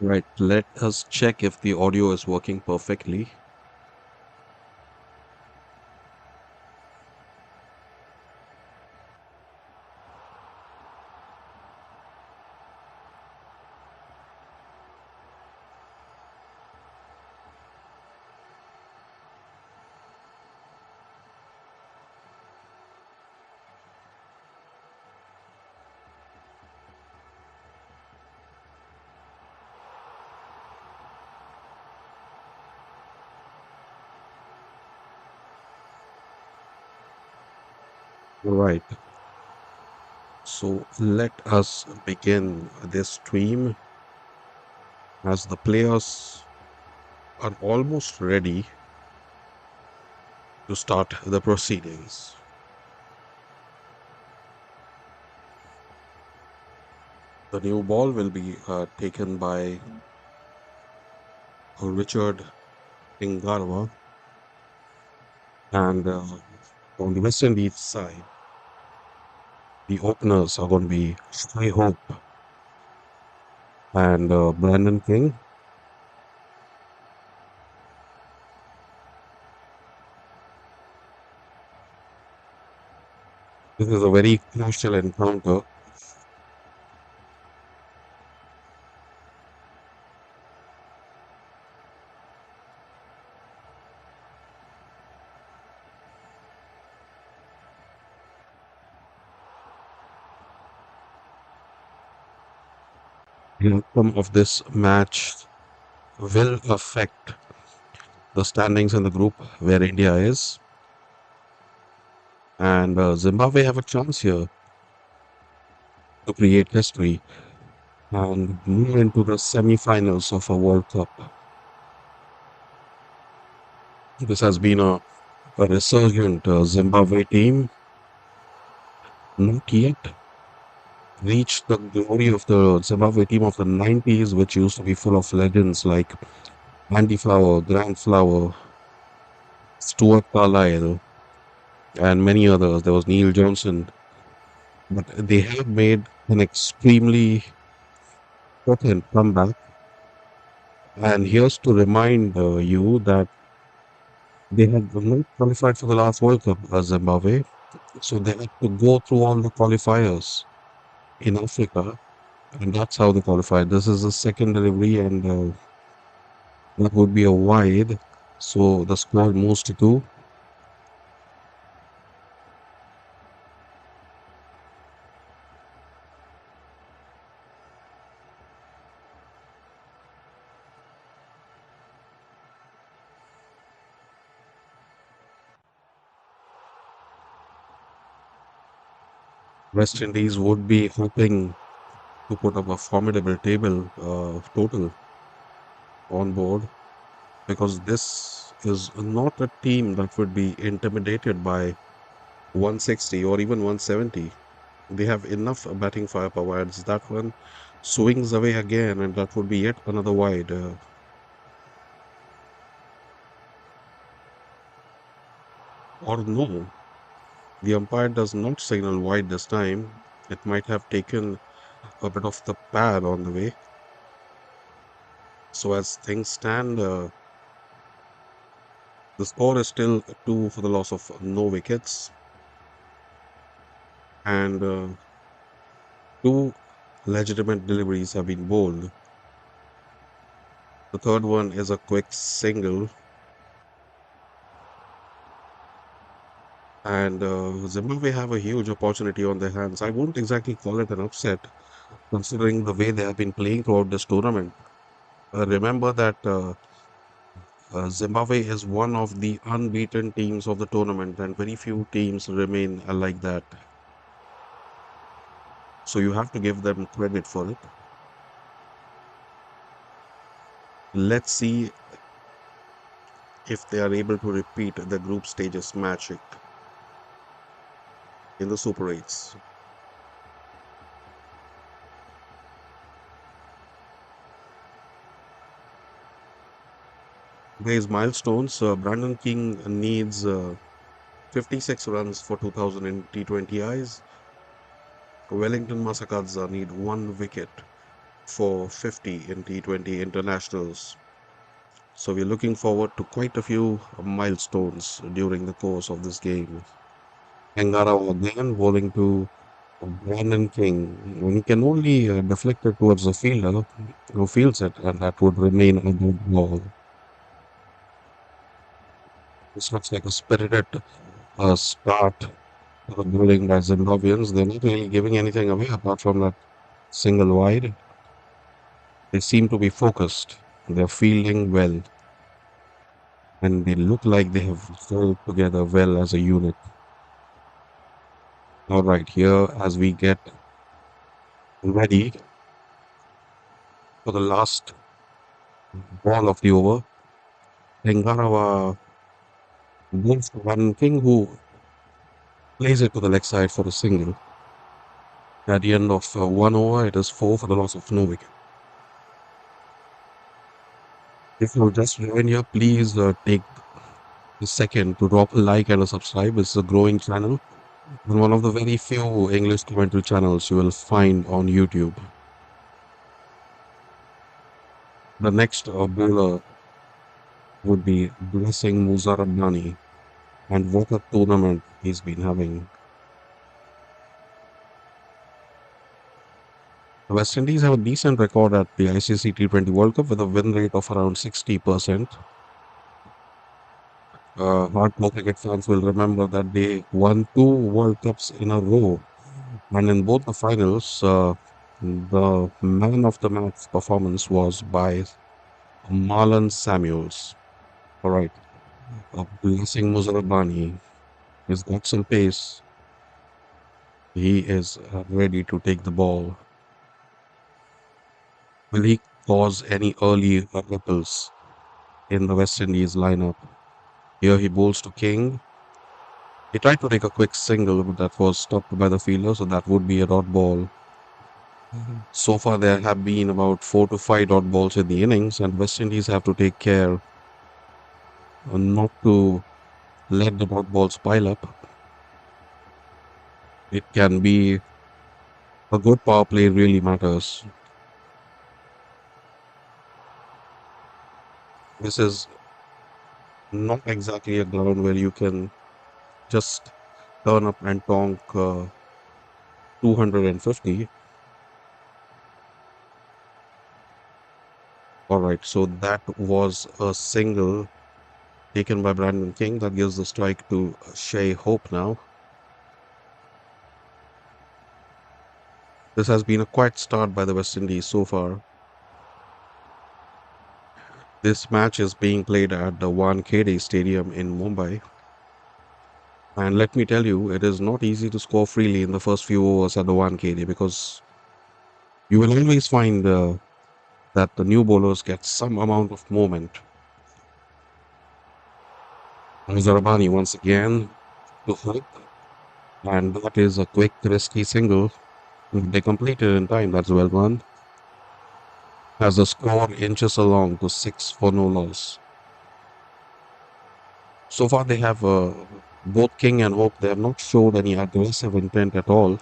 Right, let us check if the audio is working perfectly. Right, so let us begin this stream as the players are almost ready to start the proceedings. The new ball will be taken by Richard Ingarwa, and on the West Indies side, the openers are going to be Shai Hope and Brandon King. This is a very crucial encounter. The outcome of this match will affect the standings in the group where India is, and Zimbabwe have a chance here to create history and move into the semi-finals of a World Cup. This has been a resurgent Zimbabwe team, not yet reached the glory of the Zimbabwe team of the 90s, which used to be full of legends like Andy Flower, Grant Flower, Stuart Carlyle, and many others. There was Neil Johnson, but they have made an extremely potent comeback. And here's to remind you that they had not qualified for the last World Cup, Zimbabwe. So they had to go through all the qualifiers in Africa, and that's how they qualified. This is the second delivery, and that would be a wide. So the score moves to two. West Indies would be hoping to put up a formidable table total on board because this is not a team that would be intimidated by 160 or even 170. They have enough batting firepower. As that one swings away again, and that would be yet another wide. Or no, the umpire does not signal wide this time. It might have taken a bit of the pad on the way. So as things stand, the score is still two for the loss of no wickets, and two legitimate deliveries have been bowled. The third one is a quick single, and Zimbabwe have a huge opportunity on their hands. I won't exactly call it an upset, considering the way they have been playing throughout this tournament. Remember that Zimbabwe is one of the unbeaten teams of the tournament, and very few teams remain like that. So you have to give them credit for it. Let's see if they are able to repeat the group stages magic in the Super 8s. These milestones, Brandon King needs 56 runs for 2000 in T20 Is. Wellington Masakadza need one wicket for 50 in T20 internationals. So we're looking forward to quite a few milestones during the course of this game. Angara again bowling to Brandon King. He can only deflect it towards the fielder who fields it, and that would remain a good ball. This looks like a spirited start to the bowling by Zimbabweans. They're not really giving anything away apart from that single wide. They seem to be focused. They're fielding well, and they look like they have gelled together well as a unit. All right, here as we get ready for the last ball of the over, Tengarawa moves to one king who plays it to the leg side for a single. At the end of one over, it is four for the loss of no wicket. If you just joined here, please take a second to drop a like and a subscribe. It's a growing channel and one of the very few English commentary channels you will find on YouTube. The next bowler would be Blessing Muzarabani, and what a tournament he's been having. The West Indies have a decent record at the ICC T20 World Cup with a win rate of around 60%. Hardcore cricket fans will remember that they won two World Cups in a row, and in both the finals, the man of the match performance was by Marlon Samuels. All right, Blessing Muzarabani. He's got some pace. He is ready to take the ball. Will he cause any early ripples in the West Indies lineup? Here he bowls to King. He tried to take a quick single, but that was stopped by the fielder, so that would be a dot ball. So far, there have been about 4 to 5 dot balls in the innings, and West Indies have to take care not to let the dot balls pile up. It can be a good power play, really matters. This is not exactly a ground where you can just turn up and tonk 250. All right, so that was a single taken by Brandon King. That gives the strike to Shai Hope now. This has been a quiet start by the West Indies so far. This match is being played at the Wankhede Stadium in Mumbai. And let me tell you, it is not easy to score freely in the first few overs at the Wankhede because you will always find that the new bowlers get some amount of movement. Zarabani once again to Hope, and that is a quick, risky single. They completed in time. That's well done. As the score inches along to 6 for no loss. So far, they have both King and Hope. They have not showed any aggressive intent at all.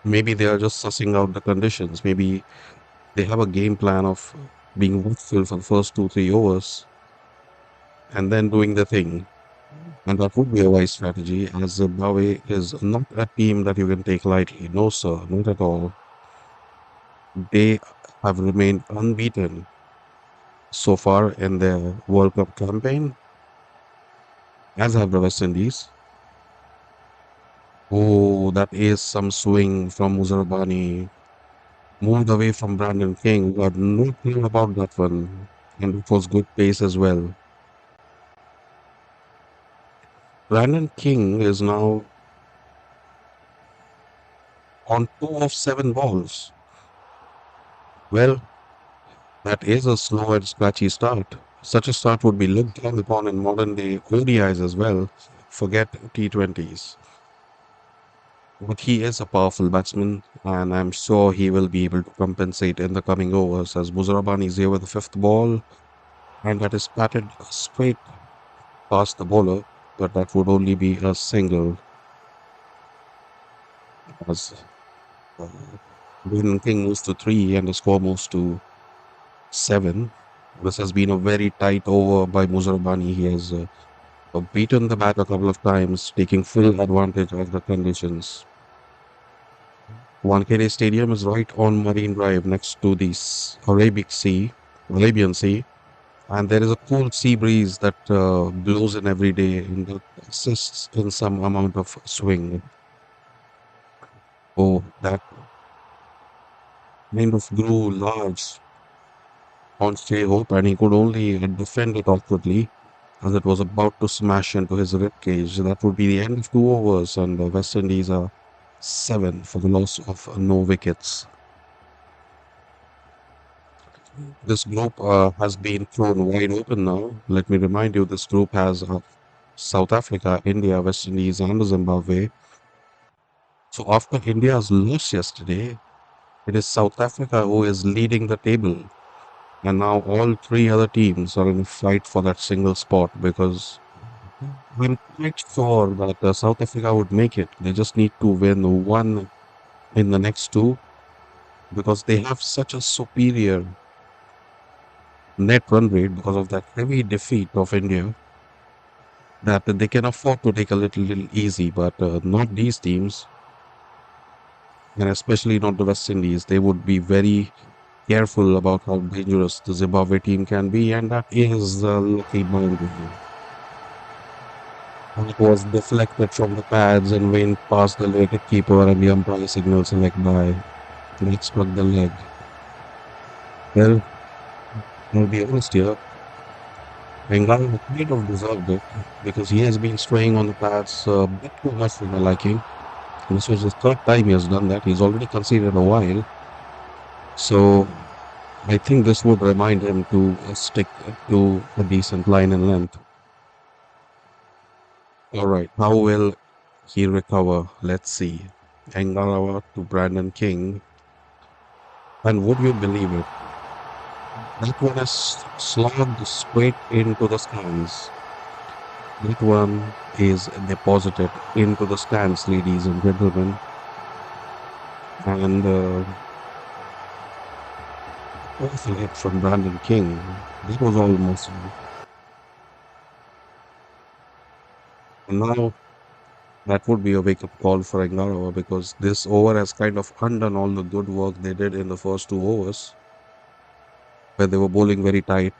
Maybe they are just sussing out the conditions. Maybe they have a game plan of being watchful for the first 2, 3 overs and then doing the thing. And that would be a wise strategy, as Zimbabwe is not a team that you can take lightly. No, sir, not at all. They have remained unbeaten so far in their World Cup campaign, as have the West Indies. Oh, that is some swing from Muzarabani. Moved away from Brandon King, who had no clue about that one. And it was good pace as well. Brandon King is now on 2 of 7 balls. Well, that is a slow and scratchy start. Such a start would be looked down upon in modern day ODIs as well. Forget T20s. But he is a powerful batsman, and I'm sure he will be able to compensate in the coming overs as Muzarabani is here with the fifth ball, and that is batted straight past the bowler, but that would only be a single. As Brandon King moves to 3 and the score moves to 7. This has been a very tight over by Muzarabani. He has beaten the bat a couple of times, taking full advantage of the conditions. Wankhede Stadium is right on Marine Drive next to the Arabian Sea, and there is a cool sea breeze that blows in every day and that assists in some amount of swing. Oh, that kind of grew large on Shai Hope, and he could only defend it awkwardly as it was about to smash into his rib cage. That would be the end of 2 overs, and the West Indies are 7 for the loss of no wickets. This group has been thrown wide open now. Let me remind you, this group has South Africa, India, West Indies, and Zimbabwe. So after India's loss yesterday, it is South Africa who is leading the table. And now all three other teams are in a fight for that single spot because I'm quite sure that South Africa would make it. They just need to win one in the next two because they have such a superior net run rate because of that heavy defeat of India that they can afford to take a little easy, but not these teams, and especially not the West Indies. They would be very careful about how dangerous the Zimbabwe team can be, and that is the lucky boundary. And it was deflected from the pads and went past the wicket keeper, and the umpire signals select by. That struck the leg. Well, I'll be honest here. Bengal kind of deserved it because he has been straying on the pads a bit too much for my liking. This was the third time he has done that. He's already conceded a while. So I think this would remind him to stick to a decent line and length. All right. How will he recover? Let's see. Engarawa to Brandon King. And would you believe it? That one is slogged straight into the stands. That one is deposited into the stands, ladies and gentlemen. And awful hit from Brandon King. That was almost. And now that would be a wake up call for Engarawa because this over has kind of undone all the good work they did in the first 2 overs where they were bowling very tight.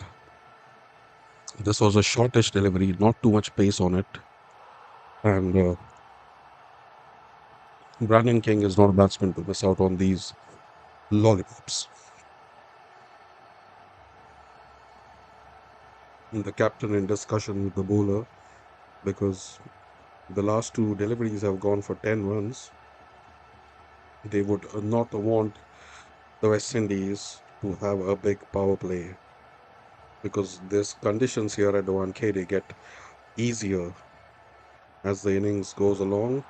This was a shortish delivery, not too much pace on it. And Brandon King is not a batsman to miss out on these lollipops. And the captain in discussion with the bowler because the last two deliveries have gone for 10 runs. They would not want the West Indies to have a big power play because these conditions here at the 1K they get easier as the innings goes along.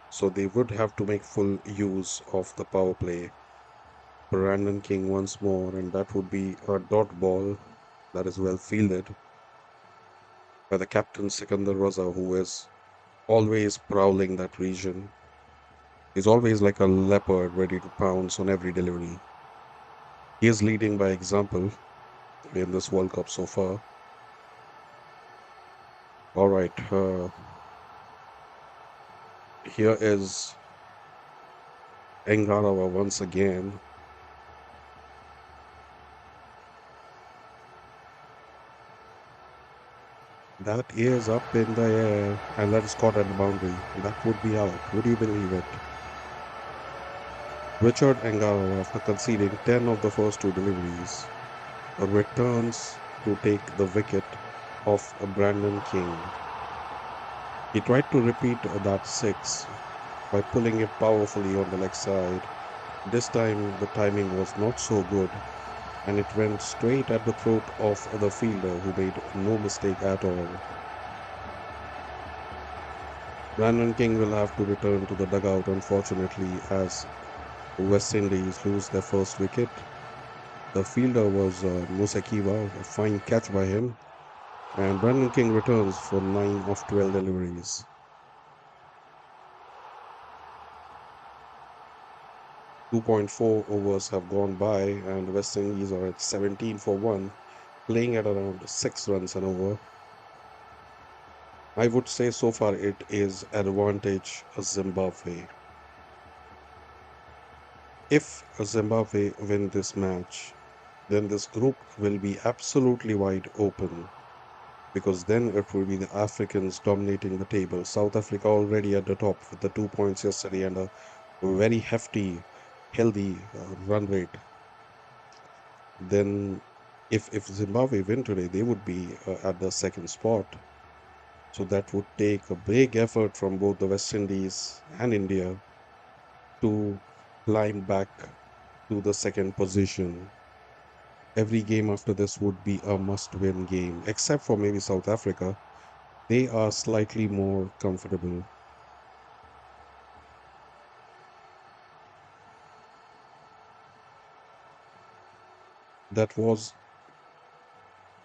So they would have to make full use of the power play. Brandon King once more, and that would be a dot ball that is well fielded by the captain Sikandar Raza, who is always prowling that region. He's always like a leopard ready to pounce on every delivery. He is leading by example in this World Cup so far. All right, here is Engarawa once again. That is up in the air, and that is caught at the boundary. That would be out. Would you believe it? Richard Engarawa, after conceding 10 of the first two deliveries, returns to take the wicket of Brandon King. He tried to repeat that six by pulling it powerfully on the leg side. This time the timing was not so good and it went straight at the throat of the fielder who made no mistake at all. Brandon King will have to return to the dugout unfortunately as West Indies lose their first wicket. The fielder was Musekiwa, a fine catch by him, and Brandon King returns for 9 of 12 deliveries. 2.4 overs have gone by, and West Indies are at 17 for 1, playing at around 6 runs an over. I would say so far it is advantage Zimbabwe. If Zimbabwe win this match, then this group will be absolutely wide open because then it will be the Africans dominating the table. South Africa already at the top with the 2 points yesterday and a very hefty, healthy run rate. Then, if Zimbabwe win today, they would be at the second spot. So that would take a big effort from both the West Indies and India to climb back to the second position. Every game after this would be a must win game, except for maybe South Africa. They are slightly more comfortable. That was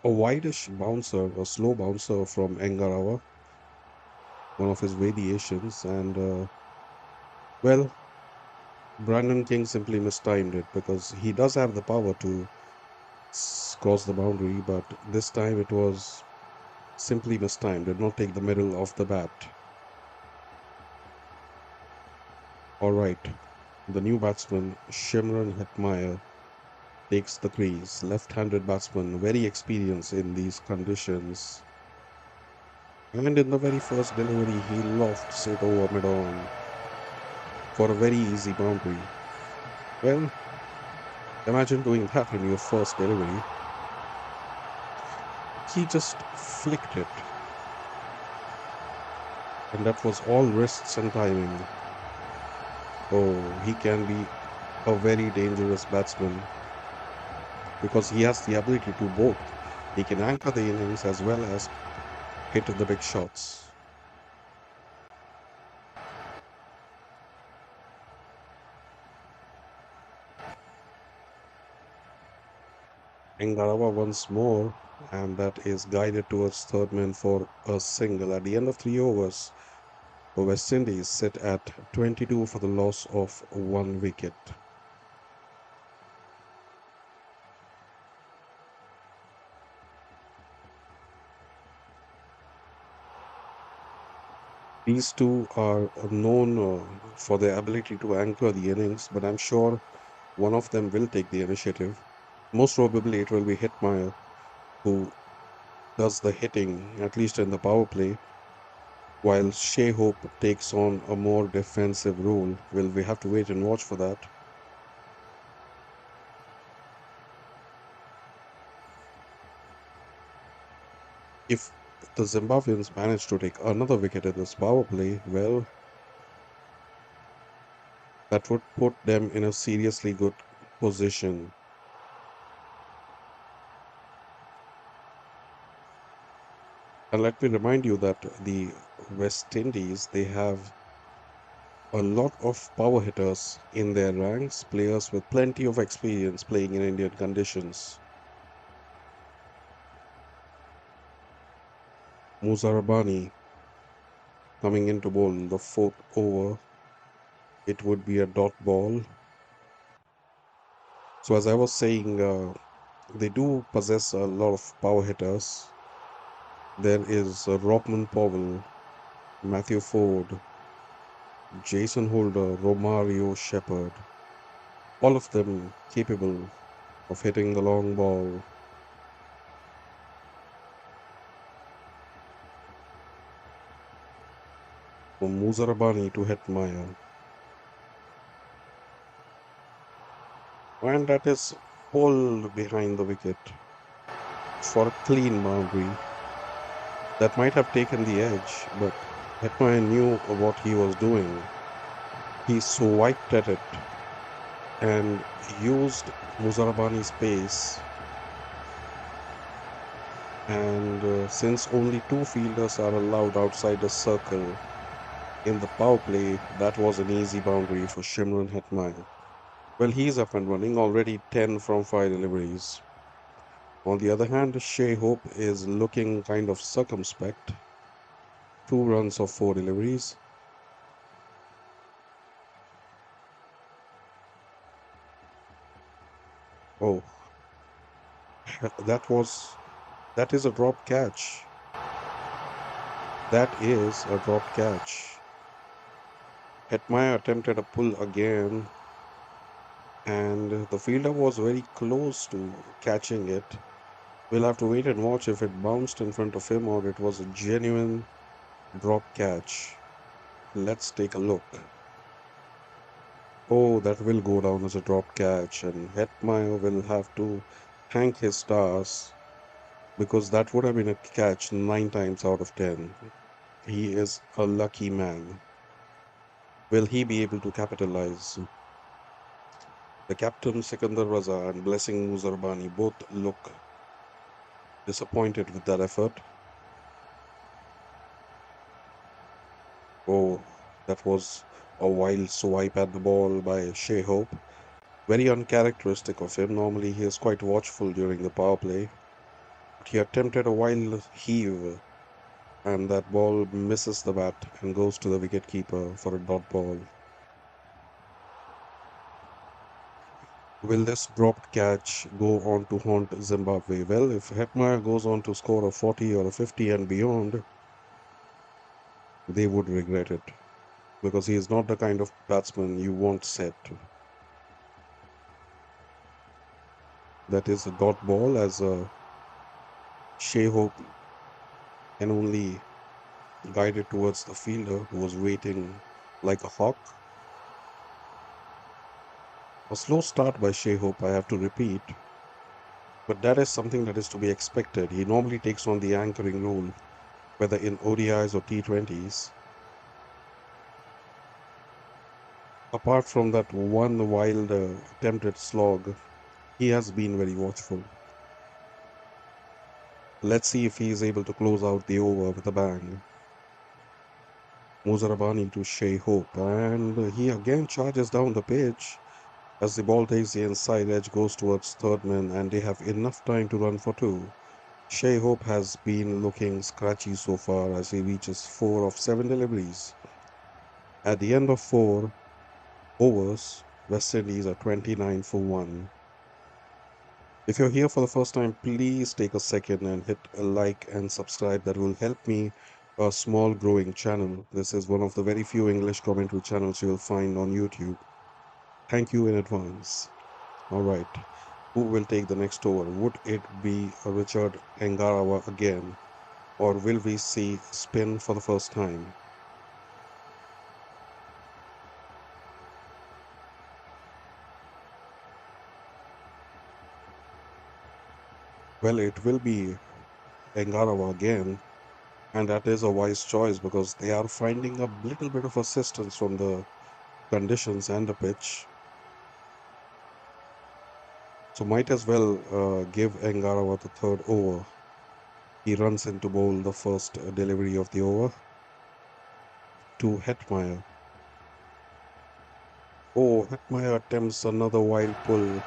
a wideish bouncer, a slow bouncer from Engarawa, one of his variations. And, well, Brandon King simply mistimed it because he does have the power to cross the boundary, but this time it was simply mistimed, did not take the middle of the bat. All right, the new batsman, Shimron Hetmeyer, takes the crease. Left-handed batsman, very experienced in these conditions. And in the very first delivery, he lofts it over mid-on for a very easy boundary. Well, imagine doing that in your first delivery. He just flicked it, and that was all wrists and timing. Oh, he can be a very dangerous batsman because he has the ability to both. He can anchor the innings as well as hit the big shots. Engarawa once more, and that is guided towards third man for a single. At the end of 3 overs, the West Indies sit at 22 for the loss of 1 wicket. These two are known for their ability to anchor the innings, but I'm sure one of them will take the initiative. Most probably, it will be Hitmeyer who does the hitting, at least in the power play, while Shai Hope takes on a more defensive role. Will we have to wait and watch for that? If the Zimbabweans manage to take another wicket in this power play, well, that would put them in a seriously good position. And let me remind you that the West Indies, they have a lot of power hitters in their ranks, players with plenty of experience playing in Indian conditions. Muzarabani coming into bowl in the fourth over, it would be a dot ball. So as I was saying, they do possess a lot of power hitters. There is Rockman Powell, Matthew Ford, Jason Holder, Romario Shepherd, all of them capable of hitting the long ball. From Muzarabani to Hetmeyer. And that is pulled behind the wicket for a clean boundary. That might have taken the edge, but Hetmeyer knew what he was doing. He swiped at it and used Muzarabani's pace. And since only two fielders are allowed outside the circle in the power play, that was an easy boundary for Shimron Hetmeyer. Well, he's up and running, already 10 from 5 deliveries. On the other hand, Shai Hope is looking kind of circumspect. 2 runs of 4 deliveries. Oh, that was that is a dropped catch. That is a dropped catch. Hetmeyer attempted a pull again, and the fielder was very close to catching it. We'll have to wait and watch if it bounced in front of him or it was a genuine drop catch. Let's take a look. Oh, that will go down as a drop catch, and Hetmeyer will have to thank his stars because that would have been a catch 9 times out of 10. He is a lucky man. Will he be able to capitalize? The captain Sikandar Raza and Blessing Muzarbani both look disappointed with that effort. Oh, that was a wild swipe at the ball by Shai Hope. Very uncharacteristic of him. Normally, he is quite watchful during the power play. But he attempted a wild heave, and that ball misses the bat and goes to the wicketkeeper for a dot ball. Will this dropped catch go on to haunt Zimbabwe? Well, if Hetmeyer goes on to score a 40 or a 50 and beyond, they would regret it because he is not the kind of batsman you want set. That is a dot ball as a Shai Hope can only guide it towards the fielder who was waiting like a hawk. A slow start by Shai Hope, I have to repeat, but that is something that is to be expected. He normally takes on the anchoring role, whether in ODIs or T20s. Apart from that one wild attempted slog, he has been very watchful. Let's see if he is able to close out the over with a bang. Muzarabani to Shai Hope, and he again charges down the pitch as the ball takes the inside edge, goes towards third man, and they have enough time to run for two. Shai Hope has been looking scratchy so far as he reaches 4 of 7 deliveries. At the end of 4 overs, West Indies are 29 for 1. If you're here for the first time, please take a second and hit a like and subscribe. That will help me a small growing channel. This is one of the very few English commentary channels you'll find on YouTube. Thank you in advance. All right. Who will take the next over? Would it be Richard Engarawa again? Or will we see spin for the first time? Well, it will be Engarawa again, and that is a wise choice because they are finding a little bit of assistance from the conditions and the pitch. So might as well give Engarawa the third over. He runs into bowl the first delivery of the over to Hetmeyer. Oh, Hetmeyer attempts another wild pull.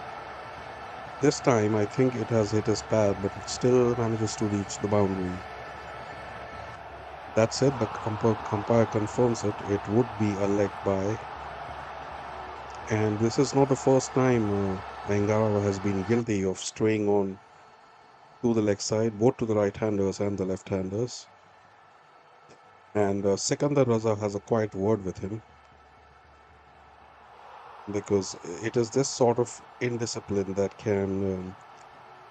This time, I think it has hit his pad, but it still manages to reach the boundary. That said, the umpire confirms it. It would be a leg by. And this is not the first time Engarawa has been guilty of straying on to the leg side, both to the right-handers and the left-handers. And Sikandar Raza has a quiet word with him because it is this sort of indiscipline that can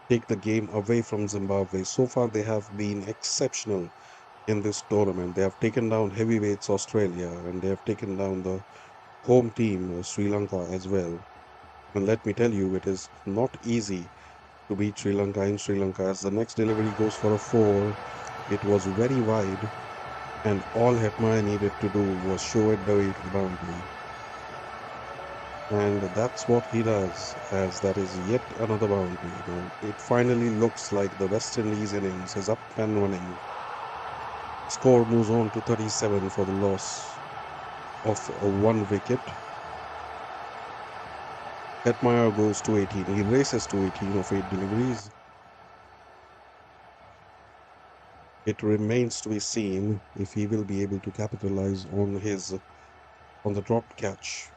take the game away from Zimbabwe. So far, they have been exceptional in this tournament. They have taken down heavyweights Australia and they have taken down the home team Sri Lanka as well. And let me tell you, it is not easy to beat Sri Lanka in Sri Lanka as the next delivery goes for a 4. It was very wide, and all Hetmeyer needed to do was show it the way to the boundary. And that's what he does, as that is yet another boundary. Now, it finally looks like the West Indies innings is up and running. Score moves on to 37 for the loss of 1 wicket. Hetmeyer goes to 18. He races to 18 of 8 deliveries. It remains to be seen if he will be able to capitalize on the dropped catch.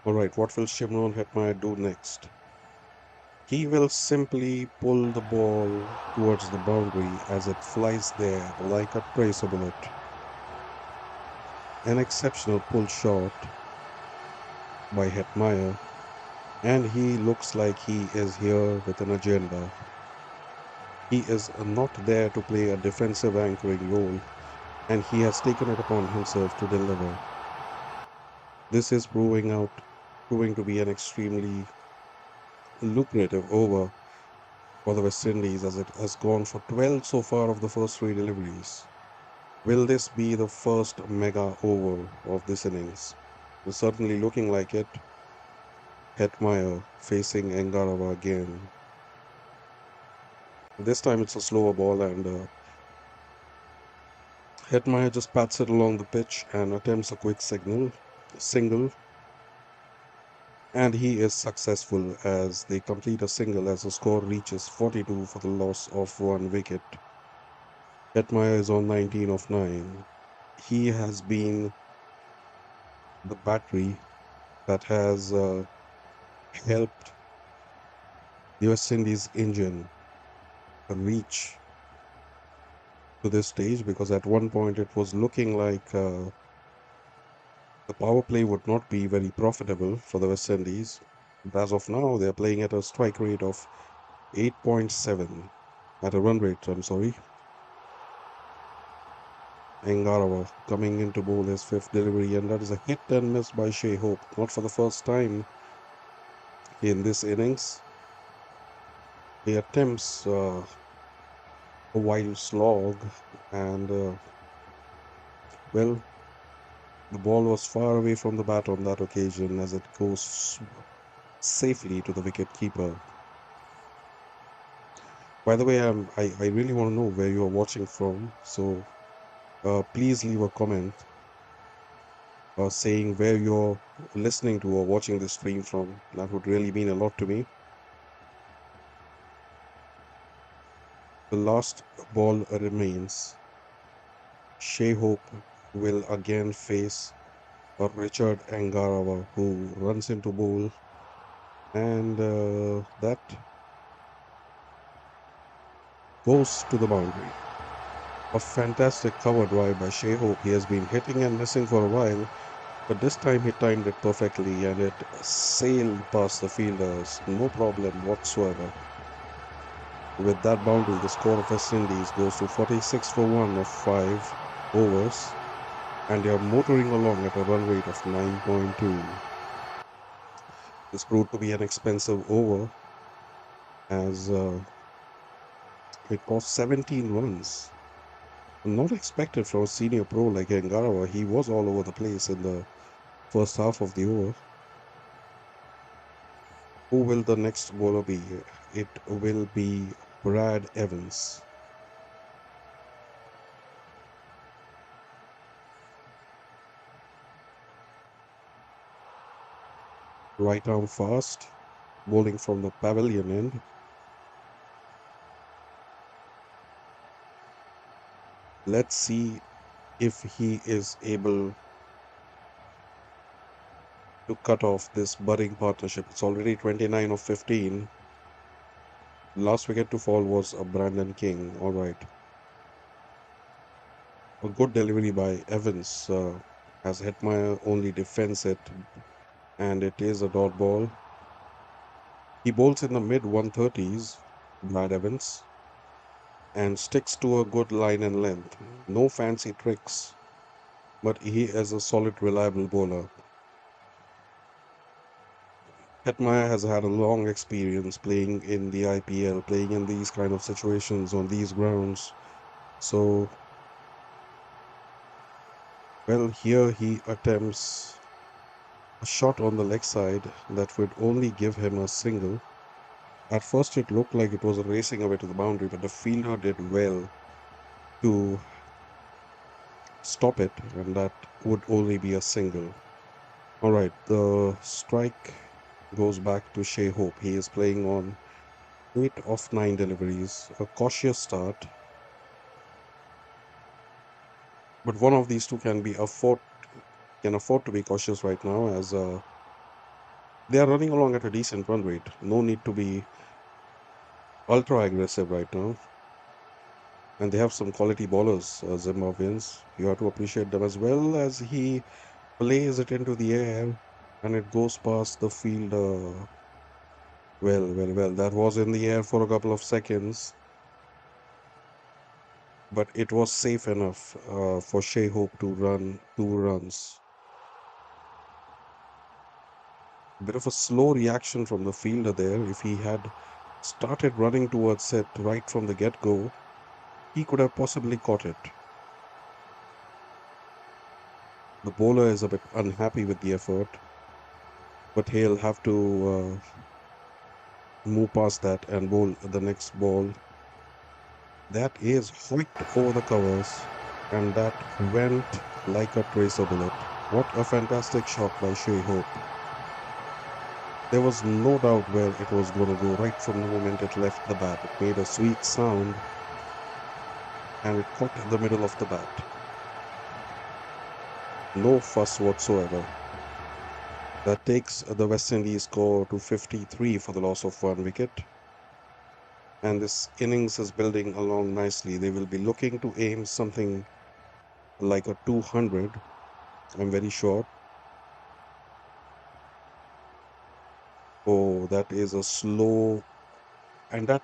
All right, what will Shimron Hetmeyer do next? He will simply pull the ball towards the boundary as it flies there like a tracer bullet. An exceptional pull shot by Hetmeyer, and he looks like he is here with an agenda. He is not there to play a defensive anchoring role, and he has taken it upon himself to deliver. This is proving to be an extremely lucrative over for the West Indies as it has gone for 12 so far of the first three deliveries. Will this be the first mega over of this innings? It's certainly looking like it. Hetmeyer facing Engarava again. This time it's a slower ball, and Hetmeyer just pats it along the pitch and attempts a quick single, and he is successful as they complete a single as the score reaches 42 for the loss of one wicket. Hetmeyer is on 19 of 9. He has been the battery that has helped the West Indies engine reach to this stage, because at one point it was looking like the power play would not be very profitable for the West Indies. But as of now, they're playing at a strike rate of 8.7, at a run rate, I'm sorry. Engarava coming in to bowl his fifth delivery, and that is a hit and miss by Shai Hope. Not for the first time in this innings. He attempts a wild slog, and well, the ball was far away from the bat on that occasion as it goes safely to the wicket keeper. By the way, I really want to know where you are watching from, so please leave a comment saying where you're listening to or watching the stream from. That would really mean a lot to me. The last ball remains. Shai Hope will again face a Richard Angarawa who runs into bowl, and that goes to the boundary. A fantastic cover drive by Shai Hope. He has been hitting and missing for a while, but this time he timed it perfectly and it sailed past the fielders, no problem whatsoever. With that boundary, the score of West Indies goes to 46 for 1 of 5 overs, and they are motoring along at a run rate of 9.2. This proved to be an expensive over as it cost 17 runs. Not expected from a senior pro like Ngarawa. He was all over the place in the first half of the over. Who will the next bowler be? It will be Brad Evans. Right arm fast, bowling from the pavilion end. Let's see if he is able to cut off this budding partnership. It's already 29 of 15. Last wicket to fall was a Brandon King. All right. A good delivery by Evans has Hetmeyer only defends it, and it is a dot ball. He bowls in the mid 130s, Brad Evans, and sticks to a good line and length. No fancy tricks, but he is a solid, reliable bowler. Hetmeyer has had a long experience playing in the IPL, playing in these kind of situations on these grounds. So, well, here he attempts a shot on the leg side that would only give him a single. At first, it looked like it was racing away to the boundary, but the fielder did well to stop it, and that would only be a single. All right, the strike goes back to Shai Hope. He is playing on 8 of 9 deliveries, a cautious start, but one of these two can afford to be cautious right now as They are running along at a decent run rate. No need to be ultra aggressive right now. And they have some quality bowlers, Zimbabweans. You have to appreciate them as well as he plays it into the air and it goes past the fielder. Well. That was in the air for a couple of seconds, but it was safe enough for Shai Hope to run 2 runs. Bit of a slow reaction from the fielder there. If he had started running towards it right from the get go, he could have possibly caught it. The bowler is a bit unhappy with the effort, but he'll have to move past that and bowl the next ball. That is hoiked over the covers, and that went like a tracer bullet. What a fantastic shot by Shai Hope. There was no doubt where it was going to go right from the moment it left the bat. It made a sweet sound and it caught the middle of the bat. No fuss whatsoever. That takes the West Indies score to 53 for the loss of 1 wicket. And this innings is building along nicely. They will be looking to aim something like a 200, I'm very sure. Oh, that is a slow, and that,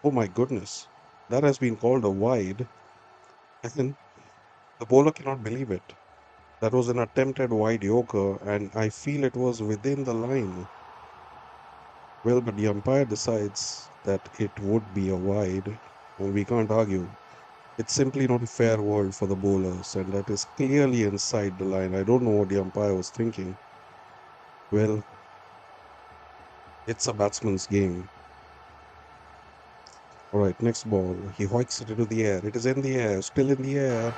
oh my goodness, that has been called a wide, and the bowler cannot believe it. That was an attempted wide yorker, and I feel it was within the line. Well, but the umpire decides that it would be a wide, and we can't argue. It's simply not a fair world for the bowlers, and that is clearly inside the line. I don't know what the umpire was thinking. Well, it's a batsman's game. All right, next ball. He hoiks it into the air. It is in the air, still in the air,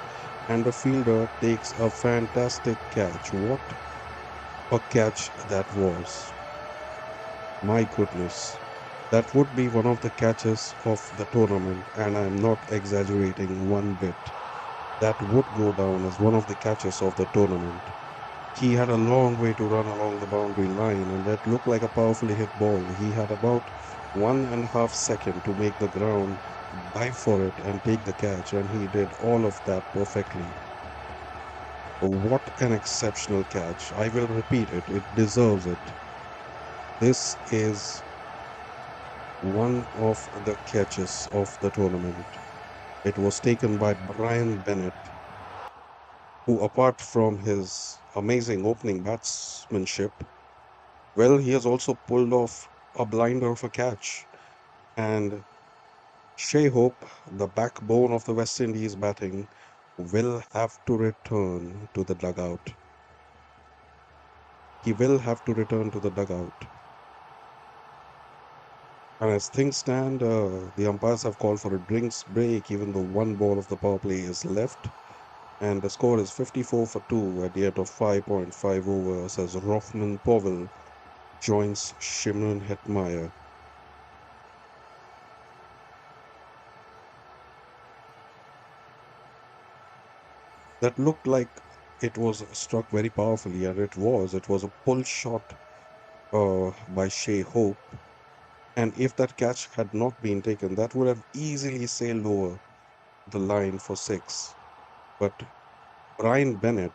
and the fielder takes a fantastic catch. What a catch that was. My goodness. That would be one of the catches of the tournament, and I'm not exaggerating one bit. That would go down as one of the catches of the tournament. He had a long way to run along the boundary line, and that looked like a powerfully hit ball. He had about 1.5 seconds to make the ground dive for it and take the catch, and he did all of that perfectly. What an exceptional catch. I will repeat it, it deserves it. This is one of the catches of the tournament. It was taken by Brian Bennett, who, apart from his amazing opening batsmanship, well, he has also pulled off a blinder of a catch. And Shai Hope, the backbone of the West Indies batting, will have to return to the dugout. He will have to return to the dugout. And as things stand, the umpires have called for a drinks break, even though one ball of the power play is left. And the score is 54 for 2 at the end of 5.5 overs as Rohman Powell joins Shimron Hetmeyer. That looked like it was struck very powerfully, and it was. It was a pull shot by Shai Hope. And if that catch had not been taken, that would have easily sailed over the line for six. But Brian Bennett,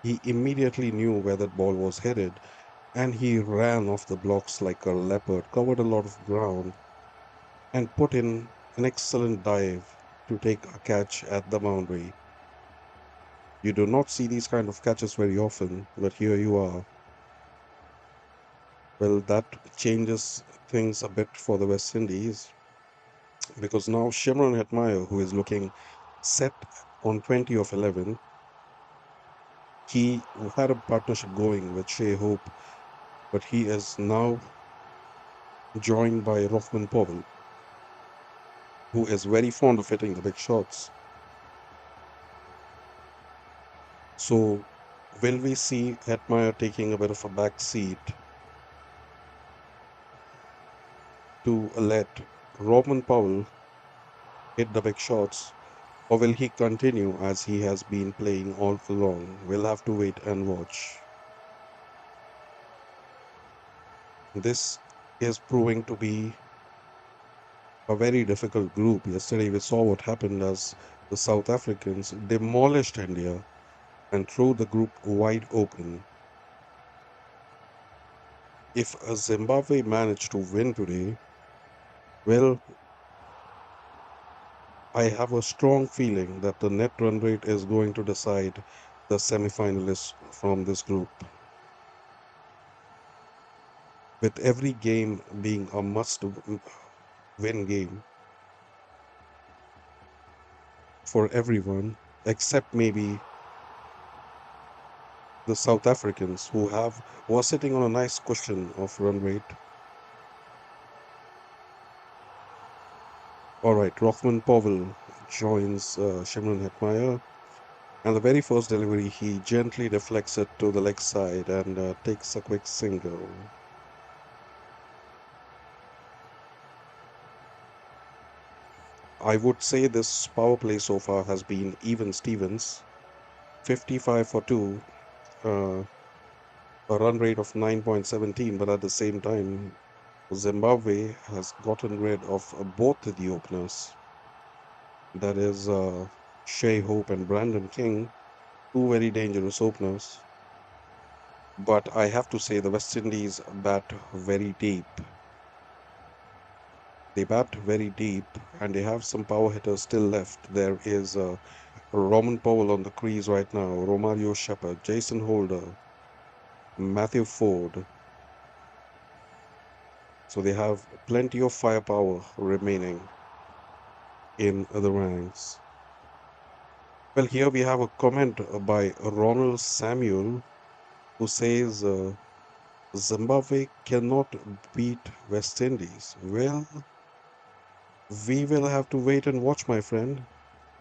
he immediately knew where that ball was headed, and he ran off the blocks like a leopard, covered a lot of ground, and put in an excellent dive to take a catch at the boundary. You do not see these kind of catches very often, but here you are. Well, that changes things a bit for the West Indies because now Shimron Hetmeyer, who is looking set on 20 of 11, he had a partnership going with Shai Hope, but he is now joined by Rohman Powell, who is very fond of hitting the big shots. So, will we see Hetmeyer taking a bit of a back seat to let Rohman Powell hit the big shots, or will he continue as he has been playing all along? We'll have to wait and watch. This is proving to be a very difficult group. Yesterday, we saw what happened as the South Africans demolished India and threw the group wide open. If Zimbabwe managed to win today, well, I have a strong feeling that the net run rate is going to decide the semifinalists from this group. With every game being a win game for everyone, except maybe the South Africans who are sitting on a nice cushion of run rate. All right, Rothman Powell joins Shimron Hetmeyer, and the very first delivery, he gently deflects it to the leg side and takes a quick single. I would say this power play so far has been even Stevens, 55 for 2, uh, a run rate of 9.17, but at the same time, Zimbabwe has gotten rid of both the openers. That is Shai Hope and Brandon King, two very dangerous openers. But I have to say the West Indies bat very deep. They bat very deep, and they have some power hitters still left. There is Roman Powell on the crease right now, Romario Shepherd, Jason Holder, Matthew Ford. So they have plenty of firepower remaining in the ranks. Well, here we have a comment by Ronald Samuel who says Zimbabwe cannot beat West Indies. Well, we will have to wait and watch, my friend.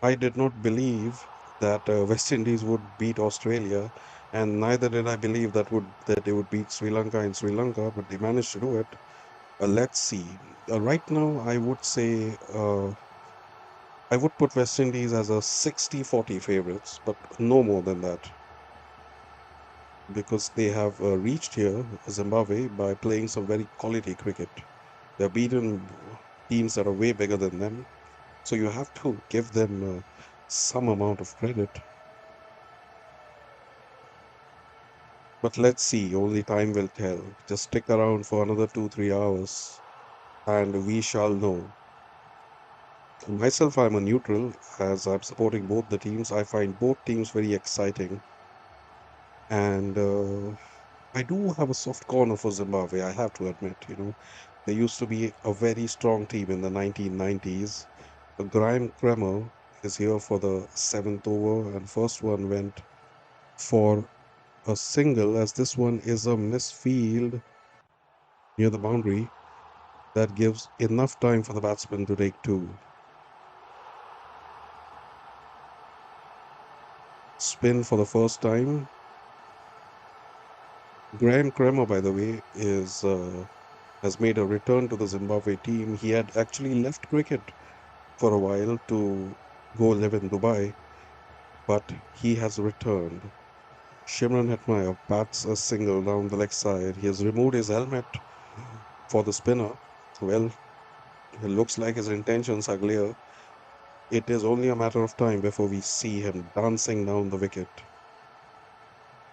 I did not believe that West Indies would beat Australia, and neither did I believe that they would beat Sri Lanka in Sri Lanka, but they managed to do it. Let's see. Right now, I would put West Indies as a 60-40 favorites, but no more than that, because they have reached here, Zimbabwe, by playing some very quality cricket. They've beaten teams that are way bigger than them, so you have to give them some amount of credit. But let's see, only time will tell. Just stick around for another 2, 3 hours and we shall know. Myself, I'm a neutral as I'm supporting both the teams. I find both teams very exciting. And I do have a soft corner for Zimbabwe, I have to admit. They used to be a very strong team in the 1990s. Graham Kremer is here for the seventh over, and first one went for a single, as this one is a misfield near the boundary. That gives enough time for the batsman to take two. Spin for the first time. Graham Kremer, by the way, is has made a return to the Zimbabwe team. He had actually left cricket for a while to go live in Dubai, but he has returned. Shimron Hetmeyer bats a single down the leg side. He has removed his helmet for the spinner. Well, it looks like his intentions are clear. It is only a matter of time before we see him dancing down the wicket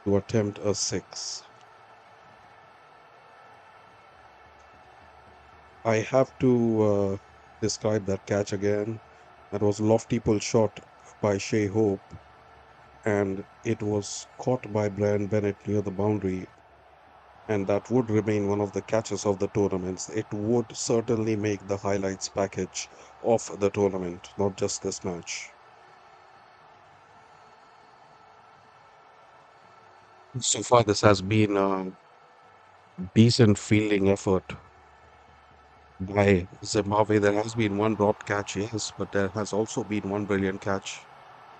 to attempt a six. I have to describe that catch again. That was lofty pull shot by Shai Hope, and it was caught by Brian Bennett near the boundary, and that would remain one of the catches of the tournaments. It would certainly make the highlights package of the tournament, not just this match. So far, this has been a decent fielding effort by Zimbabwe. There has been one dropped catch, yes, but there has also been one brilliant catch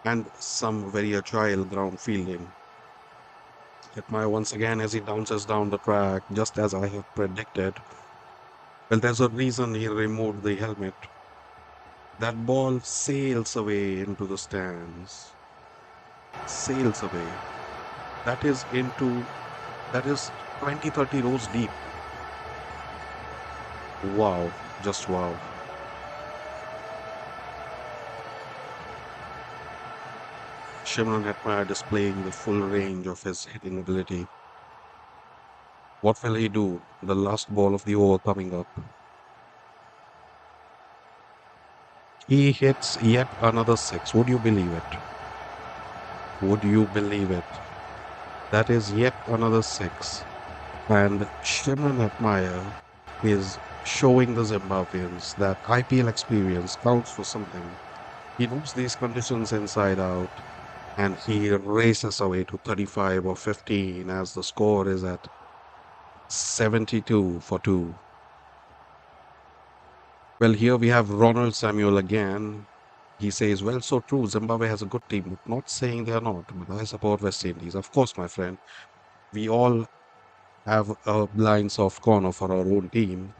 and some very agile ground fielding. Hetmeyer once again as he bounces down the track, just as I have predicted. Well, there's a reason he removed the helmet. That ball sails away into the stands. Sails away. That is 20, 30 rows deep. Wow, just wow. Shimron Hetmeyer displaying the full range of his hitting ability. What will he do? The last ball of the over coming up. He hits yet another six. Would you believe it? Would you believe it? That is yet another six. And Shimron Hetmeyer is showing the Zimbabweans that IPL experience counts for something. He knows these conditions inside out, and he races away to 35 or 15 as the score is at 72 for 2. Well, here we have Ronald Samuel again. He says, well, so true. Zimbabwe has a good team, but not saying they are not. But I support West Indies. Of course, my friend. We all have a blind soft corner for our own team.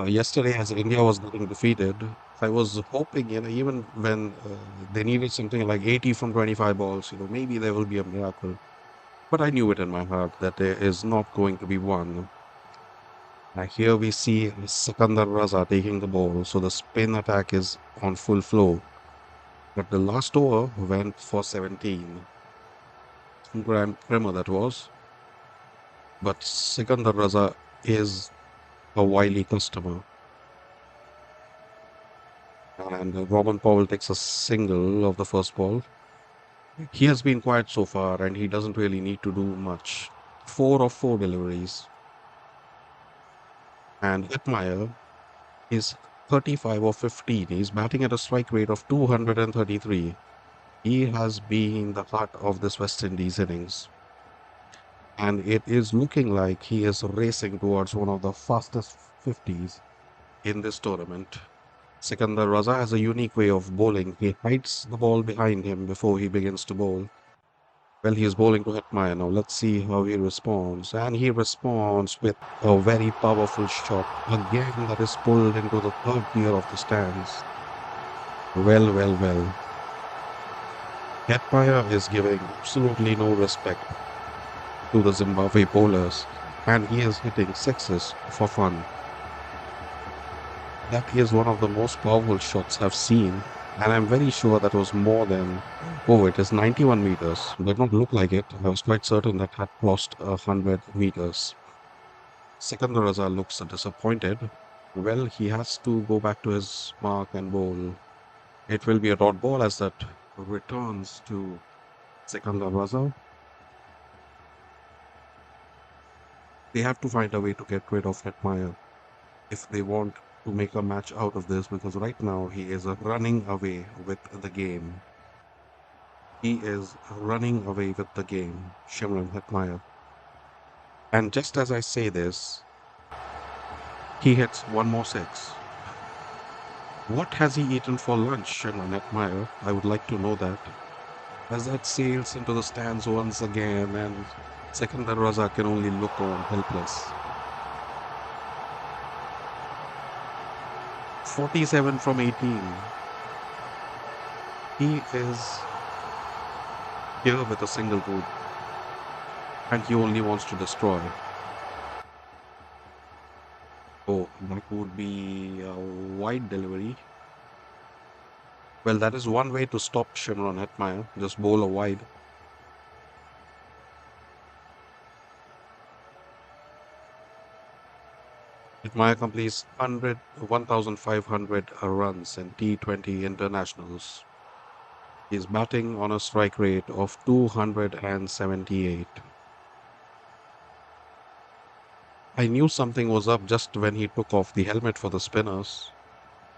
Yesterday, as India was getting defeated, I was hoping, even when they needed something like 80 from 25 balls, maybe there will be a miracle. But I knew it in my heart that there is not going to be one. Here we see Sikandar Raza taking the ball, so the spin attack is on full flow. But the last over went for 17. Grand Prema that was. But Sikandar Raza is a wily customer. And Robin Powell takes a single of the first ball. He has been quiet so far and he doesn't really need to do much. 4 of 4 deliveries. And Hetmeyer is 35 of 15. He's batting at a strike rate of 233. He has been the heart of this West Indies innings. And it is looking like he is racing towards one of the fastest 50s in this tournament. Sikandar Raza has a unique way of bowling. He hides the ball behind him before he begins to bowl. Well, he is bowling to Hetmeyer now. Let's see how he responds. And he responds with a very powerful shot. Again, that is pulled into the third tier of the stands. Well, well, well. Hetmeyer is giving absolutely no respect to the Zimbabwe bowlers. And he is hitting sixes for fun. That is one of the most powerful shots I've seen. And I'm very sure that was more than, oh, it is 91 meters. Did not look like it. I was quite certain that had crossed 100 meters. Sikandar Raza looks disappointed. Well, he has to go back to his mark and bowl. It will be a dot ball as that returns to Sikandar Raza. They have to find a way to get rid of Hetmeyer if they want to make a match out of this, because right now he is running away with the game. He is running away with the game, Shimron Hetmeyer. And just as I say this, he hits one more six. What has he eaten for lunch, Shimron Hetmeyer? I would like to know that. As that sails into the stands once again, and Sikandar Raza can only look on helpless. 47 from 18. He is here with a single boot, and he only wants to destroy. Oh, that would be a wide delivery. Well, that is one way to stop Shimron Hetmeyer. Just bowl a wide. Hetmeyer completes 1,500 runs in T20 internationals. He's batting on a strike rate of 278. I knew something was up just when he took off the helmet for the spinners.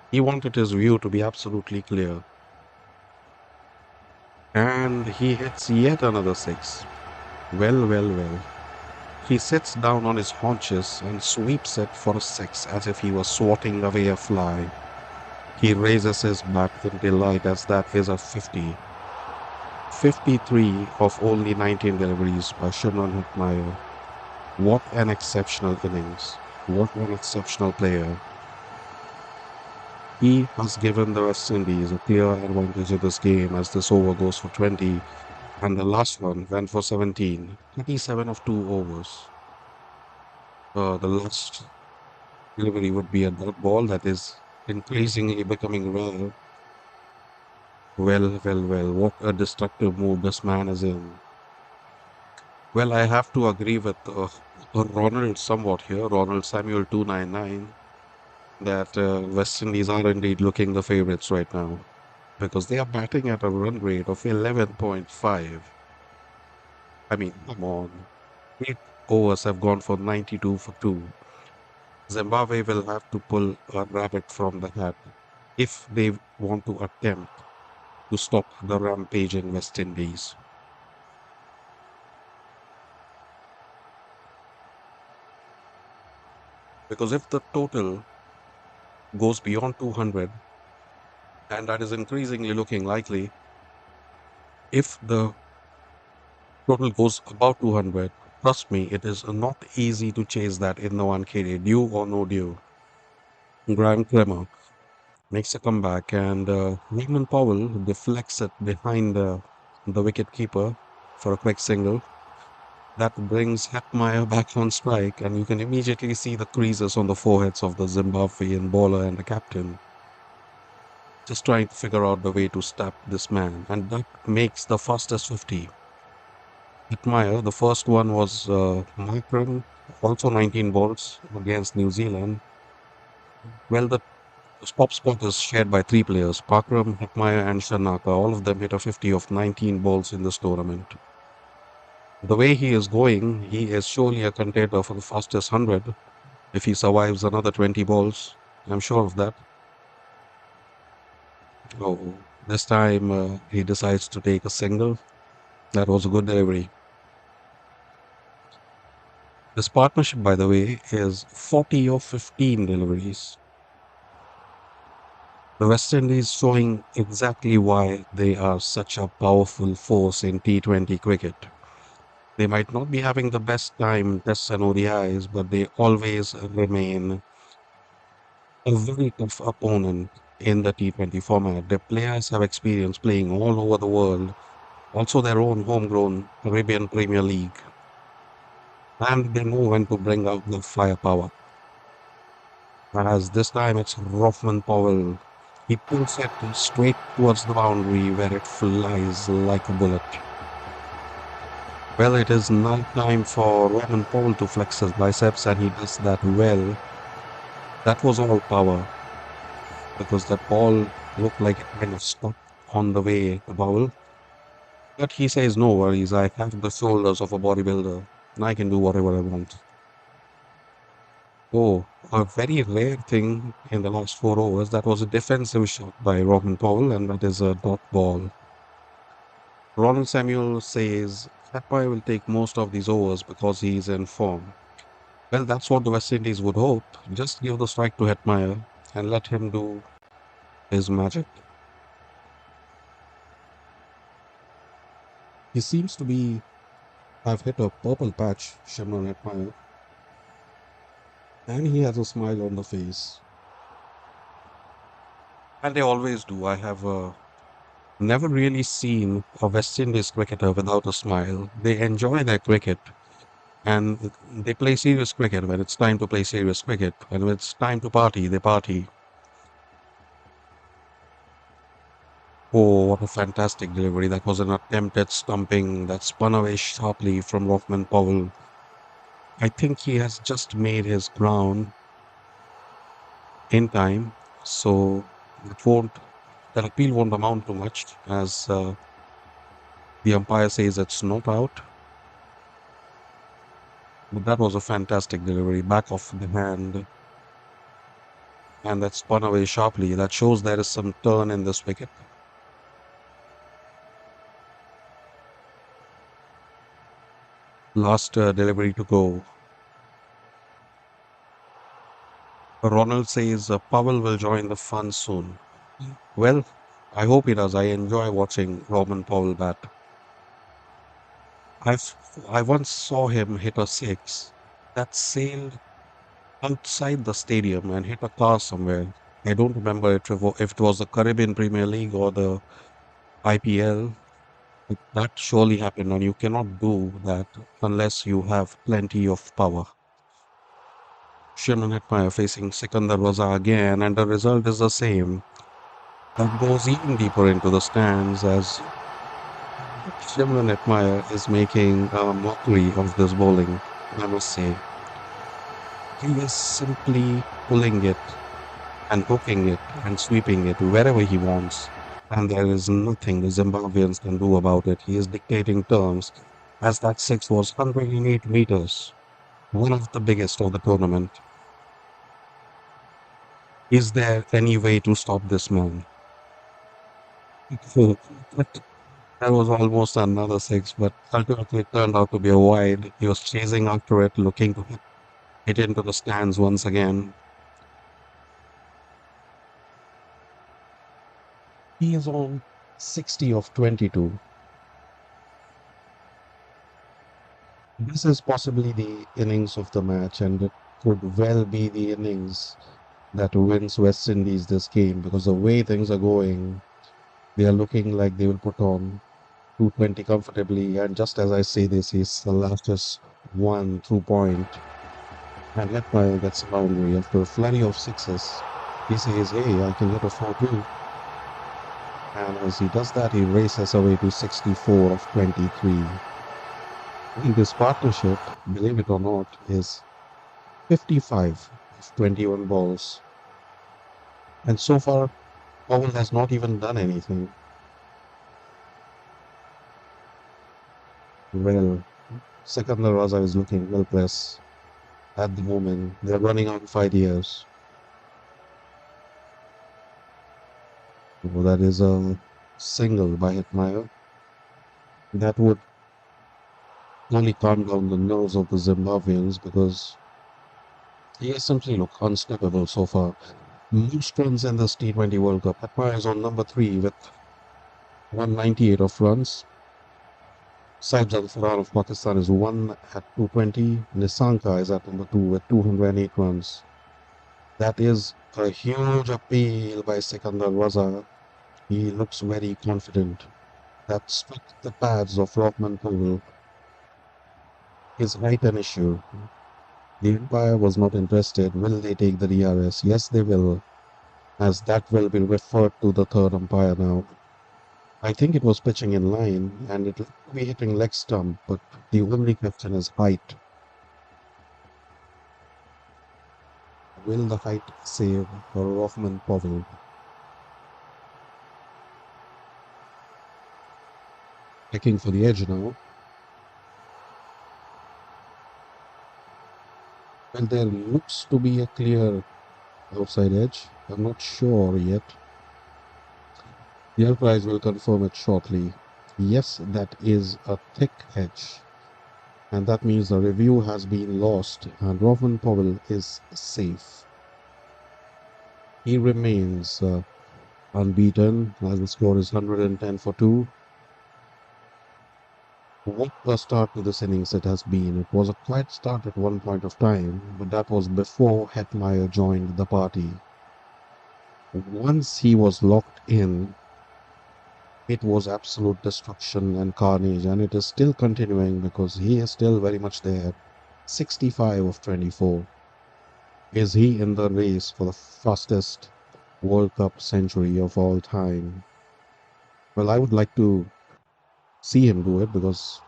He wanted his view to be absolutely clear. And he hits yet another six. Well, well, well. He sits down on his haunches and sweeps it for a six as if he was swatting away a fly. He raises his bat in delight as that is a 50. 53 of only 19 deliveries by Shimron Hetmeyer. What an exceptional innings. What an exceptional player. He has given the West Indies a clear advantage in this game as this over goes for 20 and the last one went for 17. 37 of 2 overs. The last delivery would be a dot ball that is increasingly becoming rare. Well, what a destructive mood this man is in. Well, I have to agree with Ronald somewhat here, Ronald Samuel 299, that West Indies are indeed looking the favorites right now because they are batting at a run rate of 11.5. I mean, come on. 8 overs have gone for 92 for 2. Zimbabwe will have to pull a rabbit from the hat if they want to attempt to stop the rampage in West Indies. Because if the total goes beyond 200, and that is increasingly looking likely, if the total goes above 200, trust me, it is not easy to chase that in the 1KD, due or no due. Graham Clemmer makes a comeback, and Raymond Powell deflects it behind the wicket keeper for a quick single. That brings Hetmeyer back on strike, and you can immediately see the creases on the foreheads of the Zimbabwean bowler and the captain, just trying to figure out the way to stop this man. And that makes the fastest 50. Hetmeyer, the first one was Markram, also 19 balls against New Zealand. Well, the top spot is shared by three players, Pakram, Hetmeyer, and Shanaka. All of them hit a 50 of 19 balls in this tournament. The way he is going, he is surely a contender for the fastest 100 if he survives another 20 balls. I'm sure of that. Oh, this time he decides to take a single. That was a good delivery. This partnership, by the way, is 40 of 15 deliveries. The West Indies showing exactly why they are such a powerful force in T20 cricket. They might not be having the best time tests and ODIs, but they always remain a very tough opponent in the T20 format. Their players have experience playing all over the world, also their own homegrown Caribbean Premier League, and they know when to bring out the firepower. As this time it's Rothman Powell. He pulls it straight towards the boundary where it flies like a bullet. Well, it is now time for Rothman Powell to flex his biceps, and he does that well. That was all power because that ball looked like it kind of stopped on the way to Powell. But he says, no worries, I have the shoulders of a bodybuilder and I can do whatever I want. Oh, a very rare thing in the last 4 overs. That was a defensive shot by Robin Powell, and that is a dot ball. Ronald Samuel says Hetmeyer will take most of these overs because he is in form. Well, that's what the West Indies would hope. Just give the strike to Hetmeyer and let him do his magic. He seems to be have hit a purple patch, Shimron Hetmeyer, and he has a smile on the face. And they always do. I have never really seen a West Indies cricketer without a smile. They enjoy their cricket and they play serious cricket when it's time to play serious cricket. And when it's time to party, they party. Oh, what a fantastic delivery. That was an attempt at stumping that spun away sharply from Rothman Powell. I think he has just made his ground in time. So it won't, that appeal won't amount to much as the umpire says it's not out. But that was a fantastic delivery, back of the hand, and that spun away sharply. That shows there is some turn in this wicket. Last delivery to go. Ronald says Powell will join the fun soon. Well, I hope he does. I enjoy watching Roman Powell bat. I've I once saw him hit a six that sailed outside the stadium and hit a car somewhere. I don't remember if it was the Caribbean Premier League or the IPL. That surely happened, and you cannot do that unless you have plenty of power. Shimron Hetmeyer facing Sikandar Raza again, and the result is the same. That goes even deeper into the stands as Shimron Hetmeyer is making a mockery of this bowling, I must say. He is simply pulling it and hooking it and sweeping it wherever he wants. And there is nothing the Zimbabweans can do about it. He is dictating terms, as that six was 108 meters, one of the biggest of the tournament. Is there any way to stop this man? But that was almost another six, but ultimately it turned out to be a wide. He was chasing after it, looking to hit it into the stands once again. He is on 60 of 22. This is possibly the innings of the match, and it could well be the innings that wins West Indies this game because the way things are going, they are looking like they will put on 220 comfortably. And just as I say this, he's the lastest one through point, and Hetmyer gets a boundary after a flurry of sixes. He says, "Hey, I can get a 4-2." And as he does that, he races away to 64 of 23. In this partnership, believe it or not, is 55 of 21 balls. And so far, Powell has not even done anything. Well, Sikandar Raza is looking well pressed at the moment. They're running on 5 years. That is a single by Hetmyer. That would only calm down the nerves of the Zimbabweans because he simply look unstoppable so far. Most runs in this T20 World Cup. Hetmyer is on number 3 with 198 of runs. Saib Farhan of Pakistan is 1 at 220. Nisanka is at number 2 with 208 runs. That is a huge appeal by Sikandar Raza. He looks very confident. That struck the pads of Rockman Powell. Is height an issue? The umpire was not interested. Will they take the DRS? Yes, they will, as that will be referred to the third umpire now. I think it was pitching in line and it will be hitting leg stump, but the only question is height. Will the height save for Rothman Powell? Checking for the edge now. Well, there looks to be a clear outside edge. I'm not sure yet. The umpires will confirm it shortly. Yes, that is a thick edge. And that means the review has been lost and Rothman Powell is safe. He remains unbeaten as the score is 110 for 2. What a start to this innings it has been. It was a quiet start at one point of time, but that was before Hetmyer joined the party. Once he was locked in, it was absolute destruction and carnage, and it is still continuing because he is still very much there. 65 of 24. Is he in the race for the fastest World Cup century of all time? Well, I would like to see him do it because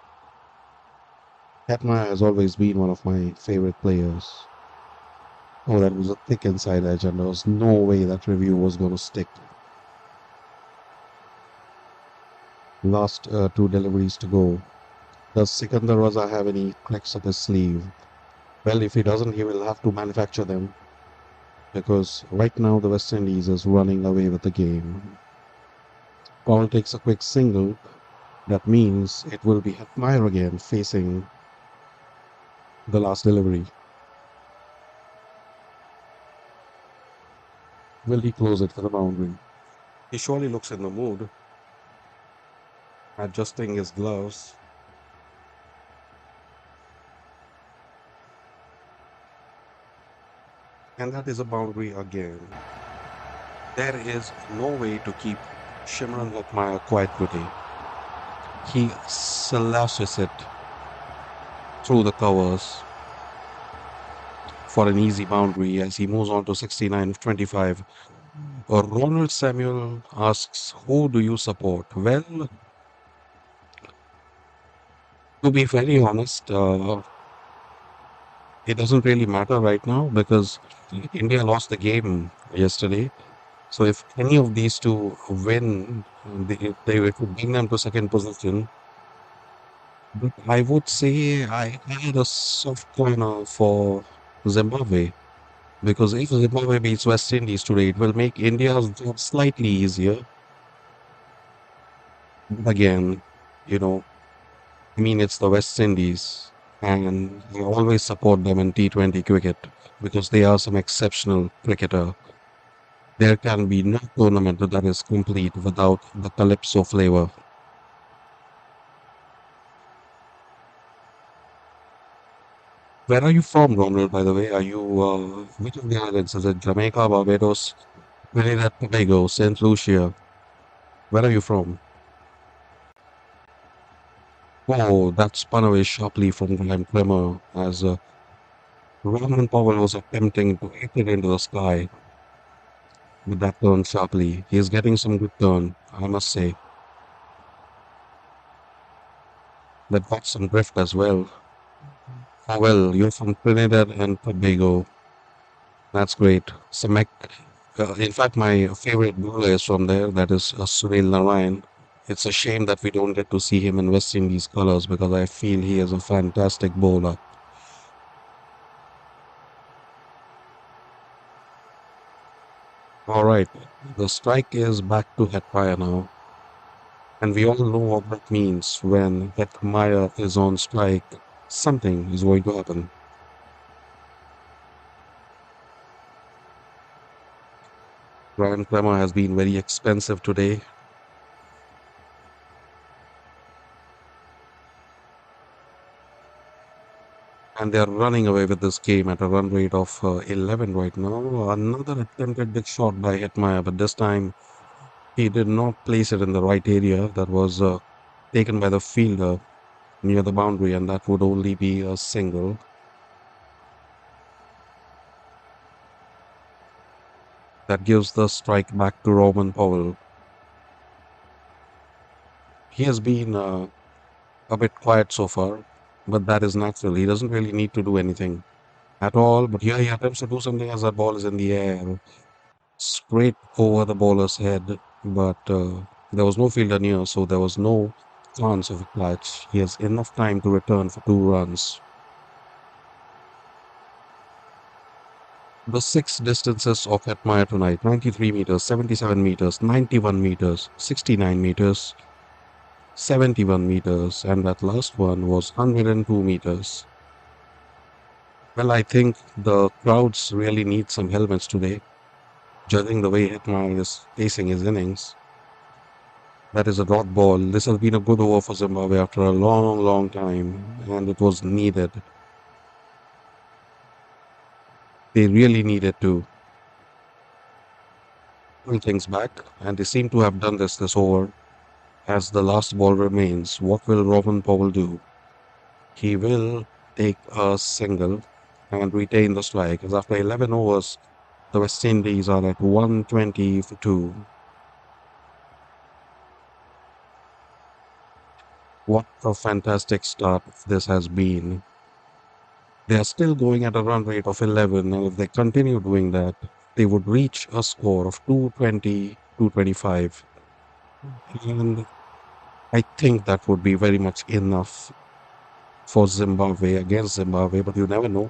Hetmyer has always been one of my favorite players. Oh, that was a thick inside edge, and there was no way that review was going to stick. Last 2 deliveries to go. Does Sikandar Raza have any tricks up his sleeve? Well, if he doesn't, he will have to manufacture them. Because right now the West Indies is running away with the game. Paul takes a quick single. That means it will be Hetmyer again facing the last delivery. Will he close it for the boundary? He surely looks in the mood, adjusting his gloves. And that is a boundary again. There is no way to keep Shimron Hetmyer quite pretty. He slashes it through the covers for an easy boundary as he moves on to 69 of 25. Ronald Samuel asks, who do you support? Well, to be very honest, it doesn't really matter right now because India lost the game yesterday. So if any of these two win, they would bring them to second position. But I would say I had a soft corner for Zimbabwe because if Zimbabwe beats West Indies today, it will make India's job slightly easier. But again, you know, I mean, it's the West Indies, and I always support them in T20 cricket because they are some exceptional cricketer. There can be no tournament that is complete without the calypso flavor. Where are you from, Ronald, by the way? Are you, which of the islands? Is it Jamaica, Barbados, Trinidad, Tobago, St. Lucia? Where are you from? Oh, that spun away sharply from Graham Clemmer as Roman Powell was attempting to hit it into the sky with that turn sharply. He is getting some good turn, I must say. That got some drift as well. Oh, well, you're from Trinidad and Tobago. That's great. In fact, my favorite bowler is from there. That is Sunil Narayan. It's a shame that we don't get to see him in West Indies colors because I feel he is a fantastic bowler. All right, the strike is back to Hetfire now, and we all know what that means when Hetmyer is on strike. Something is going to happen. Brian Clemmer has been very expensive today, and they are running away with this game at a run rate of 11 right now. Another attempted big shot by Hetmyer, but this time he did not place it in the right area. That was taken by the fielder near the boundary, and that would only be a single. That gives the strike back to Roman Powell. He has been a bit quiet so far, but that is natural. He doesn't really need to do anything at all. But here he attempts to do something as that ball is in the air, straight over the bowler's head. But there was no fielder near, so there was no chance of a catch. He has enough time to return for 2 runs. The six distances of Atmire tonight: 93 meters, 77 meters, 91 meters, 69 meters, 71 meters, and that last one was 102 meters. Well, I think the crowds really need some helmets today, judging the way Hetman is pacing his innings. That is a dot ball. This has been a good over for Zimbabwe after a long, long time, and it was needed. They really needed to pull things back, and they seem to have done this over. As the last ball remains, what will Robin Powell do? He will take a single and retain the strike, as after 11 overs, the West Indies are at 120 for 2. What a fantastic start this has been. They are still going at a run rate of 11, and if they continue doing that, they would reach a score of 220, 225. And I think that would be very much enough for Zimbabwe against Zimbabwe, but you never know.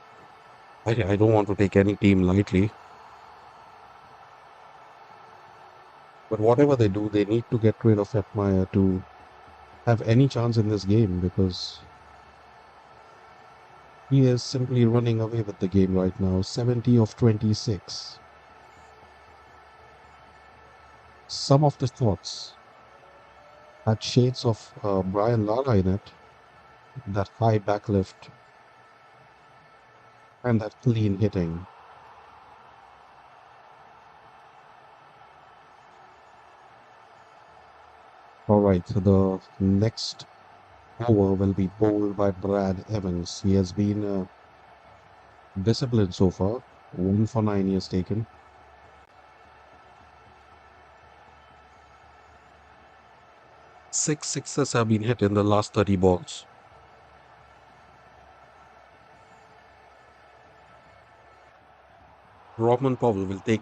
I don't want to take any team lightly, but whatever they do, they need to get rid of Atmire to have any chance in this game because he is simply running away with the game right now. 70 of 26. Some of the shots had shades of Brian Lara in it, that high backlift and that clean hitting. All right, so the next over will be bowled by Brad Evans. He has been Discipline so far. 1 for 9 years taken. 6 sixes have been hit in the last 30 balls. Robin Powell will take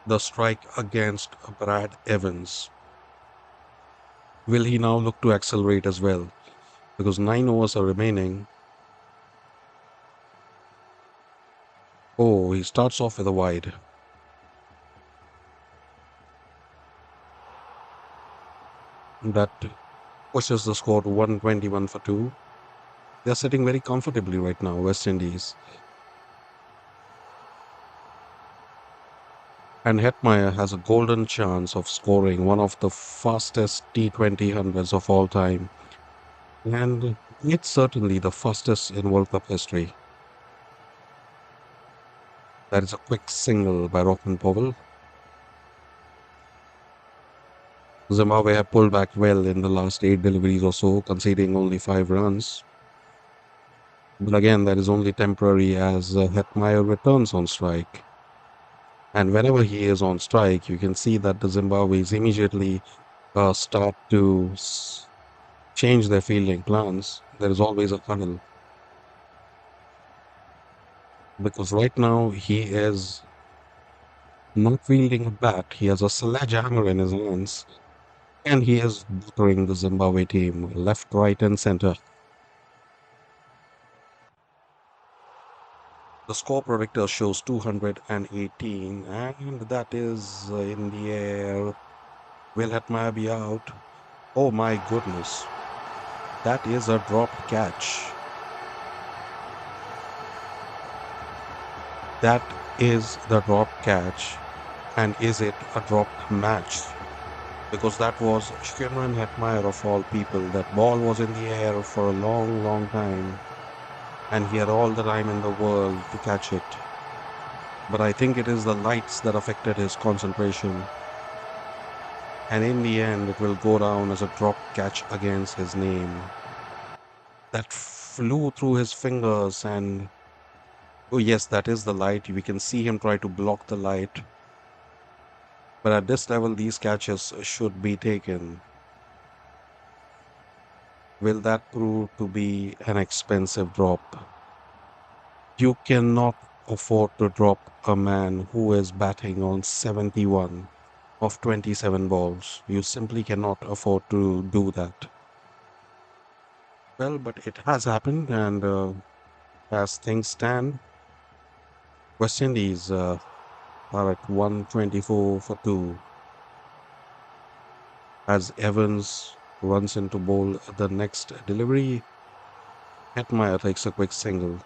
the strike against Brad Evans. Will he now look to accelerate as well? Because 9 overs are remaining. Oh, he starts off with a wide. That pushes the score to 121 for 2. They're sitting very comfortably right now, West Indies. And Hetmeyer has a golden chance of scoring one of the fastest T20 hundreds of all time. And it's certainly the fastest in World Cup history. That is a quick single by Rockman Powell. Zimbabwe have pulled back well in the last 8 deliveries or so, conceding only 5 runs. But again, that is only temporary as Hetmeyer returns on strike. And whenever he is on strike, you can see that the Zimbabweans immediately start to change their fielding plans. There is always a huddle because right now he is not wielding a bat. He has a sledgehammer in his hands and he is battering the Zimbabwe team left, right, and center. The score predictor shows 218, and that is in the air. Will Hetmeyer be out? Oh my goodness. That is a dropped catch. That is the dropped catch. And is it a dropped match? Because that was Shimron Hetmeyer of all people. That ball was in the air for a long, long time. And he had all the time in the world to catch it. But I think it is the lights that affected his concentration. And in the end, it will go down as a drop catch against his name. That flew through his fingers, and oh, yes, that is the light. We can see him try to block the light. But at this level, these catches should be taken. Will that prove to be an expensive drop? You cannot afford to drop a man who is batting on 71 of 27 balls. You simply cannot afford to do that. Well, but it has happened, and as things stand, West Indies are at 124 for 2 as Evans runs into bowl the next delivery. Hetmeyer takes a quick single.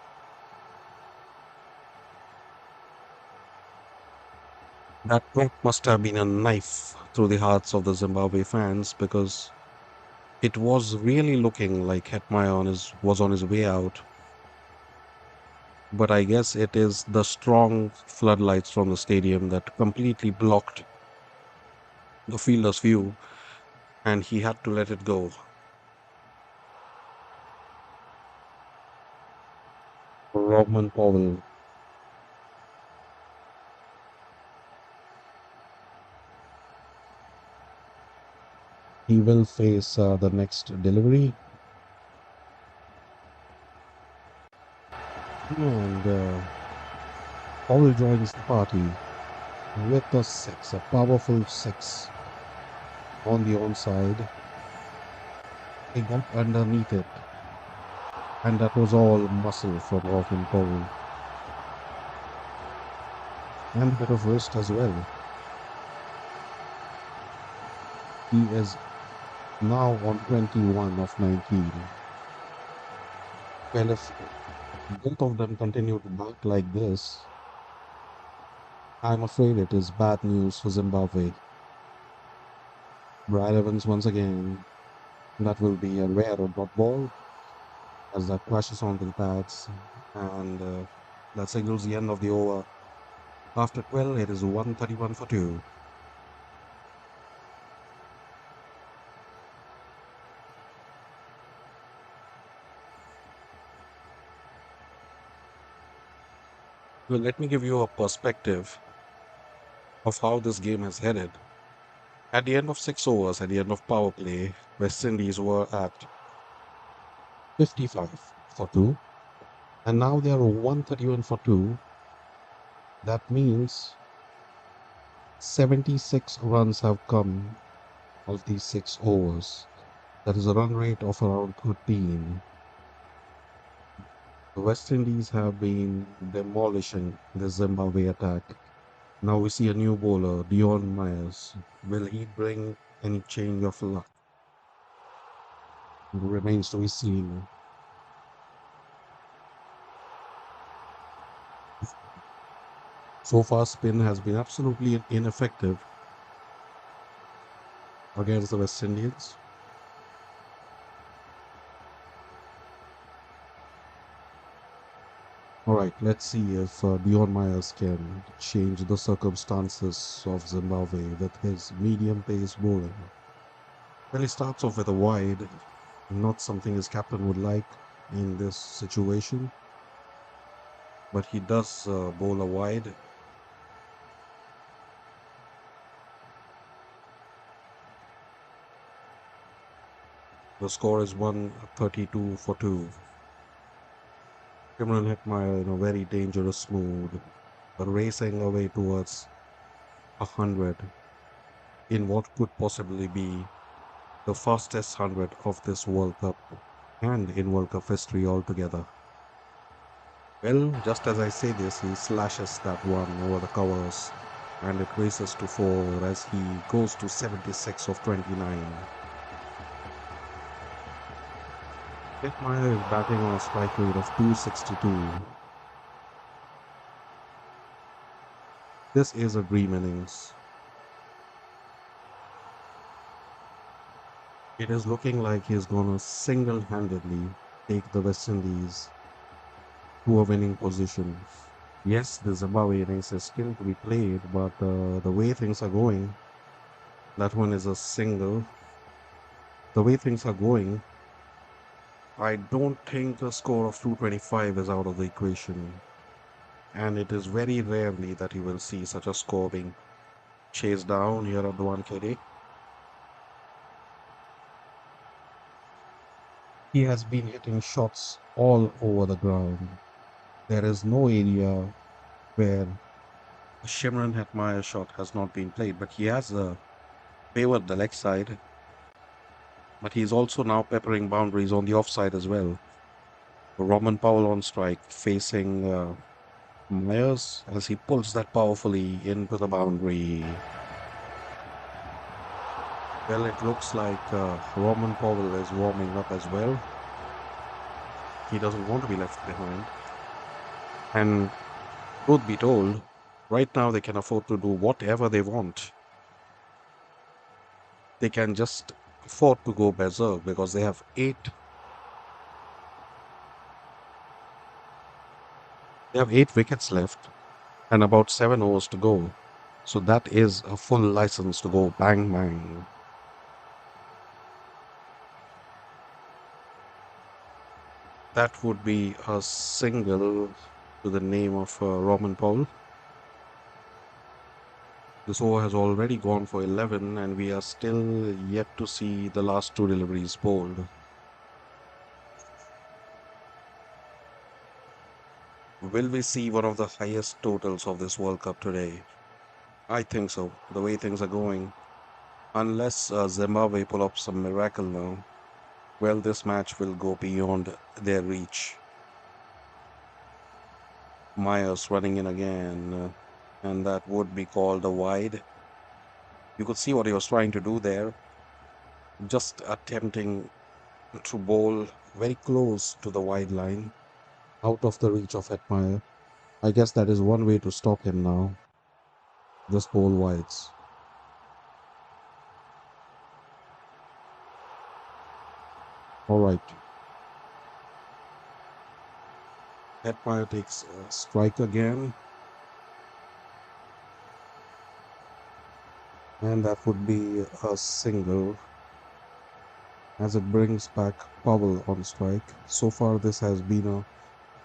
That drop must have been a knife through the hearts of the Zimbabwe fans because it was really looking like Hetmeyer was on his way out. But I guess it is the strong floodlights from the stadium that completely blocked the fielder's view, and he had to let it go. Robman Powell, he will face the next delivery, and Powell joins the party with a six, a powerful six on the onside. He got underneath it, and that was all muscle from Robman Powell, and a bit of wrist as well. He is now on 21 of 19. Well, if both of them continue to bat like this, I'm afraid it is bad news for Zimbabwe. Brad Evans once again. That will be a rare dot ball as that crashes onto the pads, and that signals the end of the over. After 12, it is 131 for 2. Well, let me give you a perspective of how this game has headed. At the end of 6 overs, at the end of power play, West Indies were at 55 for 2, and now they are 131 for 2. That means 76 runs have come of these 6 overs. That is a run rate of around 13. The West Indies have been demolishing the Zimbabwe attack. Now we see a new bowler, Dion Myers. Will he bring any change of luck? Remains to be seen. So far, spin has been absolutely ineffective against the West Indians. All right, let's see if Dion Myers can change the circumstances of Zimbabwe with his medium pace bowling. Well, he starts off with a wide, not something his captain would like in this situation, but he does bowl a wide. The score is 132 for 2. Imran Hetmeyer in a very dangerous mood, racing away towards 100 in what could possibly be the fastest 100 of this World Cup and in World Cup history altogether. Well, just as I say this, he slashes that one over the covers and it races to 4 as he goes to 76 of 29. Hetmeyer is batting on a strike rate of 262. This is a dream innings. It is looking like he's gonna single-handedly take the West Indies to a winning position. Yes, the Zimbabwe innings is still to be played, but the way things are going, that one is a single. The way things are going, I don't think a score of 225 is out of the equation. And it is very rarely that you will see such a score being chased down here at the 1KD. He has been hitting shots all over the ground. There is no area where a Shimron Hetmeyer shot has not been played, but he has favored the leg side. But he's also now peppering boundaries on the offside as well. Roman Powell on strike, facing Myers as he pulls that powerfully into the boundary. Well, it looks like Roman Powell is warming up as well. He doesn't want to be left behind. And truth be told, right now they can afford to do whatever they want. They can just afford to go berserk because they have eight wickets left and about 7 overs to go. So that is a full license to go bang bang. That would be a single to the name of Roman Paul. This over has already gone for 11, and we are still yet to see the last two deliveries bowled. Will we see one of the highest totals of this World Cup today? I think so, the way things are going. Unless Zimbabwe pull up some miracle now, well, this match will go beyond their reach. Myers running in again, and that would be called a wide. You could see what he was trying to do there, just attempting to bowl very close to the wide line, out of the reach of Hetmeyer. I guess that is one way to stop him now. Just bowl wides. All right. Hetmeyer takes a strike again, and that would be a single as it brings back Powell on strike. So far, this has been a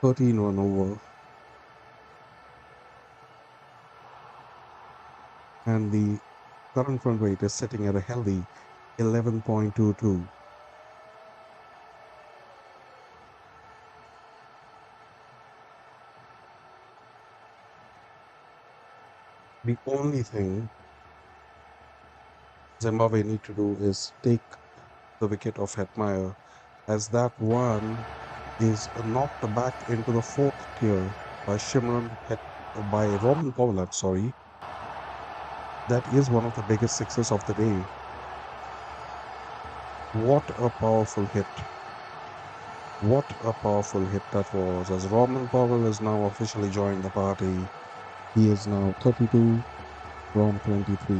13 run over. and the current run rate is sitting at a healthy 11.22. The only thing Zimbabwe need to do is take the wicket of Hetmeyer, as that one is knocked back into the fourth tier by by Roman Powell, I'm sorry. That is one of the biggest sixes of the day. What a powerful hit. What a powerful hit that was, as Roman Powell is now officially joined the party. He is now 32 from 23.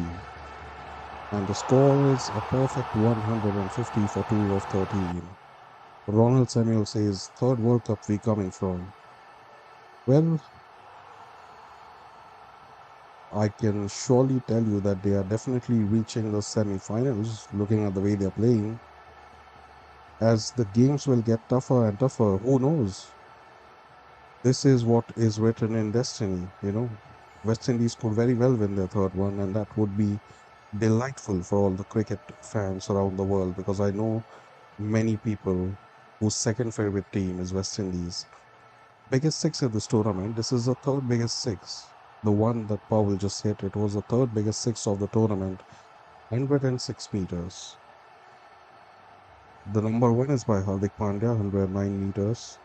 And the score is a perfect 150 for 2 of 13. Ronald Samuel says, third World Cup we coming from. Well, I can surely tell you that they are definitely reaching the semi-finals, looking at the way they're playing. As the games will get tougher and tougher, who knows? This is what is written in destiny. West Indies could very well win their third one, and that would be delightful for all the cricket fans around the world, because I know many people whose second favorite team is West Indies. Biggest six in this tournament. This is the third biggest six. The one that Powell just hit, it was the third biggest six of the tournament, 106 meters. The number one is by Hardik Pandya, 109 meters.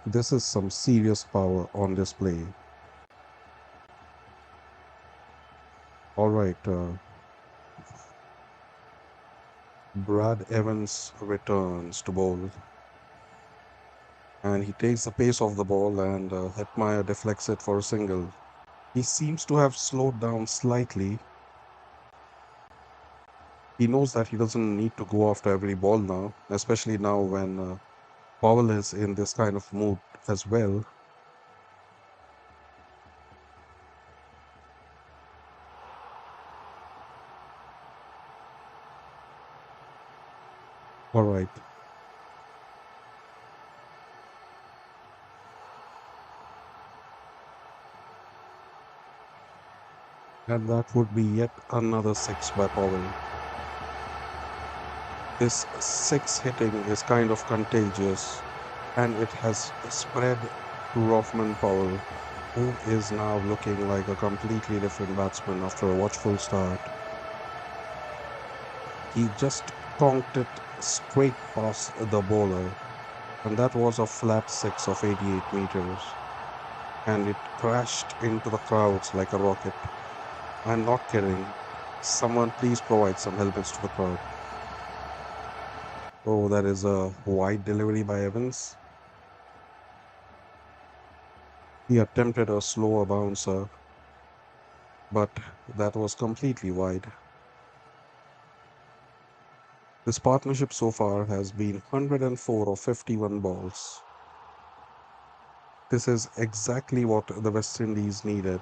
This is some serious power on display. All right, Brad Evans returns to bowl, and he takes the pace of the ball, and Hetmeyer deflects it for a single. He seems to have slowed down slightly. He knows that he doesn't need to go after every ball now, especially now when Powell is in this kind of mood as well. All right. And that would be yet another six by Powell. This six hitting is kind of contagious, and it has spread to Rothman Powell, who is now looking like a completely different batsman after a watchful start. He just conked it straight past the bowler, and that was a flat six of 88 meters, and it crashed into the crowds like a rocket. I'm not kidding. Someone please provide some helmets to the crowd. Oh, that is a wide delivery by Evans. He attempted a slower bouncer, but that was completely wide. This partnership so far has been 104 of 51 balls. This is exactly what the West Indies needed.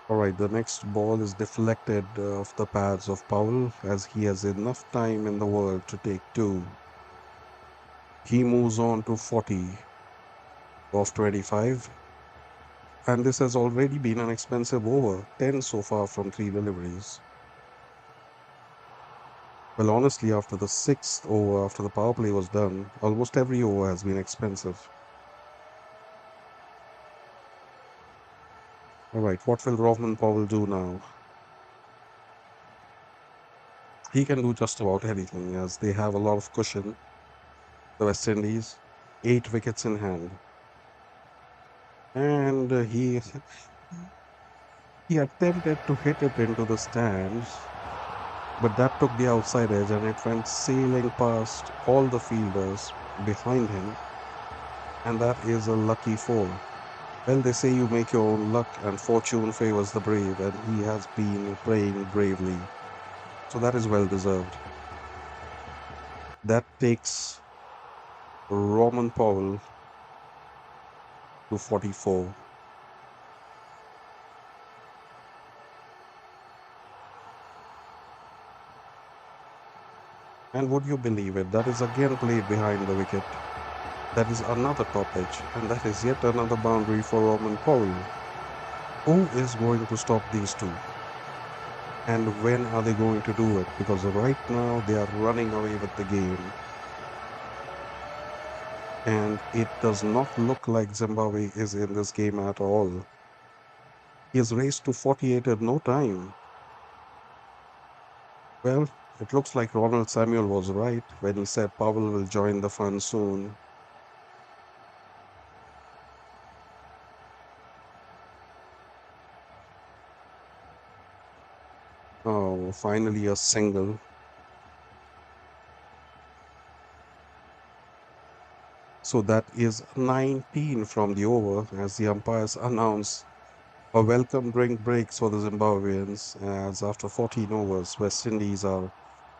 Alright, the next ball is deflected off the pads of Powell, as he has enough time in the world to take two. He moves on to 40 of 25. And this has already been an expensive over, 10 so far from 3 deliveries. Well, honestly, after the sixth over, after the power play was done, almost every over has been expensive. All right, what will Rothman Powell do now? He can do just about anything, as they have a lot of cushion, the West Indies, 8 wickets in hand. And he attempted to hit it into the stands, but that took the outside edge, and it went sailing past all the fielders behind him, and that is a lucky four. Well, they say you make your own luck, and fortune favors the brave, and he has been playing bravely. So that is well deserved. That takes Roman Powell to 44. And would you believe it? That is again played behind the wicket. That is another top edge, and that is yet another boundary for Roman Powell. Who is going to stop these two? And when are they going to do it? Because right now they are running away with the game. And it does not look like Zimbabwe is in this game at all. He has raced to 48 at no time. Well, it looks like Ronald Samuel was right when he said Powell will join the fun soon. Oh, finally a single. So that is 19 from the over as the umpires announce a welcome drink breaks for the Zimbabweans as after 14 overs, West Indies are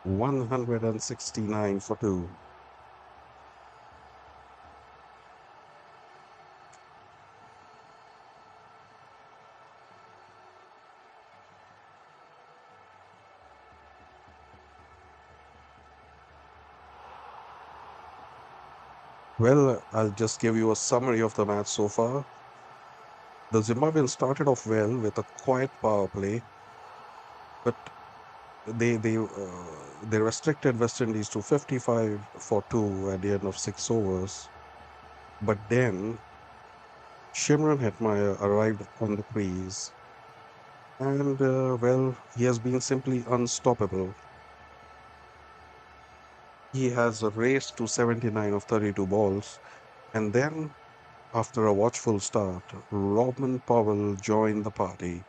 169 for 2. Well, I'll just give you a summary of the match so far. The Zimbabweans started off well with a quiet power play, but they restricted West Indies to 55 for 2 at the end of 6 overs. But then Shimron Hetmeyer arrived on the crease, and well, he has been simply unstoppable. He has raced to 79 of 32 balls, and then, after a watchful start, Robin Powell joined the party,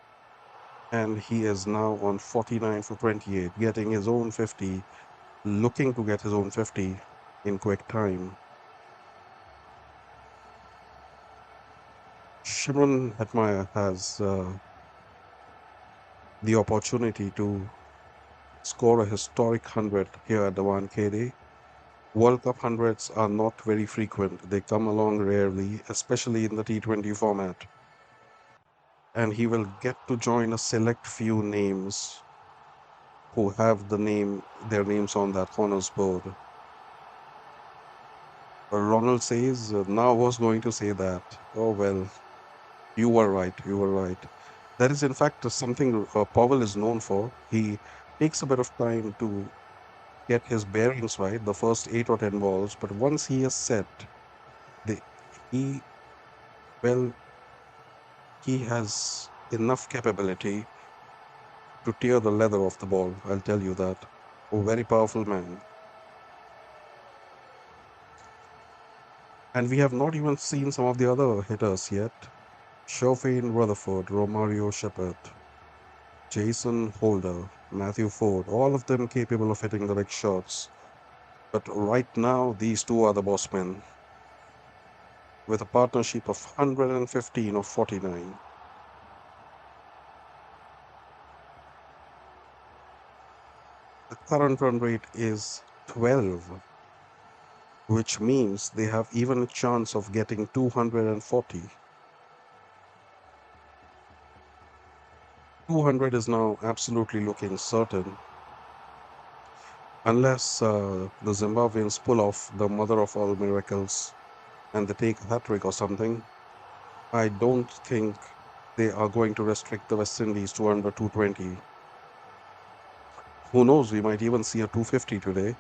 and he is now on 49 for 28, getting his own 50, looking to get his own 50 in quick time. Shimron Hetmeyer has the opportunity to score a historic 100 here at the 1KD. World Cup hundreds are not very frequent. They come along rarely, especially in the T20 format. And he will get to join a select few names who have their names on that honors board. Ronald says, now I was going to say that. Oh, well, you were right. You were right. That is, in fact, something Powell is known for. He takes a bit of time to get his bearings right, the first 8 or 10 balls, but once he is set, the, he, well, he has enough capability to tear the leather off the ball. I'll tell you that. A very powerful man. And we have not even seen some of the other hitters yet. Shofane Rutherford, Romario Shepherd, Jason Holder, Matthew Ford, all of them capable of hitting the big shots. But right now, these two are the boss men with a partnership of 115 of 49. The current run rate is 12, which means they have even a chance of getting 240. 200 is now absolutely looking certain, unless the Zimbabweans pull off the mother of all miracles and they take a hat trick or something. I don't think they are going to restrict the West Indies to under 220. Who knows? We might even see a 250 today.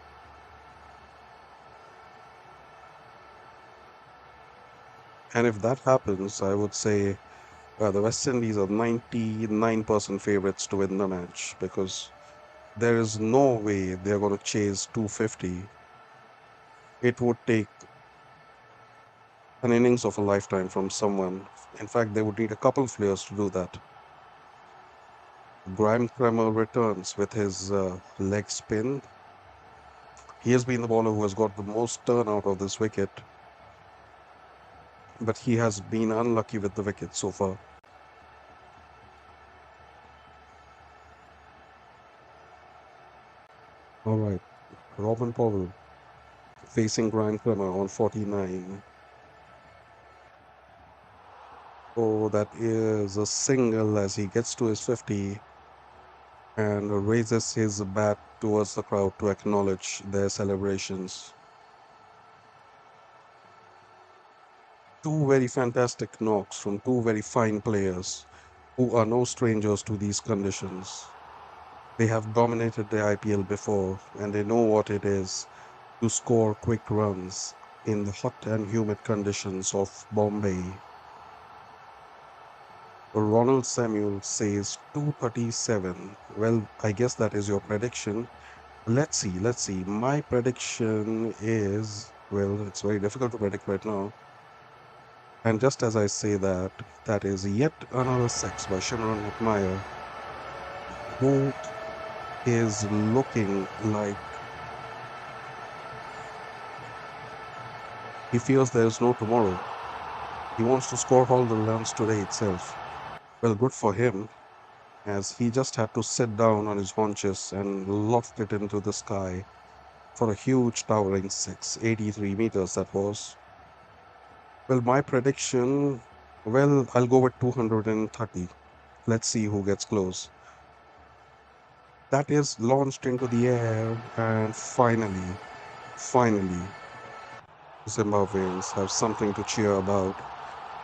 And if that happens, I would say the West Indies are 99% favorites to win the match because there is no way they're going to chase 250. It would take an innings of a lifetime from someone. In fact, they would need a couple of players to do that. Graham Kramer returns with his leg spin. He has been the bowler who has got the most turn out of this wicket, but he has been unlucky with the wicket so far. All right, Robin Powell facing Graham Kramer on 49. Oh, that is a single as he gets to his 50 and raises his bat towards the crowd to acknowledge their celebrations. Two very fantastic knocks from two very fine players who are no strangers to these conditions. They have dominated the IPL before and they know what it is to score quick runs in the hot and humid conditions of Bombay. Ronald Samuel says 237. Well, I guess that is your prediction. Let's see. My prediction is, well, it's very difficult to predict right now. And just as I say that, that is yet another six by Shimron Hetmeyer, who is looking like he feels there is no tomorrow. He wants to score all the runs today itself. Well, good for him, as he just had to sit down on his haunches and loft it into the sky for a huge towering six, 83 meters that was. Well, my prediction, well, I'll go with 230. Let's see who gets close. That is launched into the air, and finally, Zimbabweans have something to cheer about,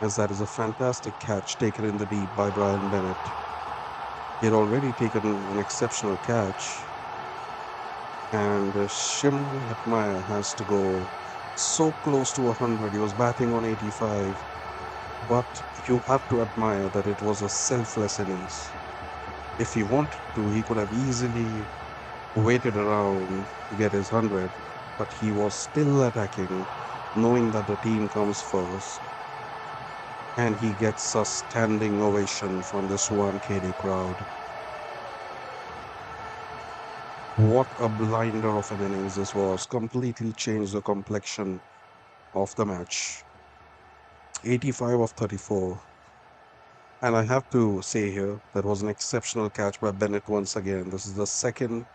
as that is a fantastic catch taken in the deep by Brian Bennett. He had already taken an exceptional catch, and Shimron Hetmeyer has to go so close to 100. He was batting on 85, but you have to admire that it was a selfless innings. If he wanted to, he could have easily waited around to get his 100, but he was still attacking, knowing that the team comes first, and he gets a standing ovation from the Suwan-Kede crowd. What a blinder of an innings this was. Completely changed the complexion of the match. 85 of 34. And I have to say here, that was an exceptional catch by Bennett once again. This is the second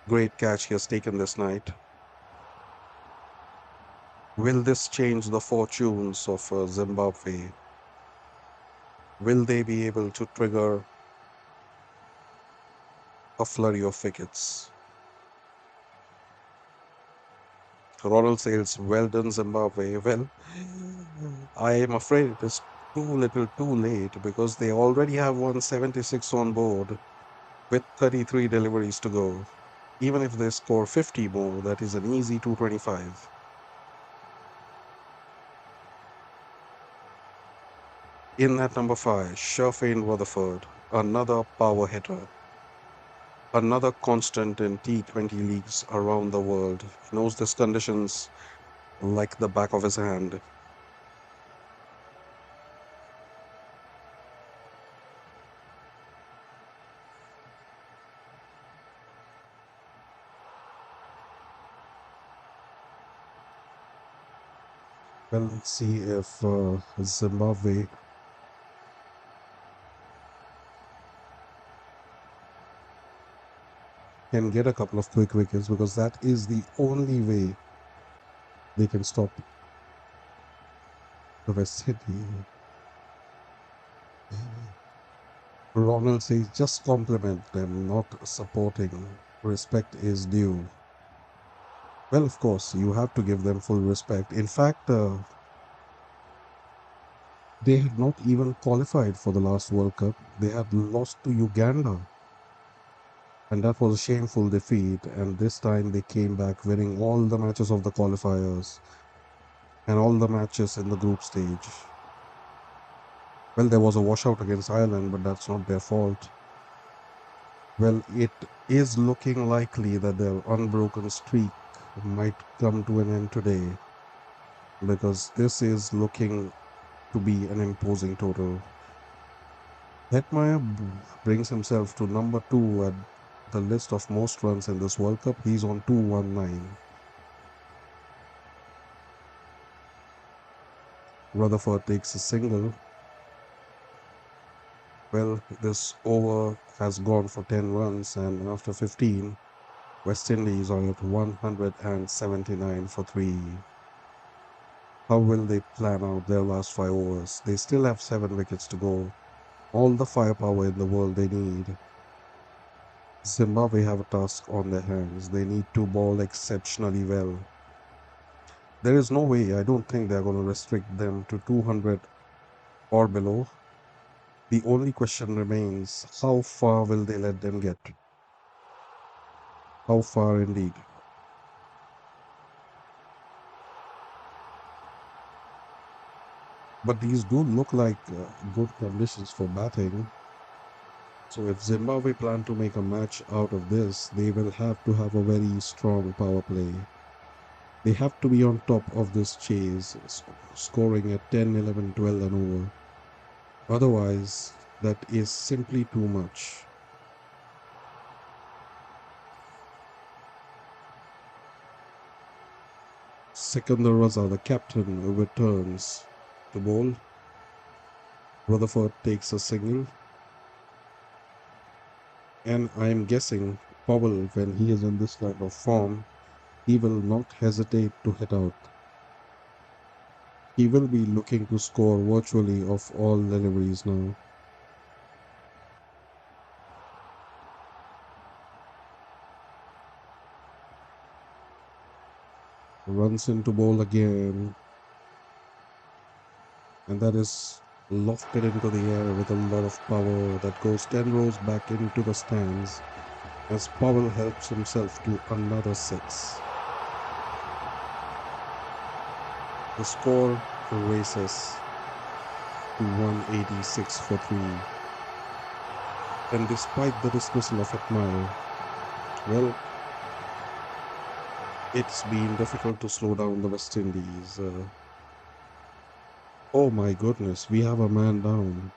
great catch he has taken this night. Will this change the fortunes of Zimbabwe? Will they be able to trigger a flurry of wickets? Ronald says, well done, Zimbabwe. Well, I am afraid it is too little too late because they already have 176 on board with 33 deliveries to go. Even if they score 50 more, that is an easy 225. In at number 5, Sherfane Rutherford, another power hitter, another constant in T20 leagues around the world. He knows these conditions like the back of his hand. Well, let's see if Zimbabwe can get a couple of quick wickets because that is the only way they can stop the West Indies. Ronald says just compliment them, not supporting. Respect is due. Well, of course, you have to give them full respect. In fact, they had not even qualified for the last World Cup. They had lost to Uganda, and that was a shameful defeat. And this time they came back winning all the matches of the qualifiers and all the matches in the group stage. Well, there was a washout against Ireland, but that's not their fault. Well, it is looking likely that their unbroken streak might come to an end today because this is looking to be an imposing total. Hetmeyer brings himself to number 2 at the list of most runs in this World Cup. He's on 219. Rutherford takes a single. Well, this over has gone for 10 runs, and after 15, West Indies are at 179 for 3. How will they plan out their last 5 overs? They still have 7 wickets to go. All the firepower in the world they need. Zimbabwe have a task on their hands. They need to bowl exceptionally well. There is no way. I don't think they're going to restrict them to 200 or below. The only question remains, how far will they let them get? How far indeed? But these do look like good conditions for batting. So if Zimbabwe plan to make a match out of this, they will have to have a very strong power play. They have to be on top of this chase, scoring at 10, 11, 12 and over. Otherwise, that is simply too much. Sikandar Raza, the captain, returns to bowl. Rutherford takes a single, and I am guessing Powell, when he is in this kind of form, he will not hesitate to hit out. He will be looking to score virtually of all deliveries now. Runs into bowl again, and that is lofted into the air with a lot of power that goes 10 rows back into the stands as Powell helps himself to another six. The score races to 186 for 3. And despite the dismissal of Atmire, well, it's been difficult to slow down the West Indies. Oh my goodness, we have a man down.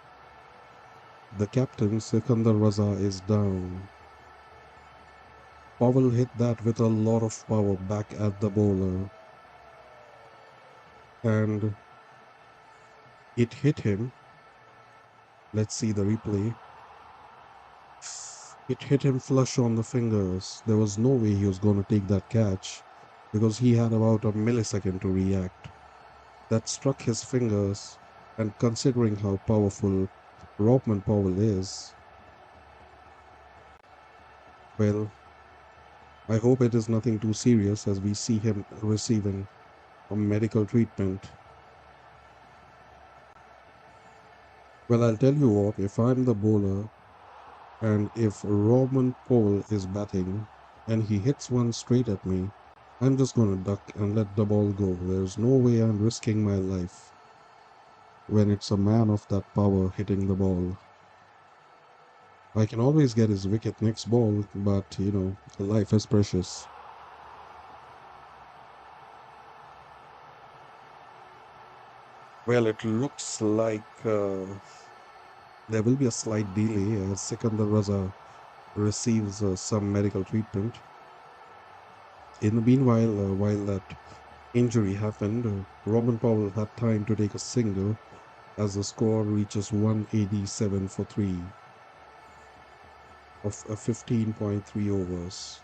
The captain, Sikandar Raza, is down. Powell hit that with a lot of power back at the bowler. And it hit him. Let's see the replay. It hit him flush on the fingers. There was no way he was going to take that catch because he had about a millisecond to react. That struck his fingers, and considering how powerful Robman Powell is, well, I hope it is nothing too serious as we see him receiving a medical treatment. Well, I'll tell you what, if I'm the bowler and if Robman Powell is batting and he hits one straight at me, I'm just going to duck and let the ball go. There's no way I'm risking my life when it's a man of that power hitting the ball. I can always get his wicket next ball, but life is precious. Well, it looks like there will be a slight delay as Sikandar Raza receives some medical treatment. In the meanwhile, while that injury happened, Robin Powell had time to take a single as the score reaches 187 for 3 of a 15.3 overs.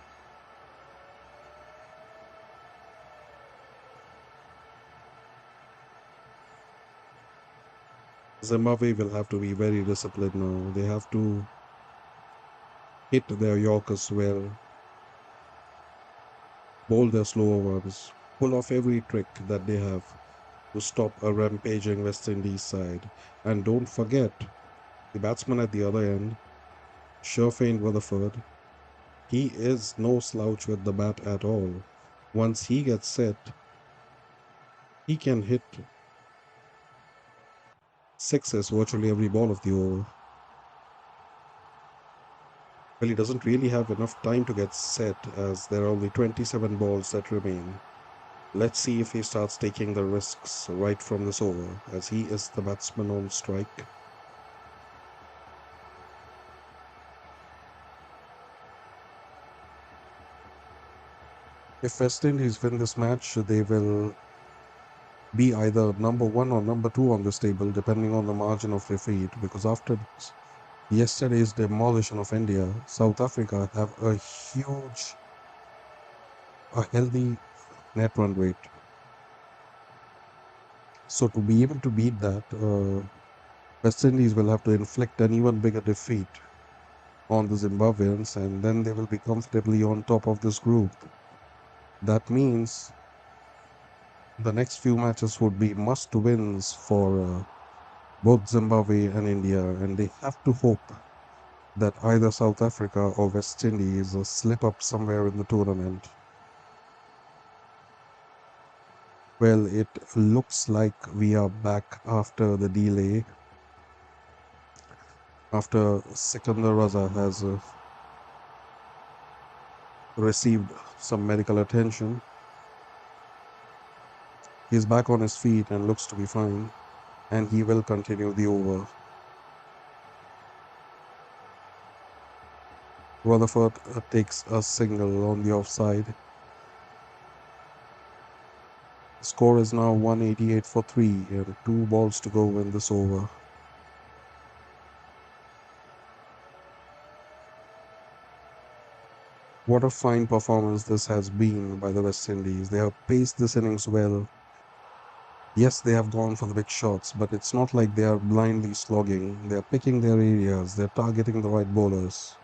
Zimbabwe will have to be very disciplined now. They have to hit their Yorkers well, bowl their slower ones, pull off every trick that they have to stop a rampaging West Indies side. And don't forget, the batsman at the other end, Sherfane Rutherford, he is no slouch with the bat at all. Once he gets set, he can hit sixes virtually every ball of the over. Well, he doesn't really have enough time to get set as there are only 27 balls that remain. Let's see if he starts taking the risks right from this over, as he is the batsman on strike. If West Indies win this match, they will be either number 1 or number 2 on this table, depending on the margin of defeat, because after yesterday's demolition of India, South Africa have a healthy net run rate. So to be able to beat that, West Indies will have to inflict an even bigger defeat on the Zimbabweans, and then they will be comfortably on top of this group. That means The next few matches would be must wins for both Zimbabwe and India, and they have to hope that either South Africa or West Indies slip up somewhere in the tournament. Well, it looks like we are back after the delay, after Sikandar Raza has received some medical attention. He's back on his feet and looks to be fine, and he will continue the over. Rutherford takes a single on the offside. Score is now 188 for 3 and 2 balls to go in this over. What a fine performance this has been by the West Indies. They have paced this innings well. Yes, they have gone for the big shots, but it's not like they are blindly slogging. They are picking their areas, they're targeting the right bowlers.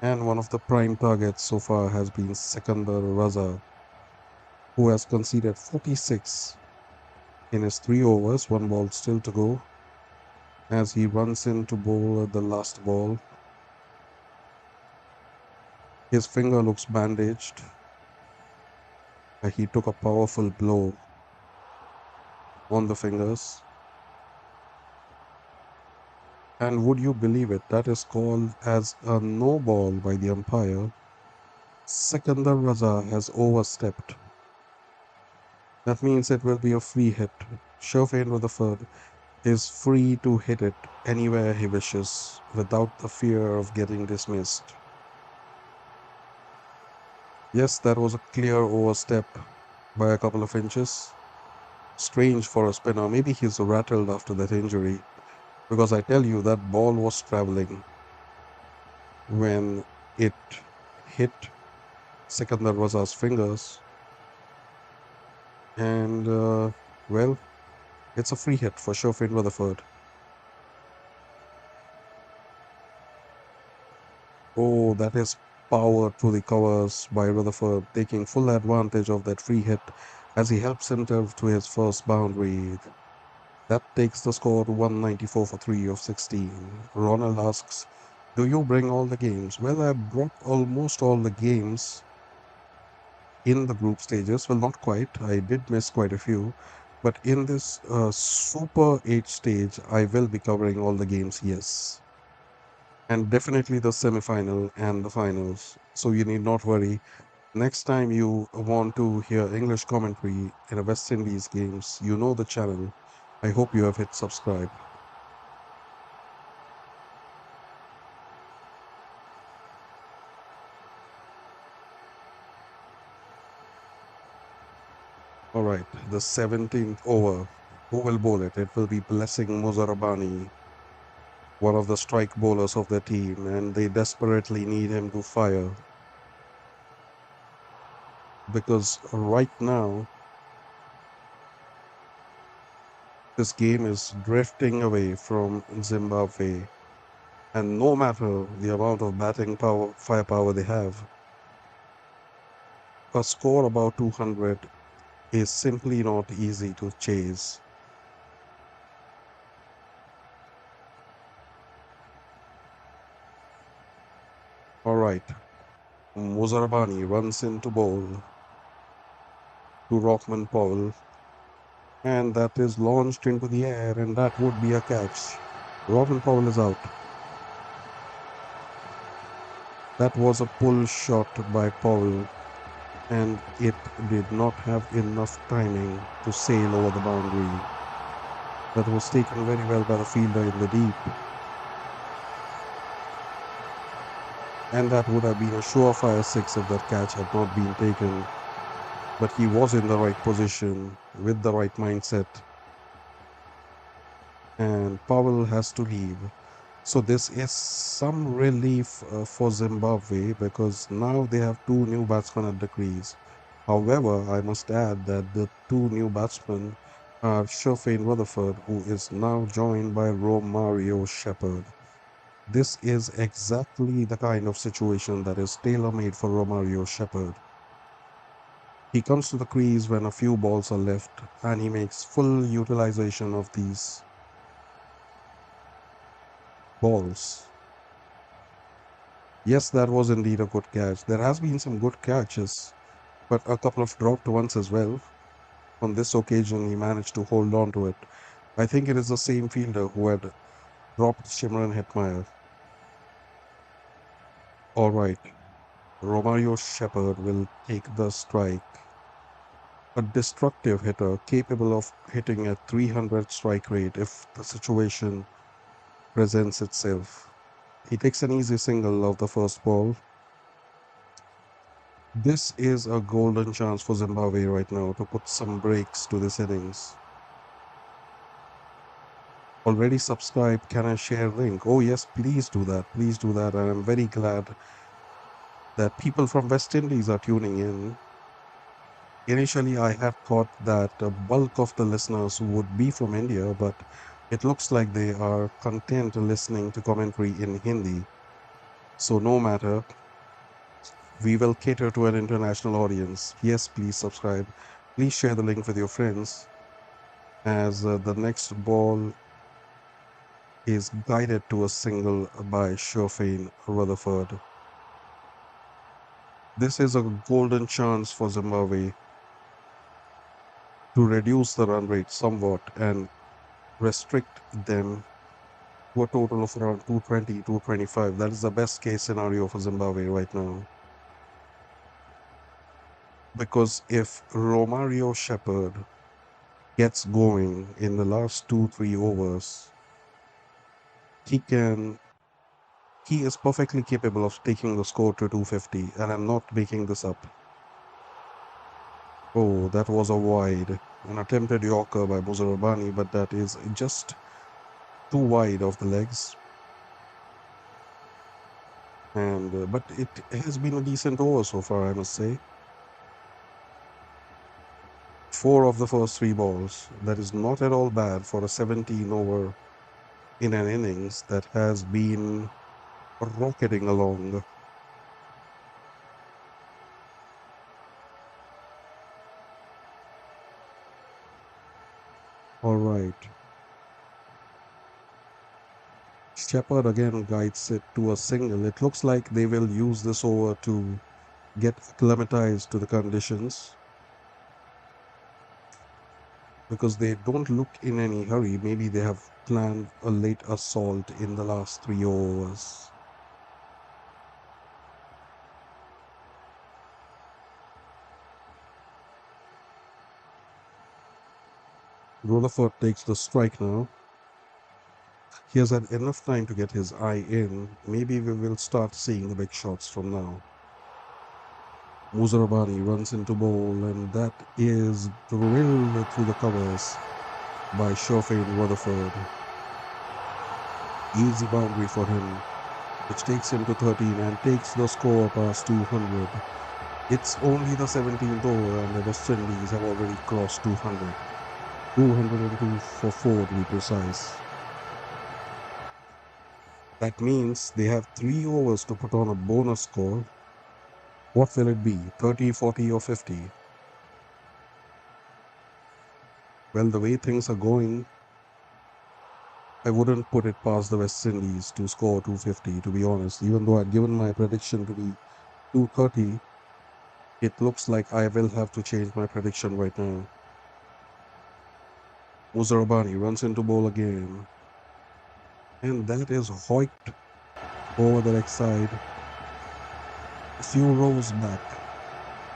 And one of the prime targets so far has been Sikandar Raza, who has conceded 46 in his 3 overs, 1 ball still to go, as he runs in to bowl the last ball. His finger looks bandaged. He took a powerful blow on the fingers. And would you believe it, that is called as a no ball by the umpire. Sikandar Raza has overstepped. That means it will be a free hit. Shofane Rutherford is free to hit it anywhere he wishes without the fear of getting dismissed. Yes, that was a clear overstep by a couple of inches. Strange for a spinner. Maybe he's rattled after that injury, because I tell you that ball was traveling when it hit Sikandar Raza's fingers. And, well, it's a free hit for Shofane Rutherford. Oh, that is power through the covers by Rutherford, taking full advantage of that free hit as he helps himself to his first boundary. That takes the score to 194 for 3 of 16. Ronald asks, do you bring all the games? Well, I brought almost all the games in the group stages. Well, not quite. I did miss quite a few. But in this Super 8 stage, I will be covering all the games, yes. And definitely the semi-final and the finals. So you need not worry. Next time you want to hear English commentary in a West Indies games, you know the channel. I hope you have hit subscribe. All right, the 17th over. Who will bowl it? It will be Blessing Muzarabani, one of the strike bowlers of the team, and they desperately need him to fire because right now this game is drifting away from Zimbabwe. And no matter the amount of batting power, firepower they have, a score about 200 is simply not easy to chase. All right, Muzarabani runs into bowl to Rockman Powell, and that is launched into the air, and that would be a catch. Rockman Powell is out. That was a pull shot by Powell, and it did not have enough timing to sail over the boundary. That was taken very well by the fielder in the deep. And that would have been a surefire six if that catch had not been taken. But he was in the right position with the right mindset. And Powell has to leave. So this is some relief for Zimbabwe, because now they have two new batsmen at the crease. However, I must add that the two new batsmen are Shofane Rutherford, who is now joined by Romario Shepherd. This is exactly the kind of situation that is tailor-made for Romario Shepherd. He comes to the crease when a few balls are left and he makes full utilization of these balls. Yes, that was indeed a good catch. There has been some good catches, but a couple of dropped ones as well. On this occasion, he managed to hold on to it. I think it is the same fielder who had dropped Shimron Hetmeyer. All right, Romario Shepherd will take the strike. A destructive hitter capable of hitting a 300 strike rate if the situation presents itself. He takes an easy single of the first ball. This is a golden chance for Zimbabwe right now to put some brakes to this innings. Already subscribed, can I share link? Oh yes, please do that. Please do that. And I'm very glad that people from West Indies are tuning in. Initially, I had thought that a bulk of the listeners would be from India, but it looks like they are content listening to commentary in Hindi. So no matter, we will cater to an international audience. Yes, please subscribe. Please share the link with your friends as the next ball is guided to a single by Shofane Rutherford. This is a golden chance for Zimbabwe to reduce the run rate somewhat and restrict them to a total of around 220, 225. That is the best case scenario for Zimbabwe right now. Because if Romario Shepherd gets going in the last 2, 3 overs, he can he is perfectly capable of taking the score to 250, and I'm not making this up. Oh, that was a wide. An attempted Yorker by Muzarabani, but that is just too wide of the legs. And but it has been a decent over so far, I must say. 4 of the first 3 balls. That is not at all bad for a 17 over in an innings that has been rocketing along. All right. Shepard again guides it to a single. It looks like they will use this over to get acclimatized to the conditions because they don't look in any hurry. Maybe they have planned a late assault in the last 3 overs. Rutherford takes the strike now. He has had enough time to get his eye in. Maybe we will start seeing the big shots from now. Muzarabani runs into bowl, and that is drilled through the covers by Shofane Rutherford. Easy boundary for him, which takes him to 13 and takes the score past 200. It's only the 17th over, and the West Indies have already crossed 200. 202 for 4 to be precise. That means they have 3 overs to put on a bonus score. What will it be? 30, 40, or 50? Well, the way things are going, I wouldn't put it past the West Indies to score 250, to be honest. Even though I'd given my prediction to be 230, it looks like I will have to change my prediction right now. Muzarabani runs into bowl again. And that is hoiked over the leg side. A few rows back.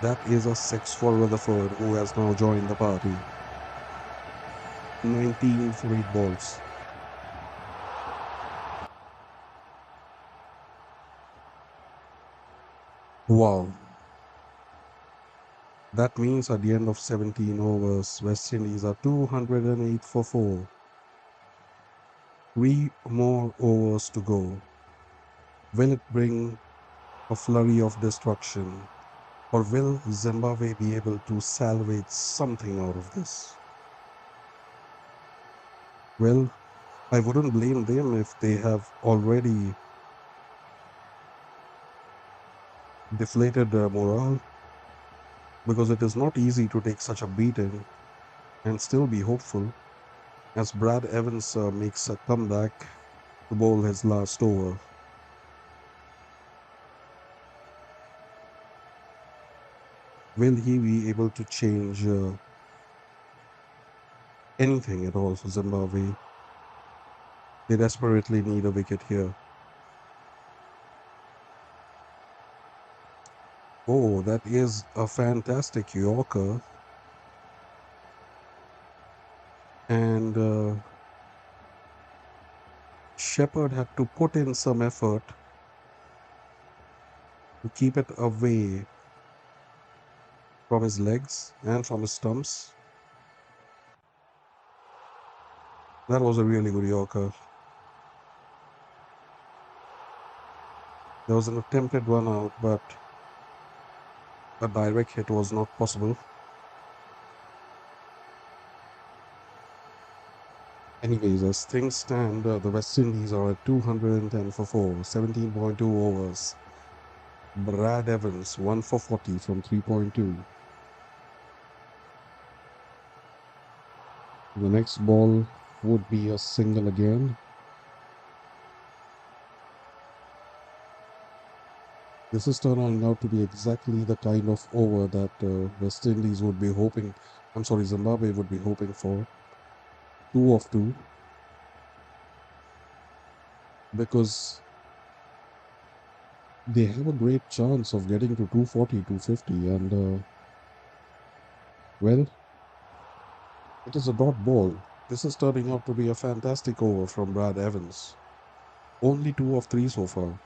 That is a 6 for Rutherford, who has now joined the party. 19 for 8 balls. Wow. That means at the end of 17 overs, West Indies are 208 for 4. 3 more overs to go. Will it bring a flurry of destruction? Or will Zimbabwe be able to salvage something out of this? Well, I wouldn't blame them if they have already deflated their morale. because it is not easy to take such a beating and still be hopeful as Brad Evans makes a comeback to bowl his last over. Will he be able to change anything at all for Zimbabwe? They desperately need a wicket here. Oh, that is a fantastic Yorker. And Shepherd had to put in some effort to keep it away from his legs and from his stumps. That was a really good Yorker. There was an attempted run out, but a direct hit was not possible. Anyways, as things stand, the West Indies are at 210 for 4, 17.2 overs. Brad Evans, 1 for 40 from 3.2. The next ball would be a single again. This is turning out to be exactly the kind of over that West Indies would be hoping, I'm sorry, Zimbabwe would be hoping for. 2 of 2. Because they have a great chance of getting to 240, 250. And, well, it is a dot ball. This is turning out to be a fantastic over from Brad Evans. Only 2 of 3 so far.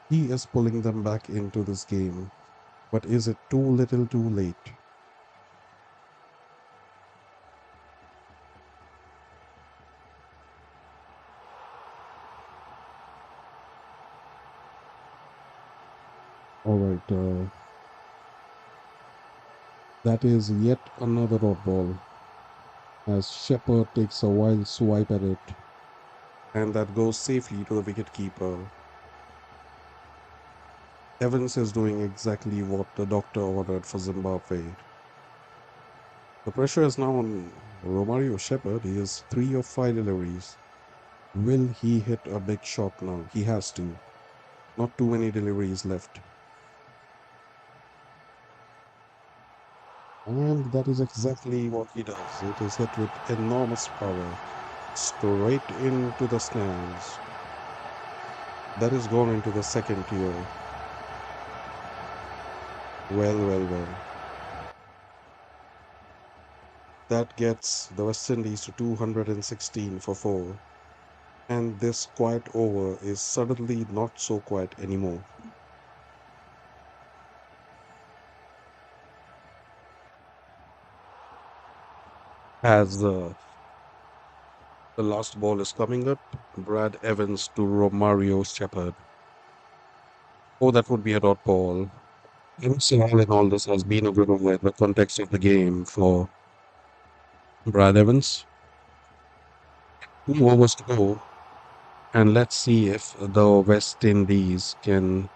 He is pulling them back into this game. But is it too little too late? All right, that is yet another dot ball as Shepherd takes a wild swipe at it, and that goes safely to the wicketkeeper. Evans is doing exactly what the doctor ordered for Zimbabwe. The pressure is now on Romario Shepherd. He has 3 of 5 deliveries. Will he hit a big shot now? He has to. Not too many deliveries left. And that is exactly what he does. It is hit with enormous power, straight into the stands. That is gone into the second tier. Well, well, well. That gets the West Indies to 216 for 4. And this quiet over is suddenly not so quiet anymore. As the last ball is coming up, Brad Evans to Romario Shepherd. Oh, that would be a dot ball. I would say all in all, this has been a good over in the context of the game for Brad Evans. 2 overs to go, and let's see if the West Indies can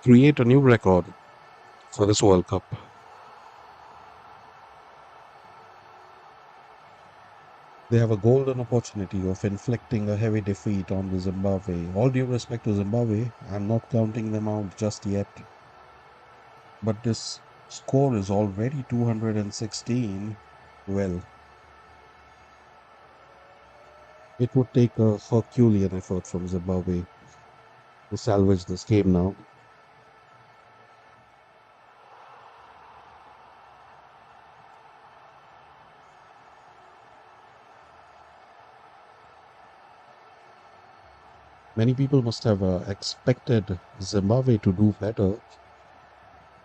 create a new record for this World Cup. They have a golden opportunity of inflicting a heavy defeat on the Zimbabwe. All due respect to Zimbabwe, I'm not counting them out just yet. But this score is already 216. Well, it would take a Herculean effort from Zimbabwe to salvage this game now. Many people must have expected Zimbabwe to do better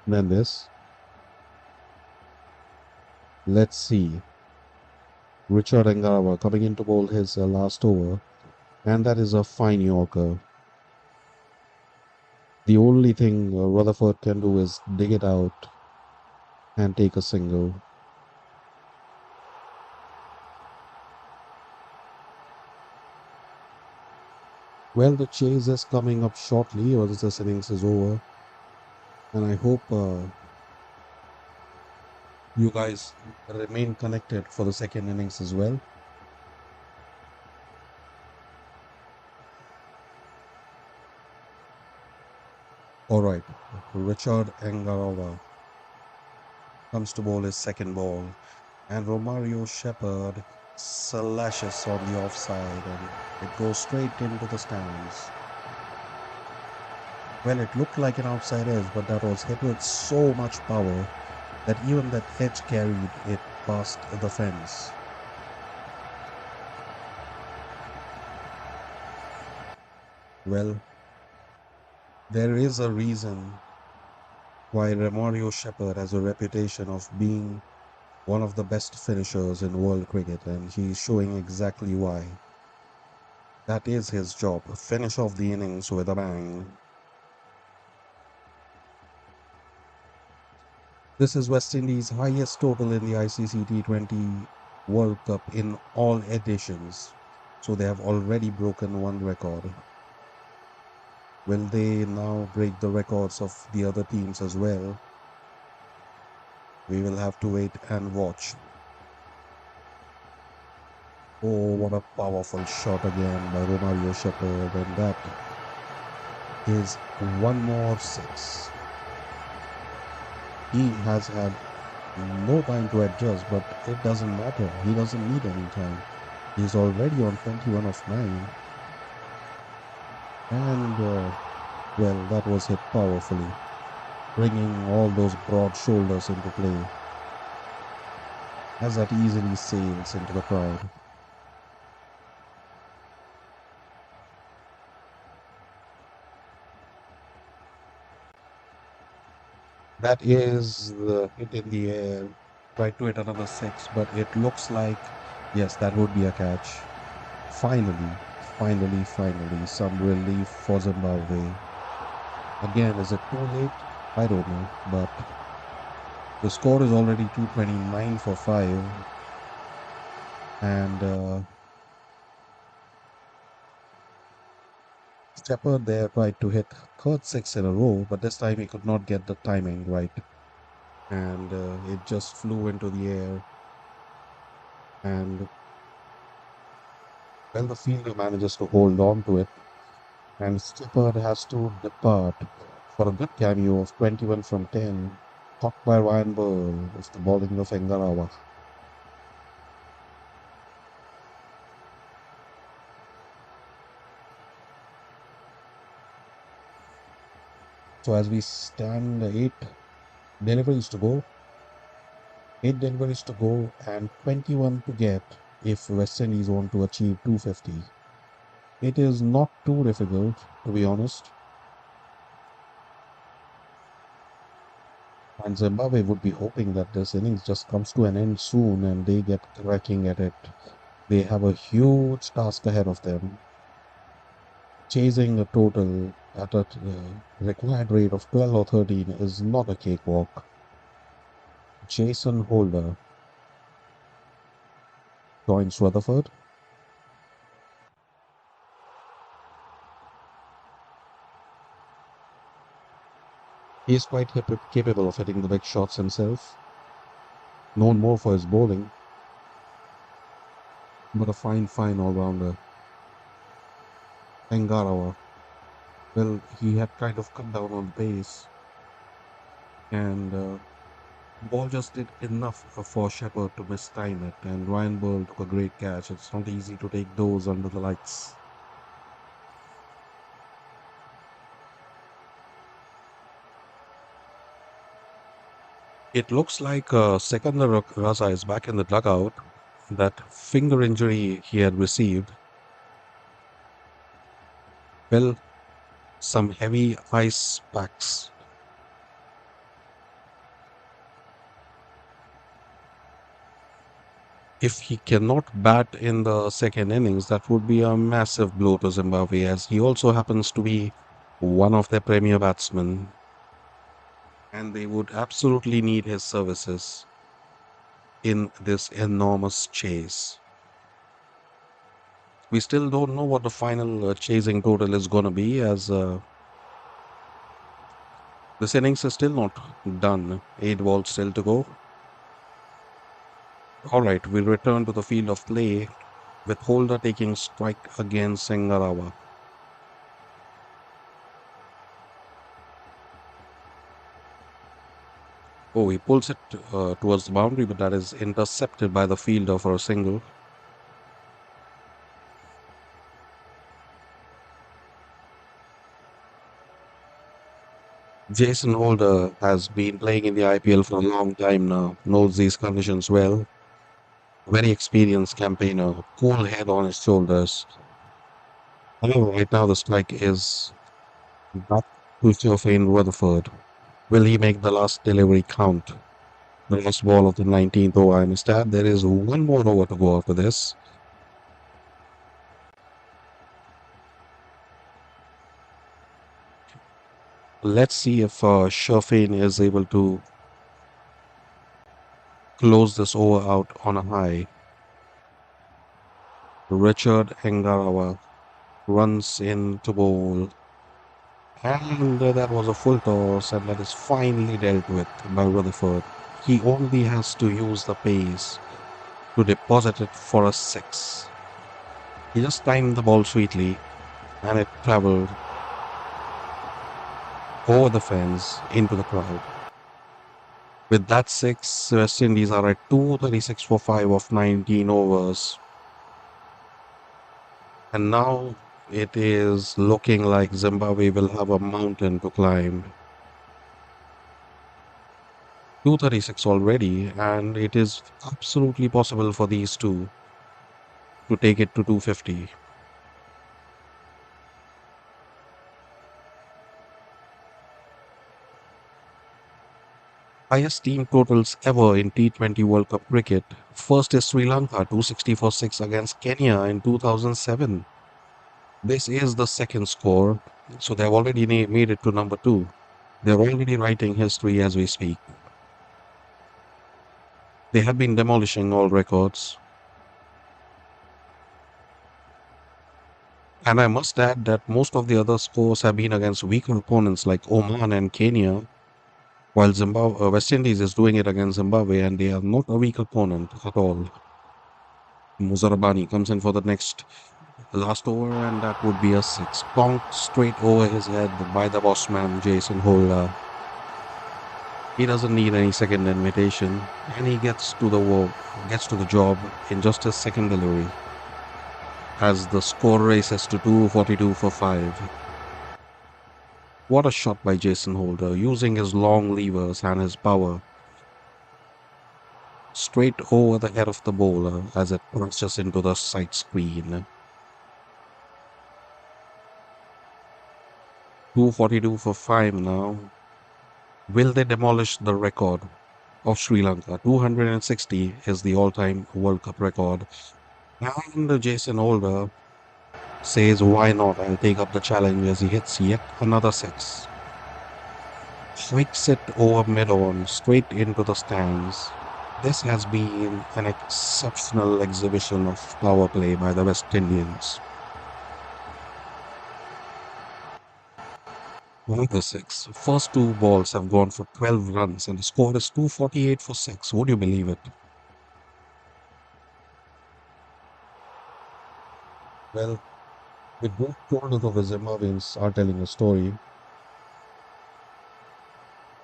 than this. Let's see. Richard Angarawa coming in to bowl his last over, and that is a fine Yorker. The only thing Rutherford can do is dig it out and take a single. Well, the chase is coming up shortly, or this innings is over, and I hope You guys remain connected for the second innings as well. All right. Richard Engarawa comes to bowl his second ball, and Romario Shepherd slashes on the offside, and it goes straight into the stands. Well, it looked like an outside edge, but that was hit with so much power that even that edge carried it past the fence. Well, there is a reason why Romario Shepherd has a reputation of being one of the best finishers in world cricket, and he's showing exactly why. That is his job, finish off the innings with a bang. This is West Indies' highest total in the ICC T20 World Cup in all editions. So they have already broken one record. Will they now break the records of the other teams as well? We will have to wait and watch. Oh, what a powerful shot again by Romario Shepherd, and that is one more six. He has had no time to adjust, but it doesn't matter. He doesn't need any time. He's already on 21 of 9. And, well, that was hit powerfully, bringing all those broad shoulders into play as that easily sails into the crowd. That is the hit in the air. Tried to hit another six, but it looks like, yes, that would be a catch. Finally, some relief for Zimbabwe. Again, is it too late? I don't know, but the score is already 229 for 5, and Shepherd there tried to hit third six in a row, but this time he could not get the timing right, and it just flew into the air. And well, the fielder manages to hold on to it, and Shepherd has to depart for a good cameo of 21 from 10, caught by Ryan Burl with the bowling of Engarawa. So as we stand, deliveries to go, 8 deliveries to go, and 21 to get if West Indies want to achieve 250. It is not too difficult, to be honest, and Zimbabwe would be hoping that this innings just comes to an end soon and they get cracking at it. They have a huge task ahead of them. Chasing a total at a required rate of 12 or 13 is not a cakewalk. Jason Holder joins Rutherford. He is quite capable of hitting the big shots himself, known more for his bowling, but a fine all-rounder. Engarawa, well, he had kind of cut down on the pace, and ball just did enough for Shepherd to mistime it, and Ryan Burl took a great catch. It's not easy to take those under the lights. It looks like Sikandar Raza is back in the dugout. That finger injury he had received, well, some heavy ice packs. If he cannot bat in the second innings, that would be a massive blow to Zimbabwe, as he also happens to be one of their premier batsmen, and they would absolutely need his services in this enormous chase. We still don't know what the final chasing total is going to be, as this innings is still not done. 8 balls still to go. All right, we'll return to the field of play with Holder taking strike against Singarawa. Oh, he pulls it towards the boundary, but that is intercepted by the fielder for a single. Jason Holder has been playing in the IPL for a long time now, knows these conditions well. Very experienced campaigner, cool head on his shoulders. However, right now the strike is back to Shofane Rutherford. Will he make the last delivery count? The last ball of the 19th over. I understand there is one more over to go after this. Let's see if Shofane is able to close this over out on a high. Richard Engarawa runs in to bowl. And that was a full toss, and that is finally dealt with by Rutherford. He only has to use the pace to deposit it for a six. He just timed the ball sweetly, and it traveled over the fence into the crowd. With that six, West Indies are at 236 for 5 of 19 overs. And now it is looking like Zimbabwe will have a mountain to climb. 236 already, and it is absolutely possible for these two to take it to 250. Highest team totals ever in T20 World Cup cricket. First is Sri Lanka, 260 for 6 against Kenya in 2007. This is the second score, so they've already made it to number 2. They're already writing history as we speak. They have been demolishing all records. And I must add that most of the other scores have been against weaker opponents like Oman and Kenya, while West Indies is doing it against Zimbabwe, and they are not a weak opponent at all. Muzarabani comes in for the last over, and that would be a six. Conked straight over his head by the boss man, Jason Holder. He doesn't need any second invitation, and he gets to the job in just his second delivery. As the score races to 242 for 5. What a shot by Jason Holder, using his long levers and his power. Straight over the head of the bowler as it crashes into the side screen. 242 for 5 now. Will they demolish the record of Sri Lanka? 260 is the all-time World Cup record. And Jason Holder says, why not? I'll take up the challenge as he hits yet another six. Swings it over mid-on, straight into the stands. This has been an exceptional exhibition of power play by the West Indians. Another six. First two balls have gone for 12 runs and the score is 248 for 6. Would you believe it? Well, with both corners of the Zimbabweans are telling a story.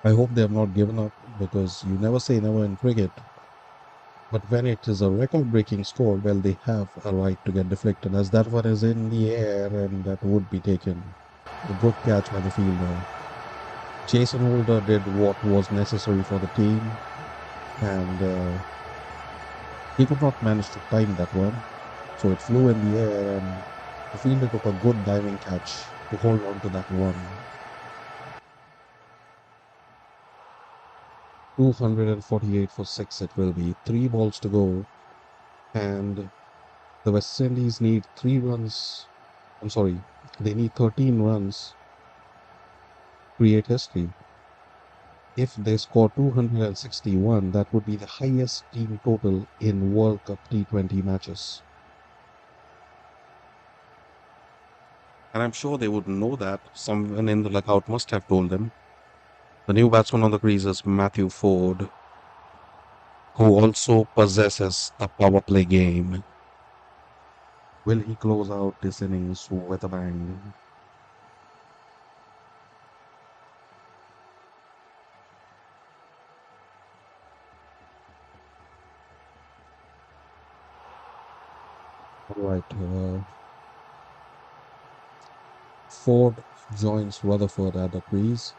I hope they have not given up because you never say never in cricket. But when it is a record-breaking score, well, they have a right to get deflected as that one is in the air and that would be taken. A good catch by the fielder. Jason Holder did what was necessary for the team and he could not manage to time that one. So it flew in the air and the fielder took a good diving catch to hold on to that one. 248 for 6 it will be. 3 balls to go. And the West Indies need 3 runs. I'm sorry, they need 13 runs to create history. If they score 261, that would be the highest team total in World Cup T20 matches. And I'm sure they would know that. Someone in the lookout must have told them. The new batsman on the crease is Matthew Ford. who also possesses a power play game. Will he close out this innings with a bang? All right. Ford joins Rutherford at the crease.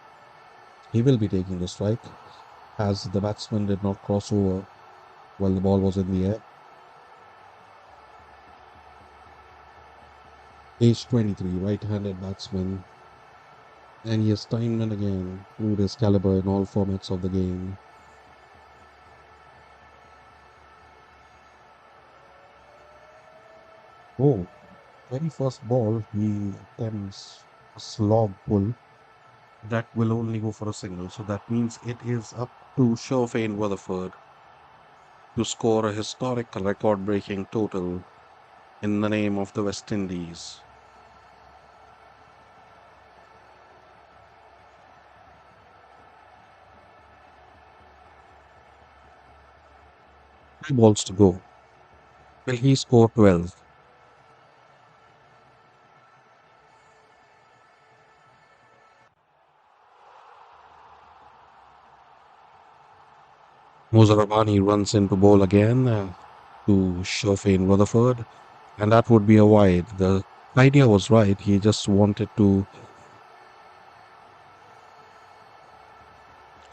He will be taking the strike as the batsman did not cross over while the ball was in the air. Age 23, right-handed batsman, and he has time and again proved his caliber in all formats of the game. Oh, very first ball, he attempts a slog pull that will only go for a single. So that means it is up to Shofane Rutherford to score a historic record-breaking total in the name of the West Indies. Three balls to go. Will he score 12? Muzarabani runs into bowl again to Shofane Rutherford, and that would be a wide. The idea was right. He just wanted to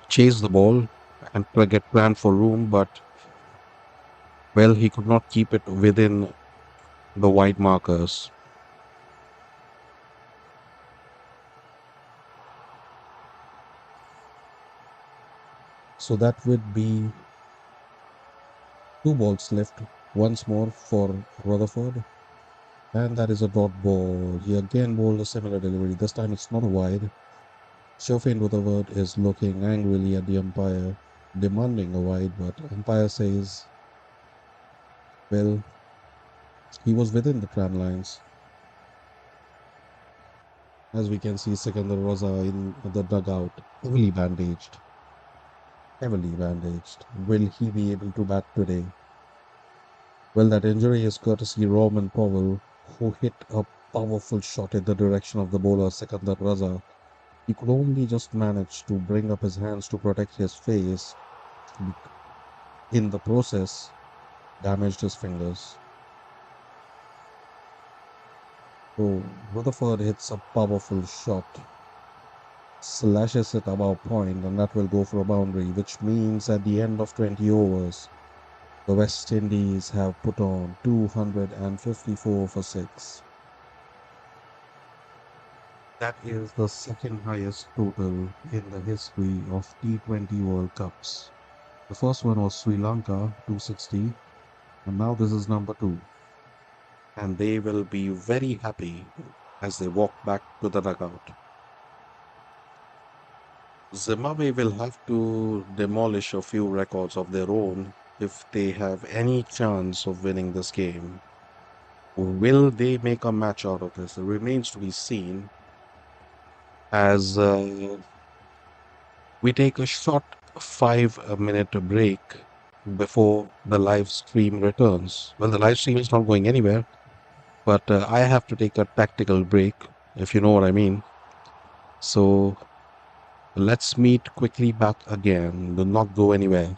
chase the ball and get planned for room, but well, he could not keep it within the wide markers. So that would be two balls left once more for Rutherford. And that is a dot ball. He again bowled a similar delivery. This time it's not a wide. Shofin Rutherford is looking angrily at the umpire, demanding a wide, but umpire says, well, he was within the tram lines. As we can see, Sikandar Raza in the dugout, heavily bandaged. Heavily bandaged. Will he be able to bat today? Well, that injury is courtesy Roman Powell, who hit a powerful shot in the direction of the bowler Sikandar Raza. He could only just manage to bring up his hands to protect his face. In the process, damaged his fingers. So Rutherford hits a powerful shot, slashes it above point, and that will go for a boundary, which means at the end of 20 overs, the West Indies have put on 254 for 6. That is the second highest total in the history of T20 World Cups. The first one was Sri Lanka, 260, and now this is number two. And they will be very happy as they walk back to the dugout. Zimbabwe will have to demolish a few records of their own if they have any chance of winning this game. Will they make a match out of this? It remains to be seen as we take a short 5 minute break before the live stream returns. Well, the live stream is not going anywhere, but I have to take a tactical break, if you know what I mean. So let's meet quickly back again. Do not go anywhere.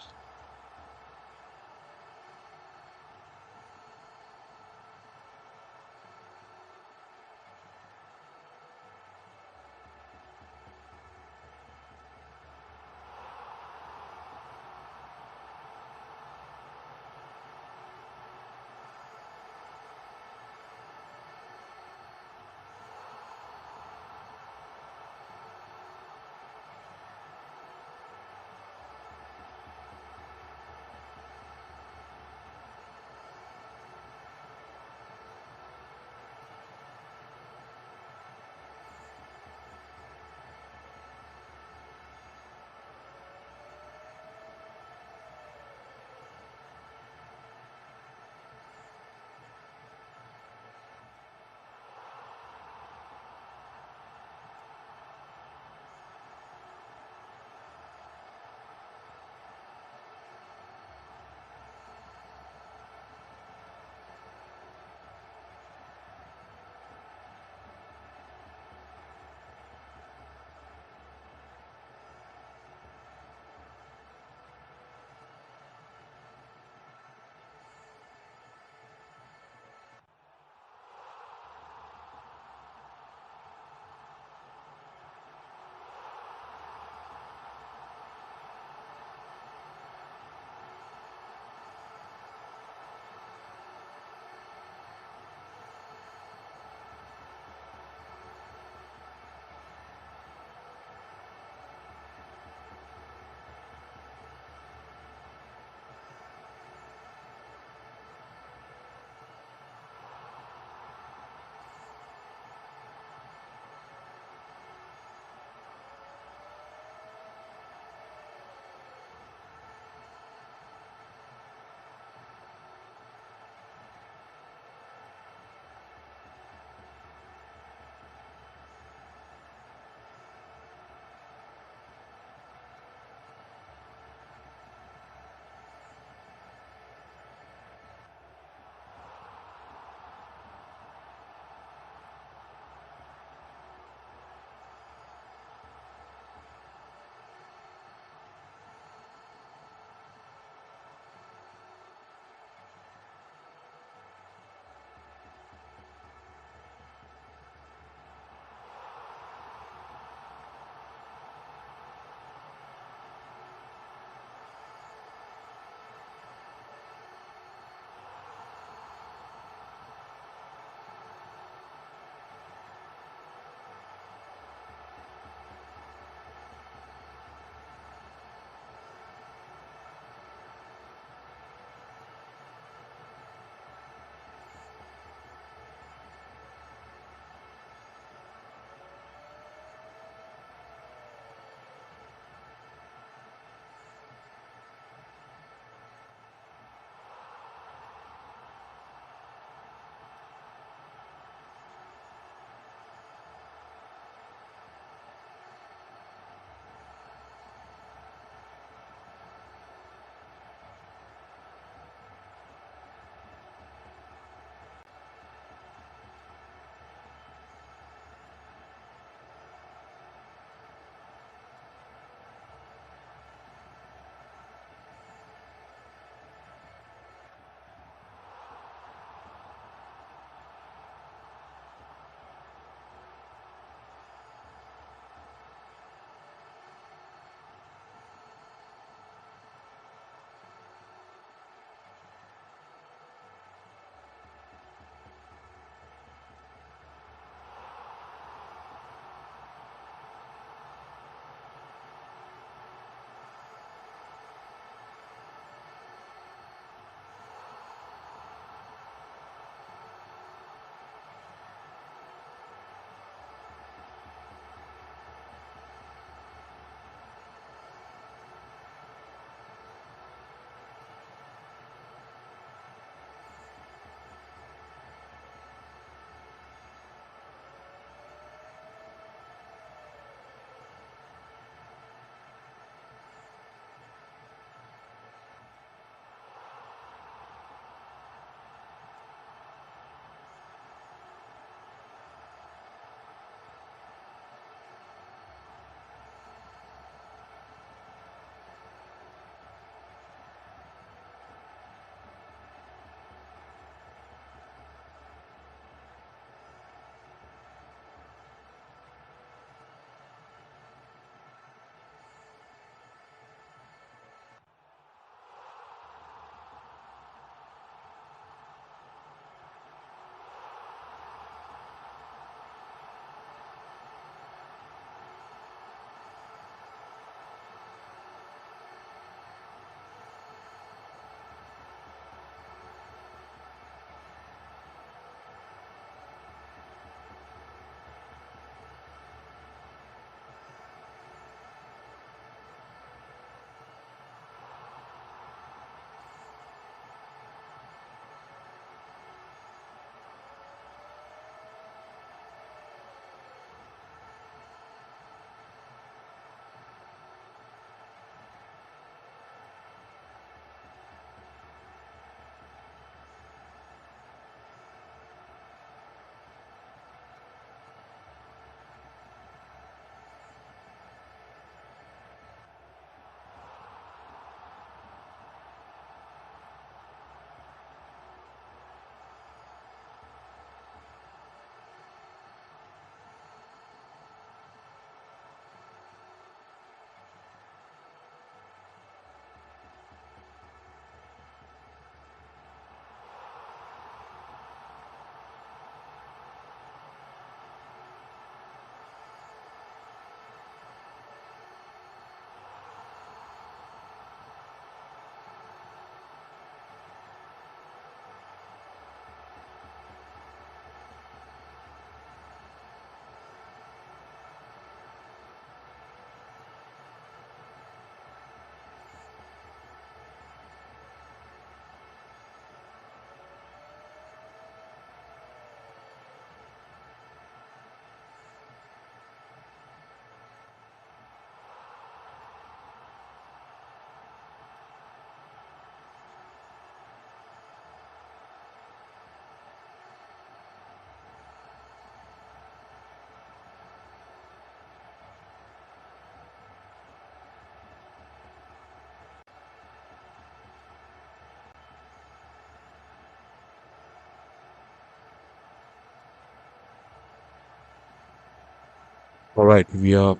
All right, we are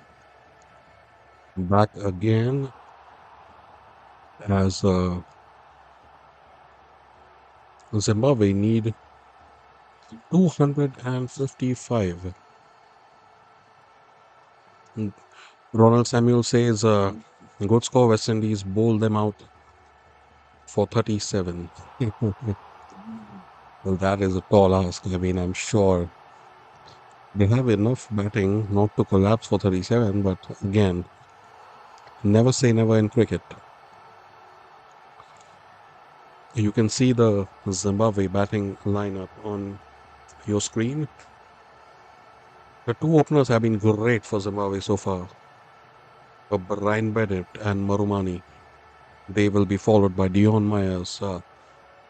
back again as Zimbabwe need 255. Mm, Ronald Samuel says, good score, West Indies bowl them out for 37. Well, that is a tall ask. I mean, I'm sure they have enough batting not to collapse for 37, but again, never say never in cricket. You can see the Zimbabwe batting lineup on your screen. The two openers have been great for Zimbabwe so far. Brian Bennett and Marumani. They will be followed by Dion Myers,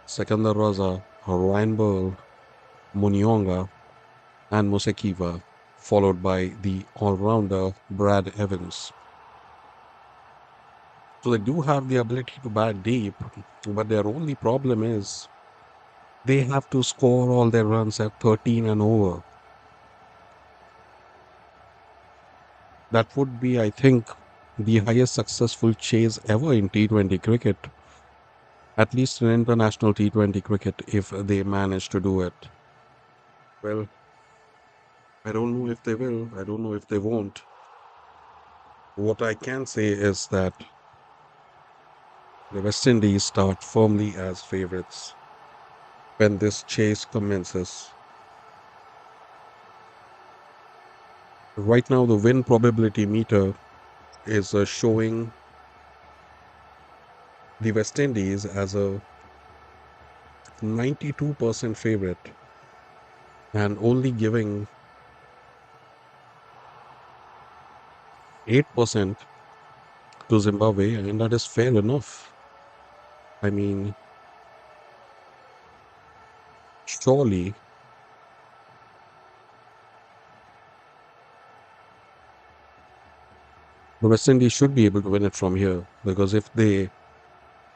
Sikandar Raza, Ryan Burl, Munyonga, and Musekiva, followed by the all-rounder Brad Evans. So they do have the ability to bat deep, but their only problem is they have to score all their runs at 13 and over. That would be, I think, the highest successful chase ever in T20 cricket, at least in international T20 cricket, if they manage to do it. Well, I don't know if they will, I don't know if they won't. What I can say is that the West Indies start firmly as favorites when this chase commences. Right now, the win probability meter is showing the West Indies as a 92% favorite and only giving 8% to Zimbabwe, and that is fair enough. I mean, surely the West Indies should be able to win it from here because if they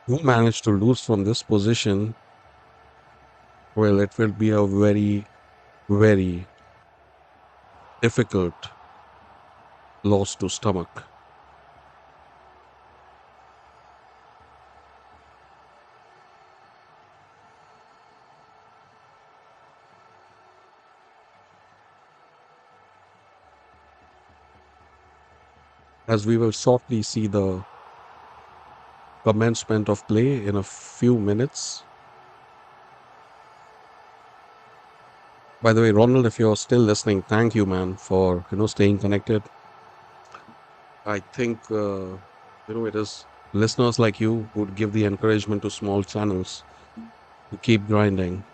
do manage to lose from this position, well, it will be a very, very difficult loss to stomach. As we will shortly see the commencement of play in a few minutes. By the way, Ronald, if you're still listening, thank you, man, for staying connected. I think it is listeners like you who would give the encouragement to small channels to keep grinding.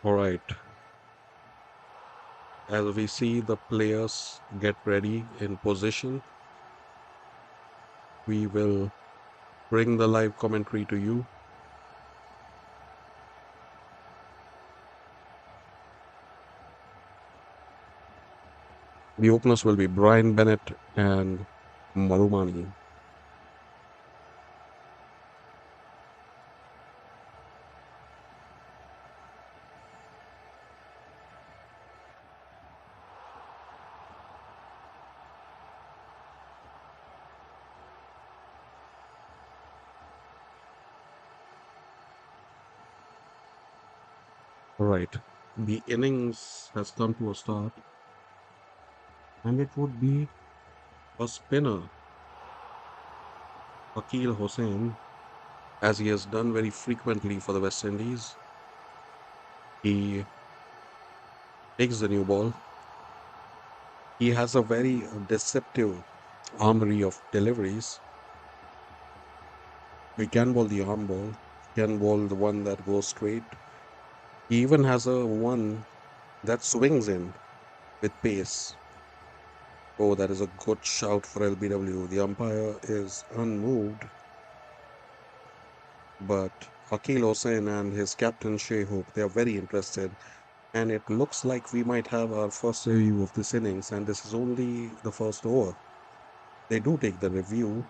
All right. As we see the players get ready in position, we will bring the live commentary to you. The openers will be Brian Bennett and Marumani. All right. The innings has come to a start, and it would be a spinner, Akil Hossain, as he has done very frequently for the West Indies. He takes the new ball. He has a very deceptive armory of deliveries. He can bowl the arm ball, can bowl the one that goes straight. He even has a one that swings in with pace. Oh, that is a good shout for LBW. The umpire is unmoved, but Akil Hossain and his captain Shai Hope, they are very interested And it looks like we might have our first review of this innings, and this is only the first over. They do take the review.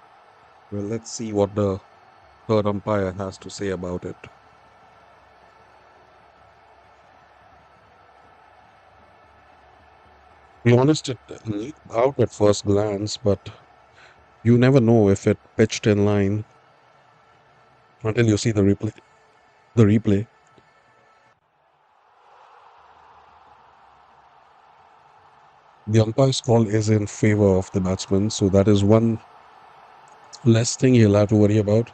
Well, let's see what the third umpire has to say about it. To be honest, it leaked out at first glance, but you never know if it pitched in line until you see the replay. The replay. The umpire's call is in favor of the batsman, so that is one less thing he'll have to worry about.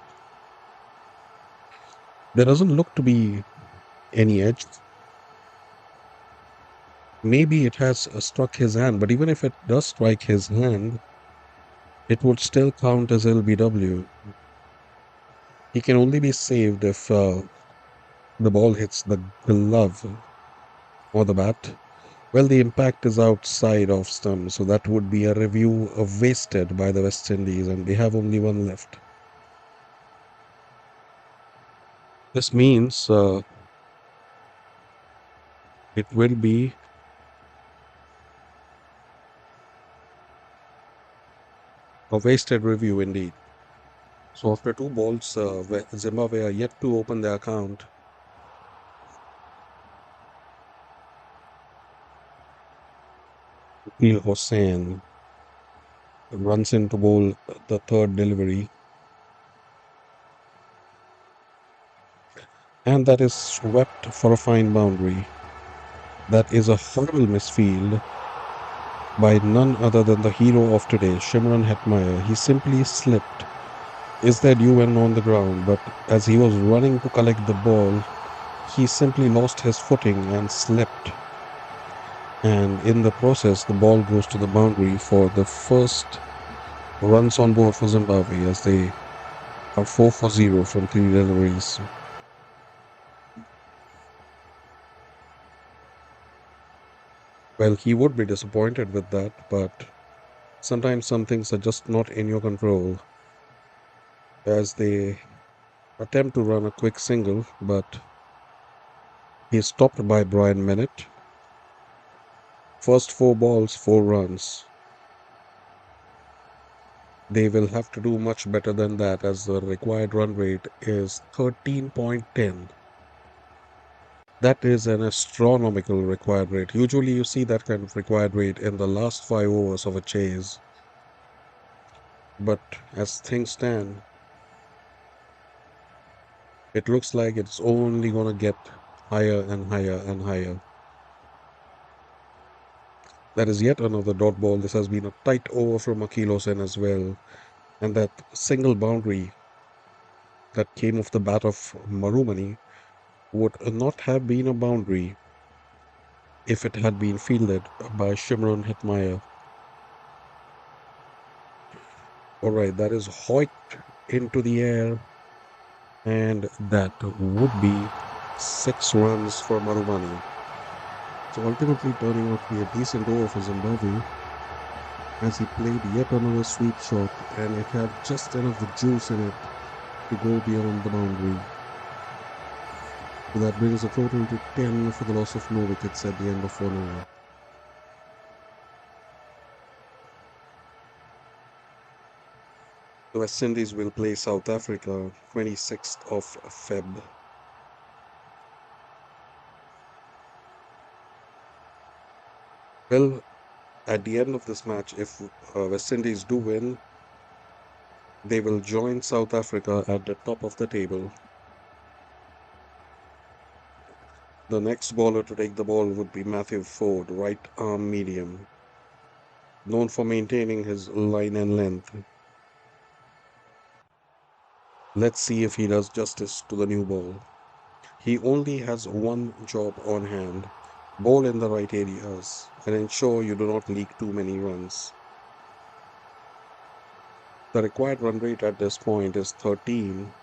There doesn't look to be any edge. Maybe it has struck his hand, but even if it does strike his hand, it would still count as LBW. He can only be saved if the ball hits the glove or the bat. Well, the impact is outside of stump, so that would be a review wasted by the West Indies, and they have only one left. This means it will be a wasted review indeed. So after two balls, Zimbabwe are yet to open their account. Neil Hossain runs into bowl the third delivery, and that is swept for a fine boundary. That is a horrible misfield by none other than the hero of today, Shimron Hetmeyer. He simply slipped. Is that you when on the ground? But as he was running to collect the ball, he simply lost his footing and slipped. And in the process, the ball goes to the boundary for the first runs on board for Zimbabwe as they are 4 for 0 from three deliveries. Well, he would be disappointed with that, but sometimes some things are just not in your control as they attempt to run a quick single, but he is stopped by Brian Bennett. First four balls, four runs. They will have to do much better than that as the required run rate is 13.10. That is an astronomical required rate. Usually you see that kind of required rate in the last 5 overs of a chase. But as things stand, it looks like it's only going to get higher and higher and higher. That is yet another dot ball. This has been a tight over from Akil Sen as well. And that single boundary that came off the bat of Marumani would not have been a boundary if it had been fielded by Shimron Hetmeyer. Alright, that is hoiked into the air, and that would be 6 runs for Marumani. So ultimately turning out to be a decent over for Zimbabwe as he played yet another sweep shot, and it had just enough juice in it to go beyond the boundary. So that brings the total to 10 for the loss of no wickets at the end of 1 over. The West Indies will play South Africa 26th of Feb. Well, at the end of this match, if West Indies do win, they will join South Africa at the top of the table. The next bowler to take the ball would be Matthew Ford, right arm medium, known for maintaining his line and length. Let's see if he does justice to the new ball. He only has one job on hand: bowl in the right areas and ensure you do not leak too many runs. The required run rate at this point is 13,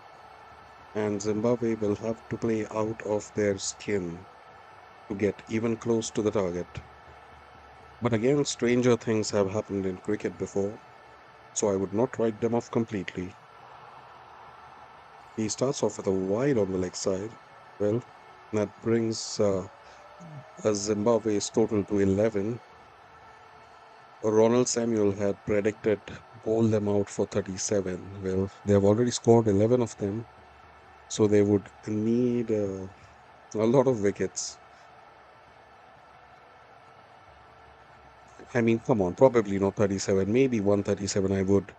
and Zimbabwe will have to play out of their skin to get even close to the target. But again, stranger things have happened in cricket before, so I would not write them off completely. He starts off with a wide on the leg side. Well, that brings Zimbabwe's total to 11. Ronald Samuel had predicted bowl them out for 37. Well, they have already scored 11 of them, so they would need a lot of wickets. I mean, come on, probably not 37, maybe 137.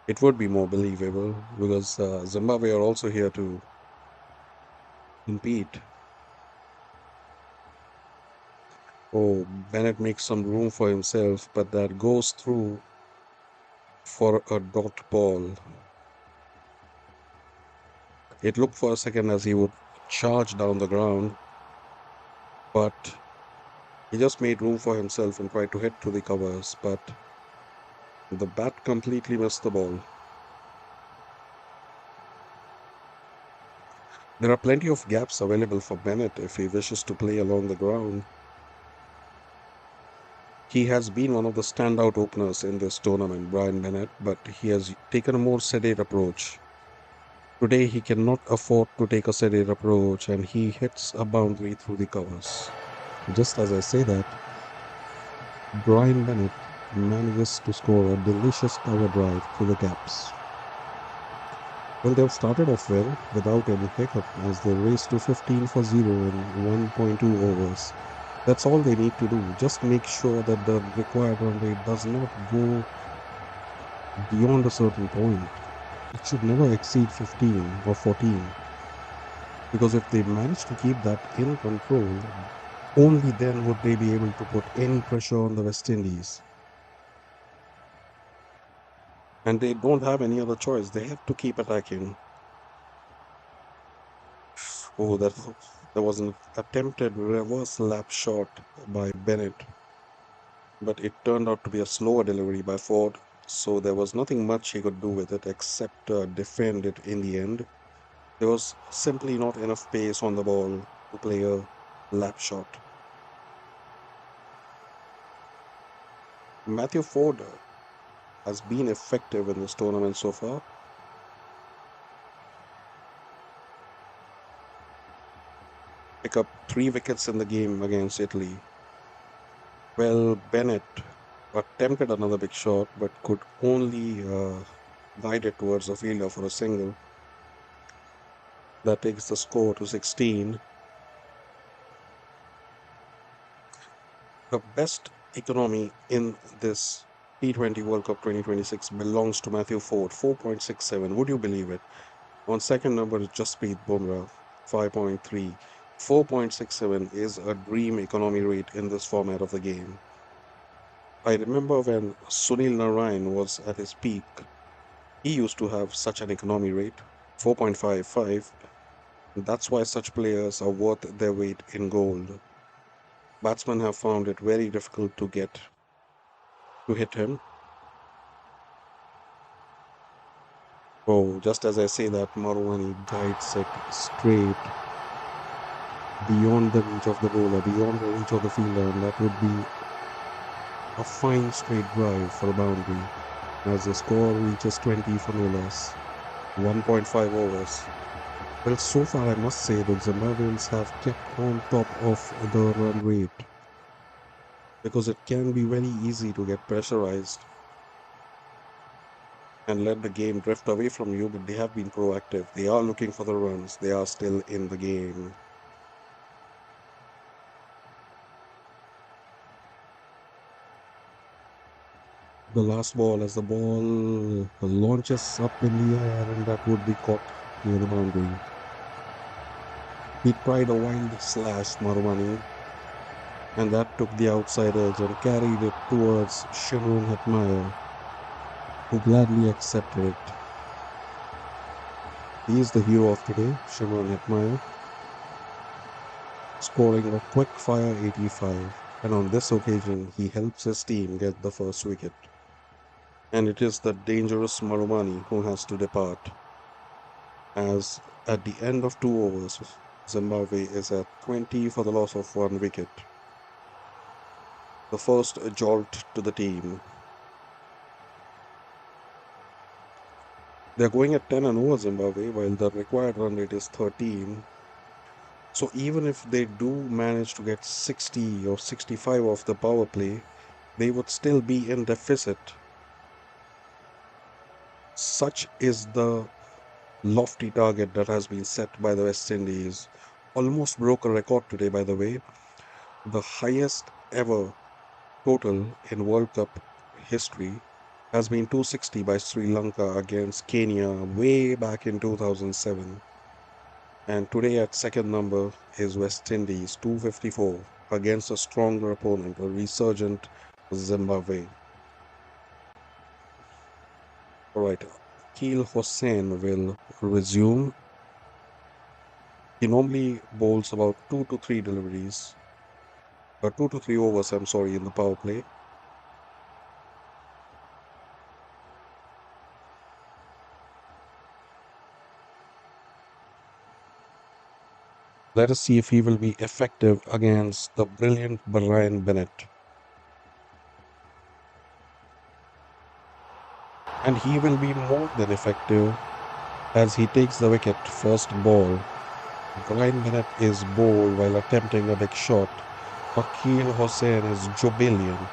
It would be more believable because Zimbabwe are also here to compete. Oh, Bennett makes some room for himself, but that goes through for a dot ball. It looked for a second as he would charge down the ground, but he just made room for himself and tried to hit to the covers, but the bat completely missed the ball. There are plenty of gaps available for Bennett if he wishes to play along the ground. He has been one of the standout openers in this tournament, Brian Bennett, but he has taken a more sedate approach. Today, he cannot afford to take a sedate approach and he hits a boundary through the covers. Just as I say that, Brian Bennett manages to score a delicious cover drive through the gaps. Well, they've started off well without any hiccup as they race to 15 for 0 in 1.2 overs. That's all they need to do. Just make sure that the required run rate does not go beyond a certain point. It should never exceed 15 or 14 because if they manage to keep that in control, only then would they be able to put any pressure on the West Indies. And they don't have any other choice. They have to keep attacking. Oh, there was an attempted reverse lap shot by Bennett, but it turned out to be a slower delivery by Ford. So there was nothing much he could do with it except defend it in the end. There was simply not enough pace on the ball to play a lap shot. Matthew Ford has been effective in this tournament so far. Pick up 3 wickets in the game against Italy. Well, Bennett attempted another big shot but could only guide it towards the fielder for a single. That takes the score to 16. The best economy in this T20 World Cup 2026 belongs to Matthew Ford, 4.67. Would you believe it? On second number is Jasprit Bumrah, 5.3. 4.67 is a dream economy rate in this format of the game. I remember when Sunil Narayan was at his peak, he used to have such an economy rate, 4.55. That's why such players are worth their weight in gold. Batsmen have found it very difficult to hit him. Oh, just as I say that, Marwani guides it straight beyond the reach of the bowler, beyond the reach of the fielder, and that would be a fine straight drive for a boundary as the score reaches 20 for no less, 1.5 overs. Well, so far I must say the Zimbabweans have kept on top of the run rate because it can be very easy to get pressurized and let the game drift away from you, but they have been proactive. They are looking for the runs, they are still in the game. The last ball, as the ball launches up in the air, and that would be caught near the boundary. He tried a wild slash, Marwani, and that took the outside edge and carried it towards Shimron Hetmeyer, who gladly accepted it. He is the hero of today, Shimron Hetmeyer, scoring a quick fire 85, and on this occasion he helps his team get the first wicket. And it is the dangerous Marumani who has to depart, as at the end of 2 overs, Zimbabwe is at 20 for the loss of 1 wicket. The first jolt to the team. They're going at 10 and over Zimbabwe, while the required run rate is 13. So even if they do manage to get 60 or 65 off the power play, they would still be in deficit. Such is the lofty target that has been set by the West Indies. Almost broke a record today, by the way. The highest ever total in World Cup history has been 260 by Sri Lanka against Kenya way back in 2007. And today at second number is West Indies 254 against a stronger opponent, a resurgent Zimbabwe. All right, Keel Hossain will resume. He normally bowls about 2 to 3 overs, I'm sorry, in the power play. Let us see if he will be effective against the brilliant Brian Bennett. And he will be more than effective as he takes the wicket first ball. Brian Bennett is bowled while attempting a big shot. Akil Hossain is jubilant.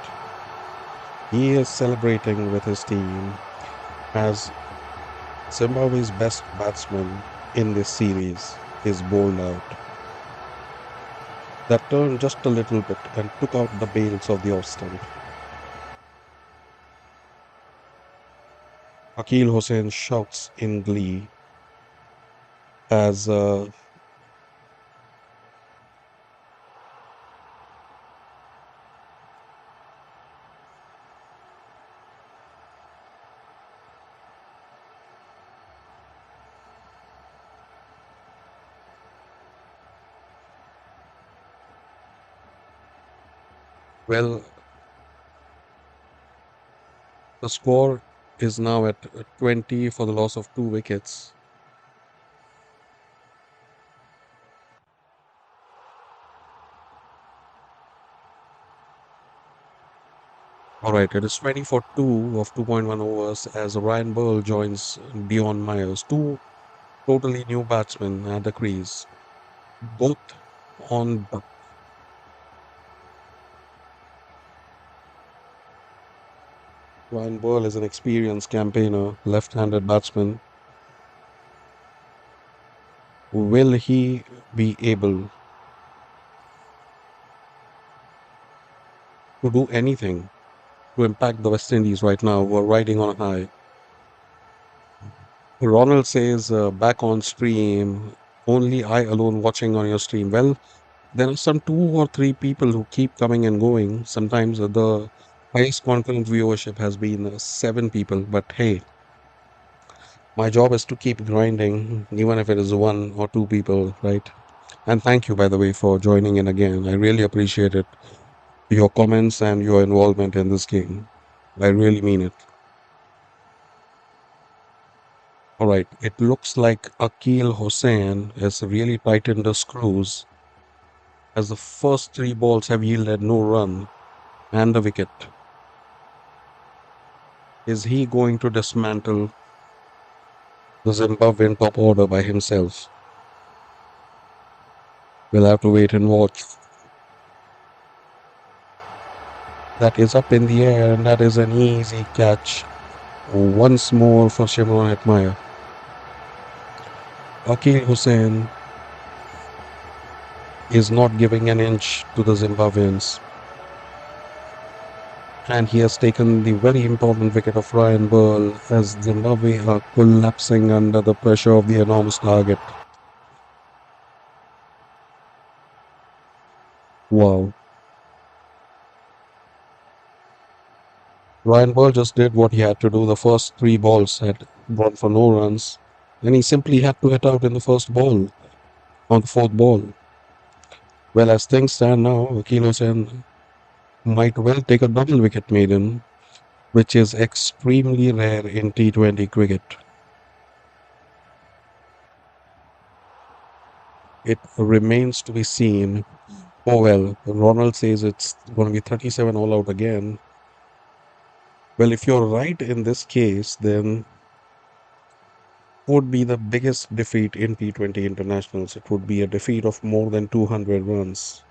He is celebrating with his team as Zimbabwe's best batsman in this series is bowled out. That turned just a little bit and took out the bails of the off stump. Akil Hossain shouts in glee as well, the score is now at 20 for the loss of 2 wickets. All right, it is 20 for 2 of 2.1 overs as Ryan Burl joins Dion Myers. Two totally new batsmen at the crease, both on. Ryan Burl is an experienced campaigner, left-handed batsman. Will he be able to do anything to impact the West Indies right now, who are riding on a high? Ronald says, back on stream, only I alone watching on your stream. Well, there are some 2 or 3 people who keep coming and going. Sometimes the highest concurrent viewership has been 7 people, but hey, my job is to keep grinding, even if it is 1 or 2 people, right? And thank you, by the way, for joining in again. I really appreciate it. Your comments and your involvement in this game. I really mean it. All right, it looks like Akil Hossain has really tightened the screws as the first 3 balls have yielded no run and a wicket. Is he going to dismantle the Zimbabwean top order by himself? We'll have to wait and watch. That is up in the air, and that is an easy catch. Once more for Shimron Hetmyer. Akil Hussain is not giving an inch to the Zimbabweans. And he has taken the very important wicket of Ryan Burl as Zimbabwe are collapsing under the pressure of the enormous target. Wow. Ryan Burl just did what he had to do. The first 3 balls had gone for no runs. And he simply had to hit out in the first ball, on the fourth ball. Well, as things stand now, Akil Hussain might well take a double wicket maiden, which is extremely rare in T20 cricket. It remains to be seen. Oh well, Ronald says it's going to be 37 all out again. Well, if you're right in this case, then would be the biggest defeat in T20 internationals. It would be a defeat of more than 200 runs.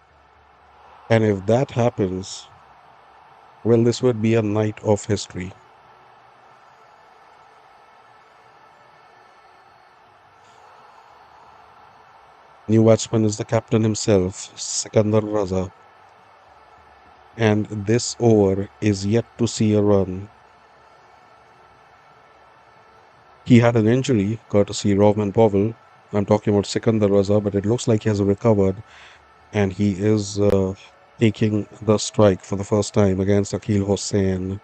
And if that happens, well, this would be a night of history. New batsman is the captain himself, Sikandar Raza, and this over is yet to see a run. He had an injury, courtesy Rovman Powell. I'm talking about Sikandar Raza, but it looks like he has recovered and he is taking the strike for the first time against Akil Hossain,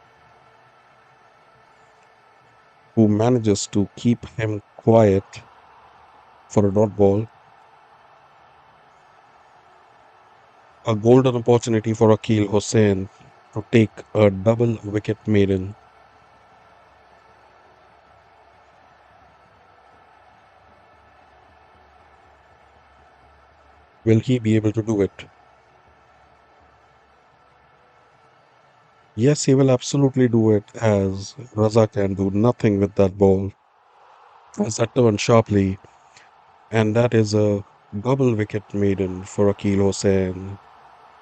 who manages to keep him quiet for a dot ball. A golden opportunity for Akil Hossain to take a double wicket maiden. Will he be able to do it? Yes, he will absolutely do it, as Raza can do nothing with that ball. As that turned sharply, and that is a double wicket maiden for Akil Hossain.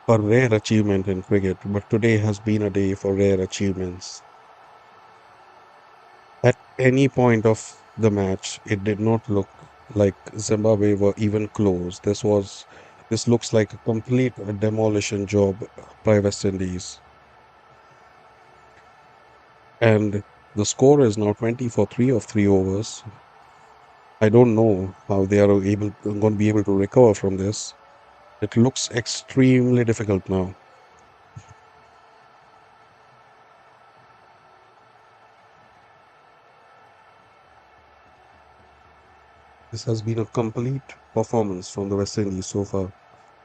A rare achievement in cricket, but today has been a day for rare achievements. At any point of the match, it did not look like Zimbabwe were even close. This looks like a complete demolition job by West Indies. And the score is now 20 for 3 of 3 overs. I don't know how they are going to be able to recover from this. It looks extremely difficult now. This has been a complete performance from the West Indies so far.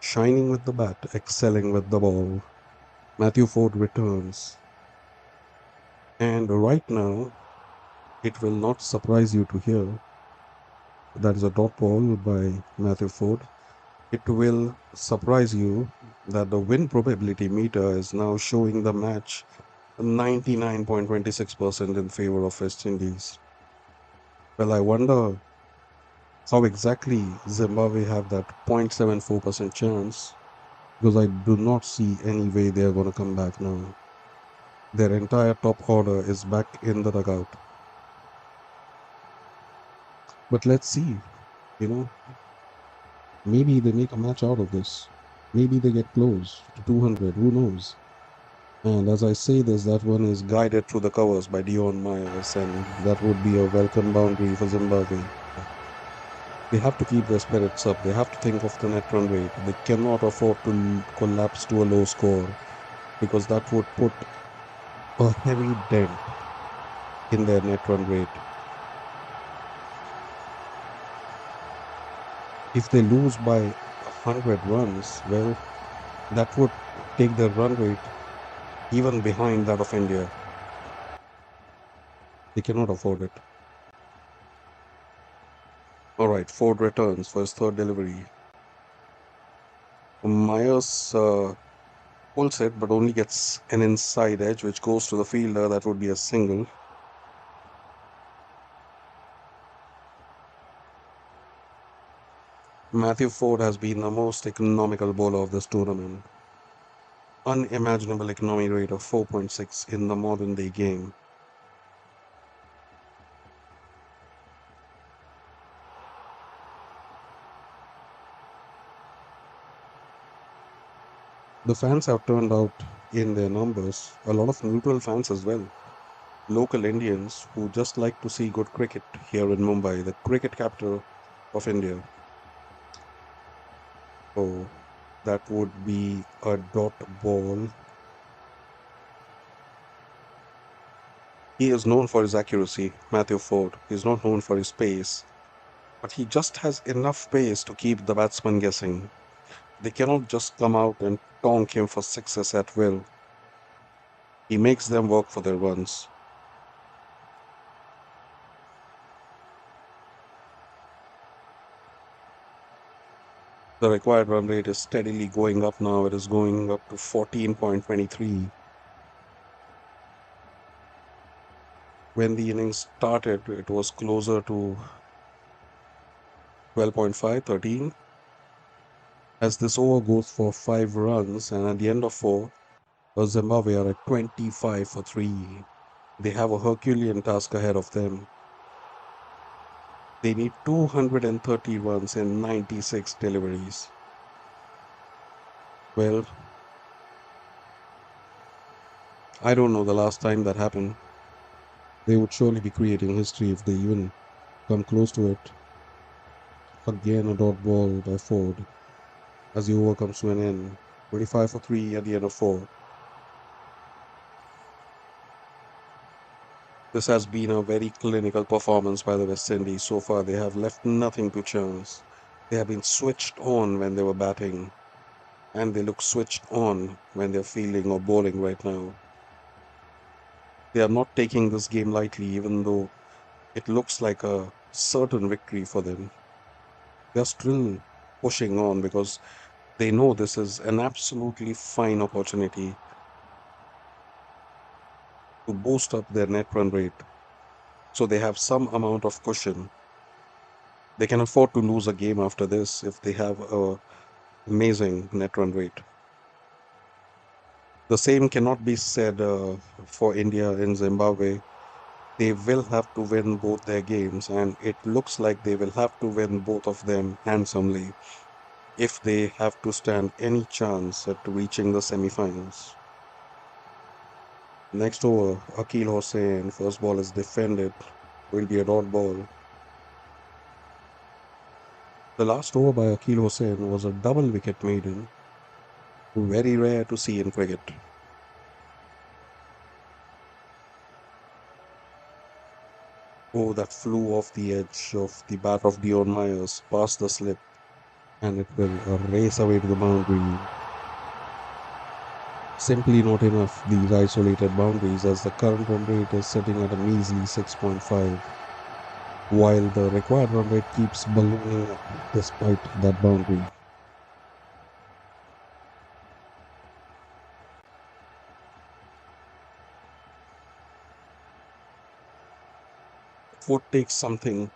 Shining with the bat, excelling with the ball. Matthew Ford returns. And right now, it will not surprise you to hear that is a dot ball by Matthew Ford. It will surprise you that the win probability meter is now showing the match 99.26% in favor of West Indies. Well, I wonder how exactly Zimbabwe have that 0.74% chance, because I do not see any way they are going to come back now. Their entire top order is back in the dugout. But let's see, you know, maybe they make a match out of this. Maybe they get close to 200, who knows? And as I say this, that one is guided through the covers by Dion Myers, and that would be a welcome boundary for Zimbabwe. They have to keep their spirits up. They have to think of the net run rate. They cannot afford to collapse to a low score, because that would put a heavy dent in their net run rate. If they lose by 100 runs, well, that would take their run rate even behind that of India. They cannot afford it. All right, Ford returns for his third delivery. Myers pulls it, but only gets an inside edge, which goes to the fielder. That would be a single. Matthew Ford has been the most economical bowler of this tournament. Unimaginable economy rate of 4.6 in the modern day game. The fans have turned out in their numbers, a lot of neutral fans as well. Local Indians who just like to see good cricket here in Mumbai, the cricket capital of India. So that would be a dot ball. He is known for his accuracy, Matthew Ford. He is not known for his pace, but he just has enough pace to keep the batsman guessing. They cannot just come out and tonk him for sixes at will. He makes them work for their runs. The required run rate is steadily going up now. It is going up to 14.23. When the innings started, it was closer to 12.5, 13. As this over goes for 5 runs, and at the end of 4, Zimbabwe are at 25 for 3. They have a Herculean task ahead of them. They need 230 runs in 96 deliveries. Well, I don't know the last time that happened. They would surely be creating history if they even come close to it. Again, a dot ball by Ford as the over comes to an end. 25 for 3 at the end of 4. This has been a very clinical performance by the West Indies. So far, they have left nothing to chance. They have been switched on when they were batting, and they look switched on when they're fielding or bowling right now. They are not taking this game lightly, even though it looks like a certain victory for them. They're still pushing on because they know this is an absolutely fine opportunity to boost up their net run rate. So they have some amount of cushion. They can afford to lose a game after this if they have a amazing net run rate. The same cannot be said for India and Zimbabwe. They will have to win both their games, and it looks like they will have to win both of them handsomely if they have to stand any chance at reaching the semifinals. Next over, Akil Hossain, first ball is defended, will be a dot ball. The last over by Akil Hossain was a double wicket maiden, very rare to see in cricket. Oh, that flew off the edge of the bat of Dion Myers past the slip, and it will race away to the boundary. Simply not enough, these isolated boundaries, as the current run rate is sitting at a measly 6.5, while the required run rate keeps ballooning up despite that boundary. It would take something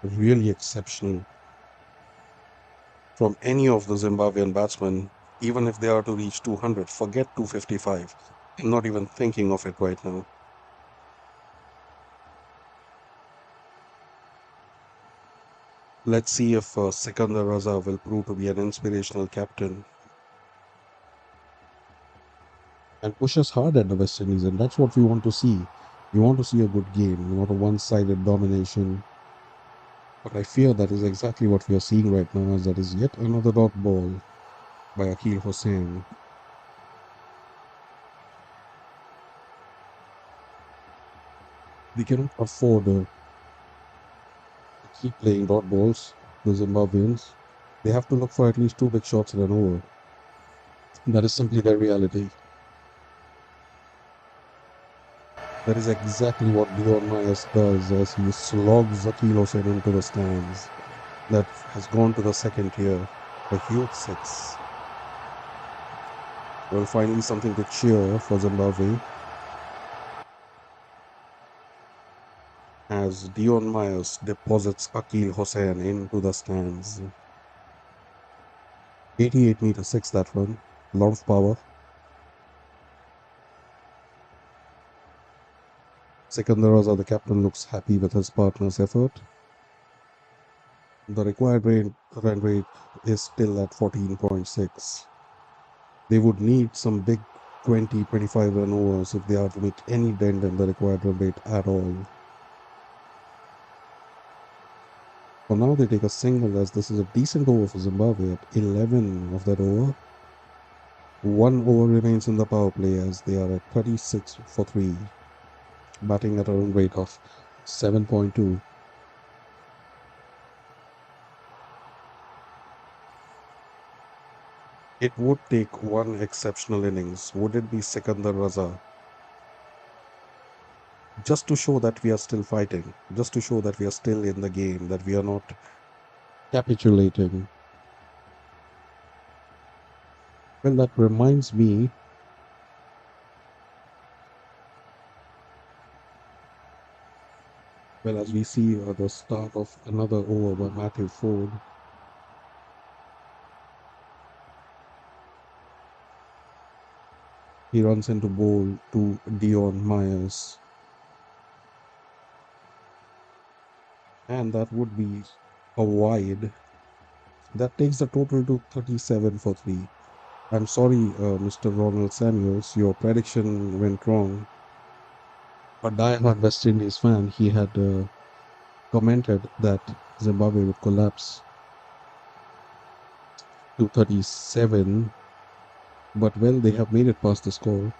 really exceptional from any of the Zimbabwean batsmen, even if they are to reach 200. Forget 255. I'm not even thinking of it right now. Let's see if Sikandar Raza will prove to be an inspirational captain and push us hard at the West Indies, and that's what we want to see. We want to see a good game, not a one-sided domination. But I fear that is exactly what we are seeing right now, as that is yet another dot ball by Akil Hossain. We cannot afford to keep playing dot balls. The Zimbabweans, they have to look for at least two big shots in an over. That is simply their reality. That is exactly what Dion Myers does as he slogs Akil Hossain into the stands. That has gone to the second tier. A huge six. Well, finally something to cheer for Zimbabwe as Dion Myers deposits Akil Hossain into the stands. 88-meter six that one. Lot of power. Sikandar Raza, the captain, looks happy with his partner's effort. The required run rate is still at 14.6. They would need some big 20-25 run overs if they are to make any dent in the required run rate at all. For now, they take a single as this is a decent over for Zimbabwe at 11 of that over. One over remains in the power play as they are at 36 for 3, batting at a run rate of 7.2. It would take one exceptional innings. Would it be Sikandar Raza? Just to show that we are still fighting, just to show that we are still in the game, that we are not capitulating. Well, that reminds me Well, as we see the start of another over by Matthew Ford, he runs into bowl to Dion Myers, and that would be a wide. That takes the total to 37 for 3. I'm sorry, Mr. Ronald Samuels, your prediction went wrong. A diehard West Indies fan, he had commented that Zimbabwe would collapse to 37, but well, they have made it past the score.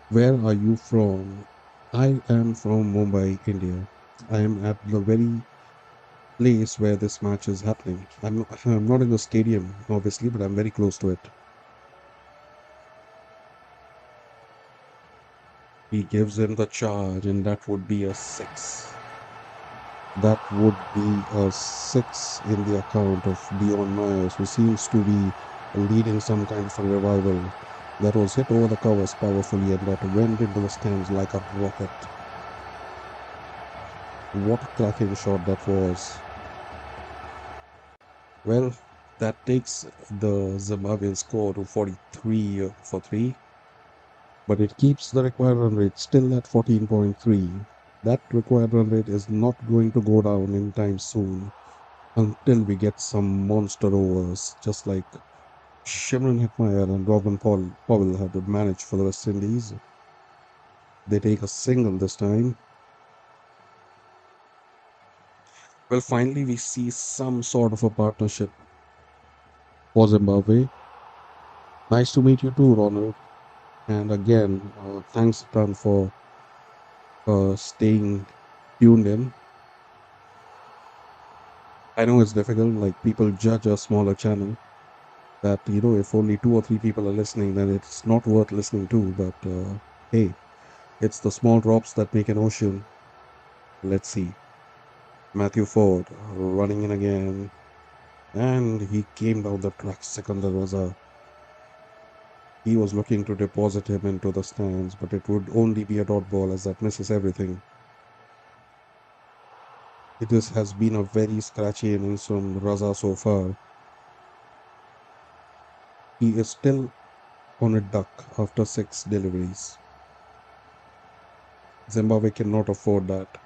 Where are you from? I am from Mumbai, India. I am at the very place where this match is happening. I'm not in the stadium, obviously, but I'm very close to it. He gives him the charge, and that would be a six. That would be a six in the account of Dion Myers, who seems to be leading some kind of a revival. That was hit over the covers powerfully, and that went into the stands like a rocket. What a cracking shot that was. Well, that takes the Zimbabwean score to 43 for 3, but it keeps the required run rate still at 14.3. That required run rate is not going to go down anytime soon until we get some monster overs, just like Shimron Hetmeyer and Powell had to manage for the West Indies. They take a single this time. Well, finally, we see some sort of a partnership for Zimbabwe. Nice to meet you too, Ronald. And again, thanks a ton for staying tuned in. I know it's difficult, like people judge a smaller channel that, if only two or three people are listening, then it's not worth listening to. But hey, it's the small drops that make an ocean. Let's see. Matthew Ford running in again. And he came down the track. Sikandar Raza. He was looking to deposit him into the stands, but it would only be a dot ball as that misses everything. This has been a very scratchy innings from Raza so far. He is still on a duck after 6 deliveries. Zimbabwe cannot afford that.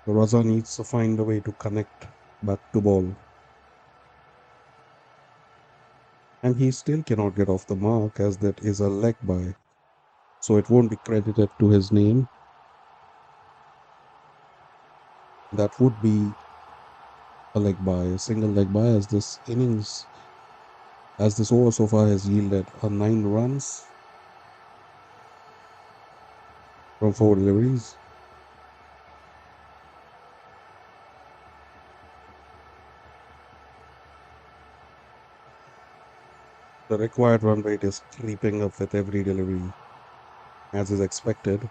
Raza needs to find a way to connect back to ball. And he still cannot get off the mark as that is a leg by. So it won't be credited to his name. That would be a leg by, a single leg by, as this over so far has yielded 9 runs from 4 deliveries. The required run rate is creeping up with every delivery, as is expected.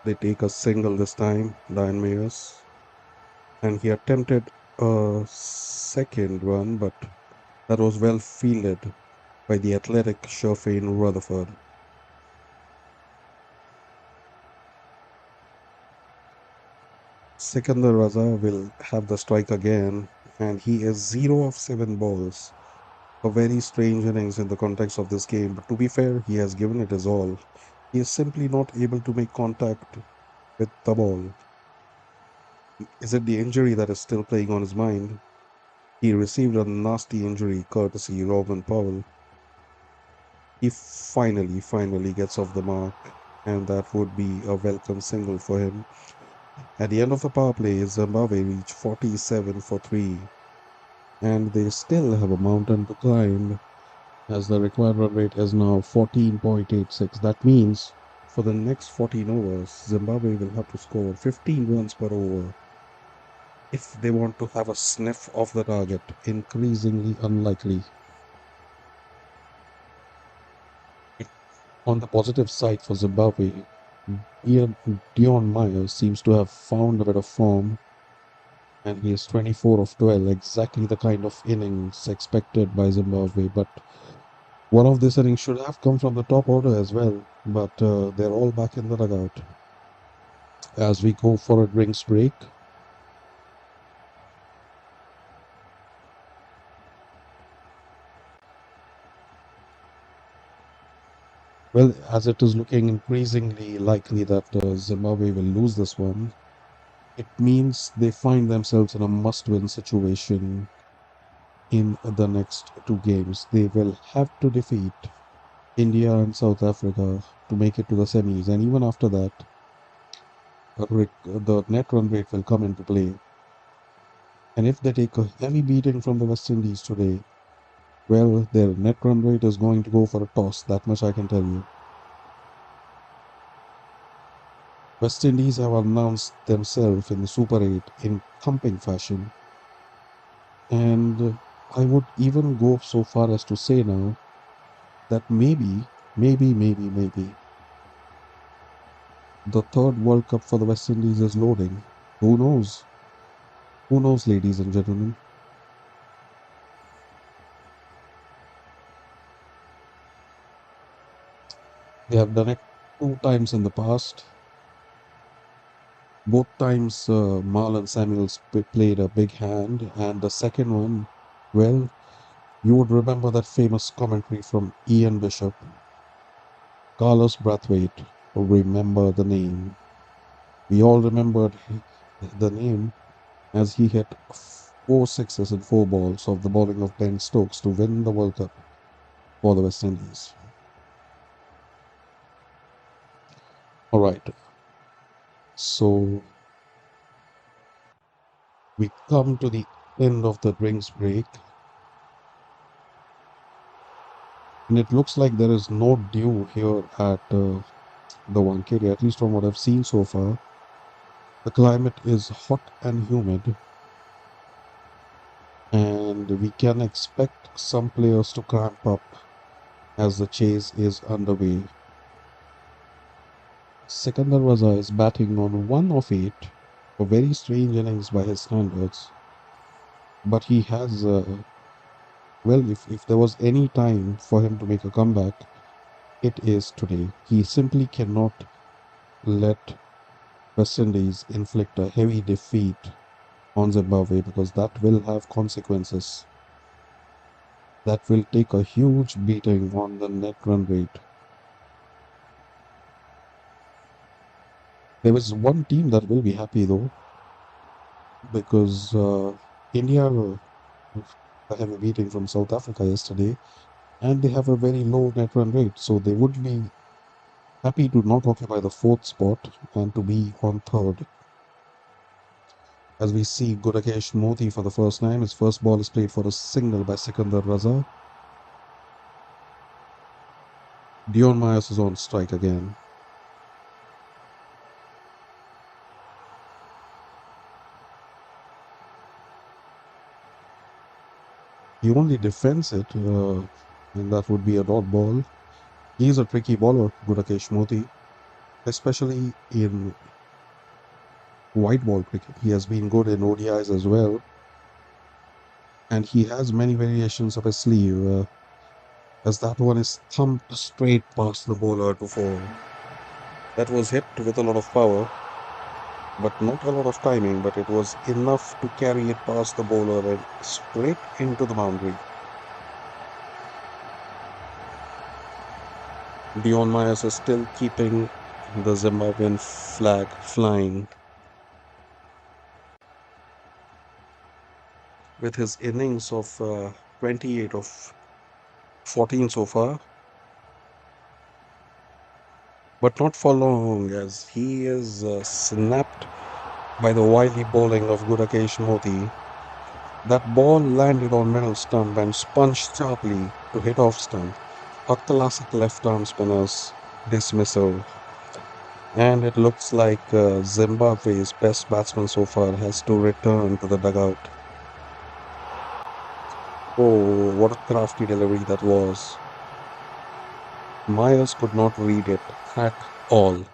They take a single this time, Dion Myers, and he attempted a second run, but that was well fielded by the athletic Shafin Rutherford. Sikandar Raza will have the strike again, and he is 0 of 7 balls. A very strange innings in the context of this game, but to be fair, he has given it his all. He is simply not able to make contact with the ball. Is it the injury that is still playing on his mind? He received a nasty injury courtesy Robin Powell. He finally gets off the mark, and that would be a welcome single for him. At the end of the power play, Zimbabwe reached 47 for 3, and they still have a mountain to climb, as the required run rate is now 14.86. That means for the next 14 overs, Zimbabwe will have to score 15 runs per over if they want to have a sniff of the target, increasingly unlikely. On the positive side for Zimbabwe, Dion Myers seems to have found a bit of form, and he is 24 of 12, exactly the kind of innings expected by Zimbabwe. But One of these innings should have come from the top order as well, but they're all back in the dugout as we go for a drinks break. Well, as it is looking increasingly likely that Zimbabwe will lose this one, it means they find themselves in a must-win situation in the next two games. They will have to defeat India and South Africa to make it to the semis, and even after that, the net run rate will come into play. And if they take a heavy beating from the West Indies today, well, their net run rate is going to go for a toss, that much I can tell you. West Indies have announced themselves in the Super 8 in thumping fashion, and I would even go so far as to say now that maybe, the third World Cup for the West Indies is loading. Who knows? Who knows, ladies and gentlemen? They have done it two times in the past. Both times, Marlon Samuels played a big hand, and the second one, well, you would remember that famous commentary from Ian Bishop, Carlos Brathwaite. Remember the name. We all remembered the name as he hit four sixes and four balls of the bowling of Ben Stokes to win the World Cup for the West Indies. All right, so we come to the end of the drinks break, and it looks like there is no dew here at the Wankhede, at least from what I've seen so far. The climate is hot and humid, and we can expect some players to cramp up as the chase is underway. Sikandar Raza is batting on 1 of 8, a very strange innings by his standards, but he has, well, if there was any time for him to make a comeback, it is today. He simply cannot let West Indies inflict a heavy defeat on Zimbabwe because that will have consequences. That will take a huge beating on the net run rate. There is one team that will be happy though, because India a heavy beating from South Africa yesterday, and they have a very low net run rate, so they would be happy to not occupy the fourth spot and to be on third. As we see Gudakesh Modi for the first time, his first ball is played for a single by Sikandar Raza. Dion Myers is on strike again. He only defends it, and that would be a dot ball. He's a tricky bowler, Gudakesh Modi, especially in white ball cricket. He has been good in ODIs as well, and he has many variations up his sleeve, as that one is thumped straight past the bowler to four. That was hit with a lot of power, but not a lot of timing, but it was enough to carry it past the bowler and straight into the boundary. Dion Myers is still keeping the Zimbabwean flag flying with his innings of 28 of 14 so far, but not for long as he is snapped by the wily bowling of Gudakesh Modi. That ball landed on middle stump and spun sharply to hit off stump. A classic left arm spinner's dismissal. And it looks like Zimbabwe's best batsman so far has to return to the dugout. Oh, what a crafty delivery that was. Myers could not read it at all.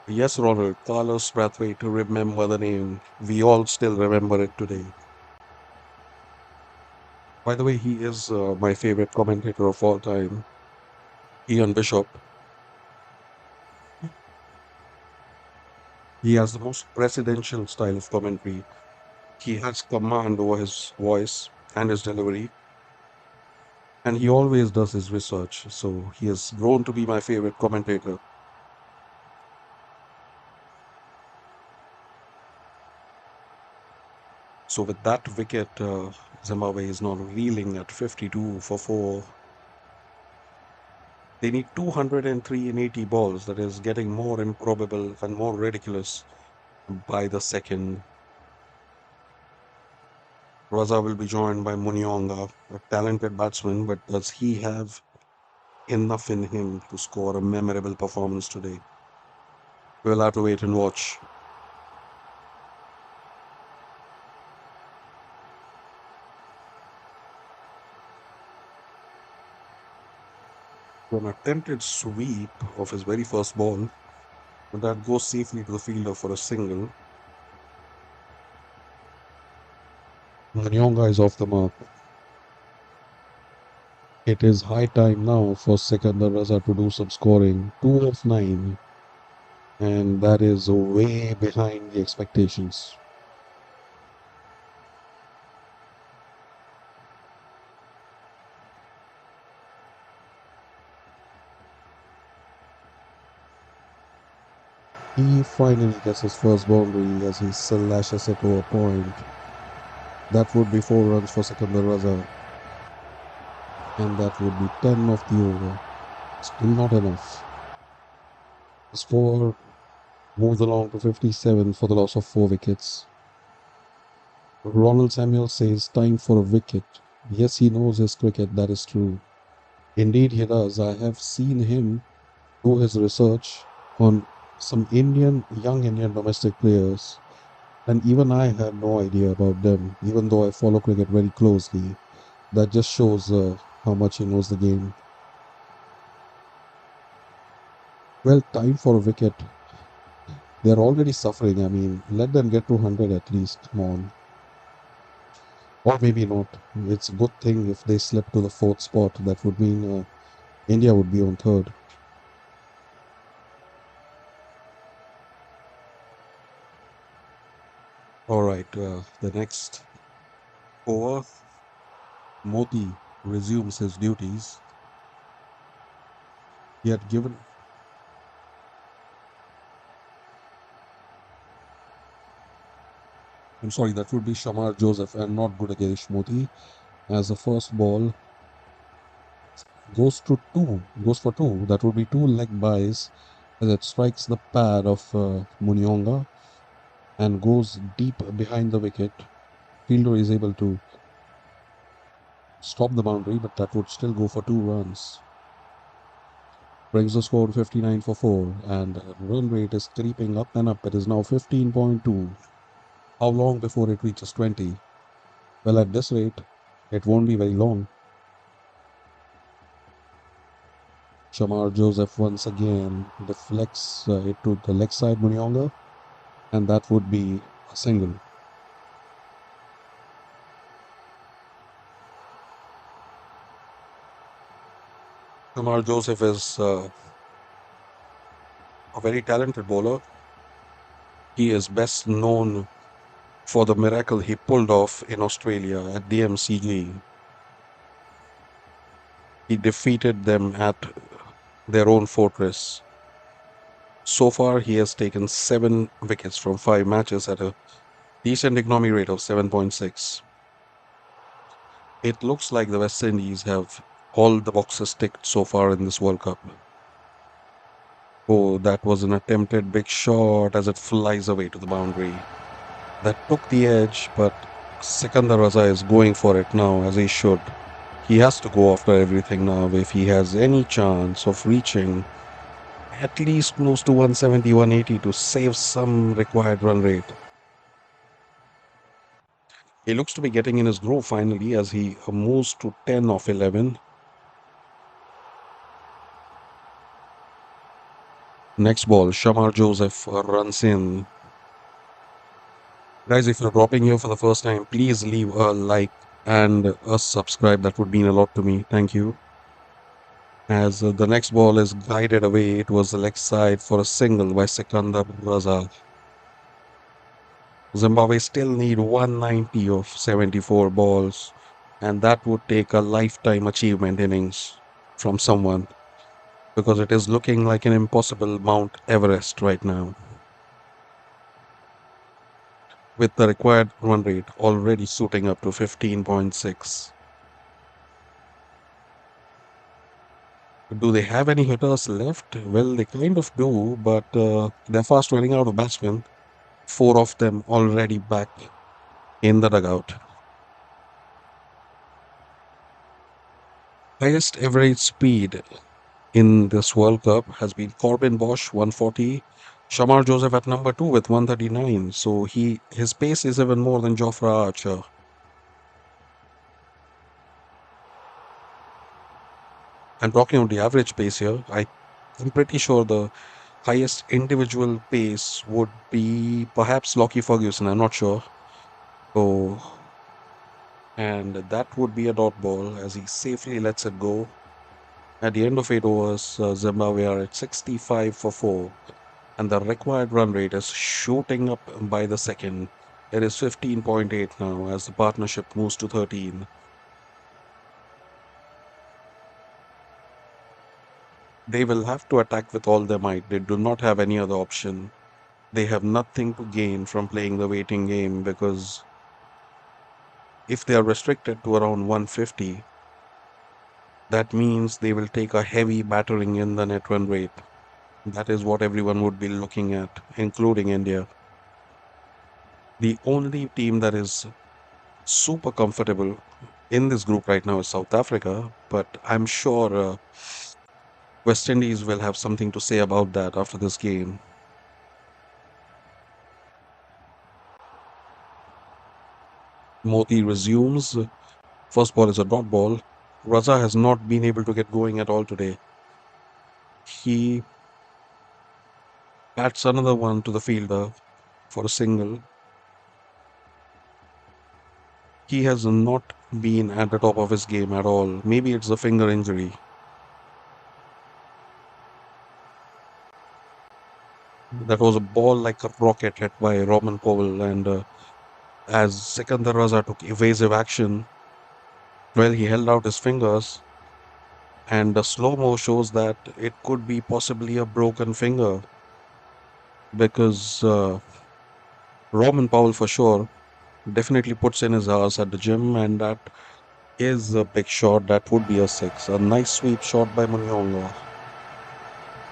Yes, Ronald, Carlos Brathwaite, to remember the name. We all still remember it today. By the way, he is my favorite commentator of all time, Ian Bishop. He has the most presidential style of commentary. He has command over his voice and his delivery, and he always does his research. So he has grown to be my favorite commentator. So with that wicket, Zimbabwe is now reeling at 52 for 4. They need 203 in 80 balls. That is getting more improbable and more ridiculous by the second. Raza will be joined by Munyonga, a talented batsman, but does he have enough in him to score a memorable performance today? We'll have to wait and watch. An attempted sweep of his very first ball, but that goes safely to the fielder for a single. Munyonga is off the mark. It is high time now for Sikandar Raza to do some scoring. 2 of 9, and that is way behind the expectations. He finally gets his first boundary as he slashes it to a point. That would be 4 runs for Sikandar Raza, and that would be 10 of the over. Still not enough. The score moved along to 57 for the loss of 4 wickets. Ronald Samuel says time for a wicket. Yes, he knows his cricket, that is true. Indeed, he does. I have seen him do his research on some young Indian domestic players, and even I had no idea about them, even though I follow cricket very closely. That just shows how much he knows the game. Well, time for a wicket. They're already suffering. I mean, let them get to 100 at least. Come on. Or maybe not. It's a good thing if they slip to the 4th spot. That would mean India would be on 3rd. All right, the next over, Modi resumes his duties. He had given. I'm sorry, that would be Shamar Joseph and not Gudagesh Modi, as the first ball goes for two. That would be 2 leg byes as it strikes the pad of Munyonga and goes deep behind the wicket. Fielder is able to stop the boundary, but that would still go for 2 runs. Brings the score to 59 for 4, and run rate is creeping up and up. It is now 15.2. How long before it reaches 20? Well, at this rate, it won't be very long. Shamar Joseph once again deflects it to the leg side Munyonga, and that would be a single. Shamar Joseph is a very talented bowler. He is best known for the miracle he pulled off in Australia at the MCG. He defeated them at their own fortress. So far, he has taken 7 wickets from 5 matches at a decent economy rate of 7.6. It looks like the West Indies have all the boxes ticked so far in this World Cup. Oh, that was an attempted big shot as it flies away to the boundary. That took the edge, but Sikandar Raza is going for it now, as he should. He has to go after everything now if he has any chance of reaching at least close to 170, 180 to save some required run rate. He looks to be getting in his groove finally as he moves to 10 of 11. Next ball, Shamar Joseph runs in. Guys, if you're dropping here for the first time, please leave a like and a subscribe. That would mean a lot to me. Thank you. As the next ball is guided away towards the leg side for a single by Sikandar Raza. Zimbabwe still need 190 of 74 balls, and that would take a lifetime achievement innings from someone because it is looking like an impossible Mount Everest right now. With the required run rate already shooting up to 15.6. Do they have any hitters left? Well, they kind of do, but they're fast running out of batsmen. Four of them already back in the dugout. Highest average speed in this World Cup has been Corbin Bosch 140, Shamar Joseph at number 2 with 139. So his pace is even more than Jofra Archer. I'm talking about the average pace here. I'm pretty sure the highest individual pace would be perhaps Lockie Ferguson. I'm not sure. Oh, and that would be a dot ball as he safely lets it go. At the end of 8 overs, Zimbabwe are at 65 for 4, and the required run rate is shooting up by the second. It is 15.8 now as the partnership moves to 13. They will have to attack with all their might. They do not have any other option. They have nothing to gain from playing the waiting game because if they are restricted to around 150, that means they will take a heavy battering in the net run rate. That is what everyone would be looking at, including India. The only team that is super comfortable in this group right now is South Africa, but I'm sure West Indies will have something to say about that after this game. Moti resumes. First ball is a dot ball. Raza has not been able to get going at all today. He bats another one to the fielder for a single. He has not been at the top of his game at all. Maybe it's a finger injury. That was a ball like a rocket hit by Roman Powell, and as Sikandar Raza took evasive action, well, he held out his fingers, and the slow mo shows that it could be possibly a broken finger because Roman Powell, for sure, definitely puts in his hours at the gym, and that is a big shot. That would be a six. A nice sweep shot by Munyonga,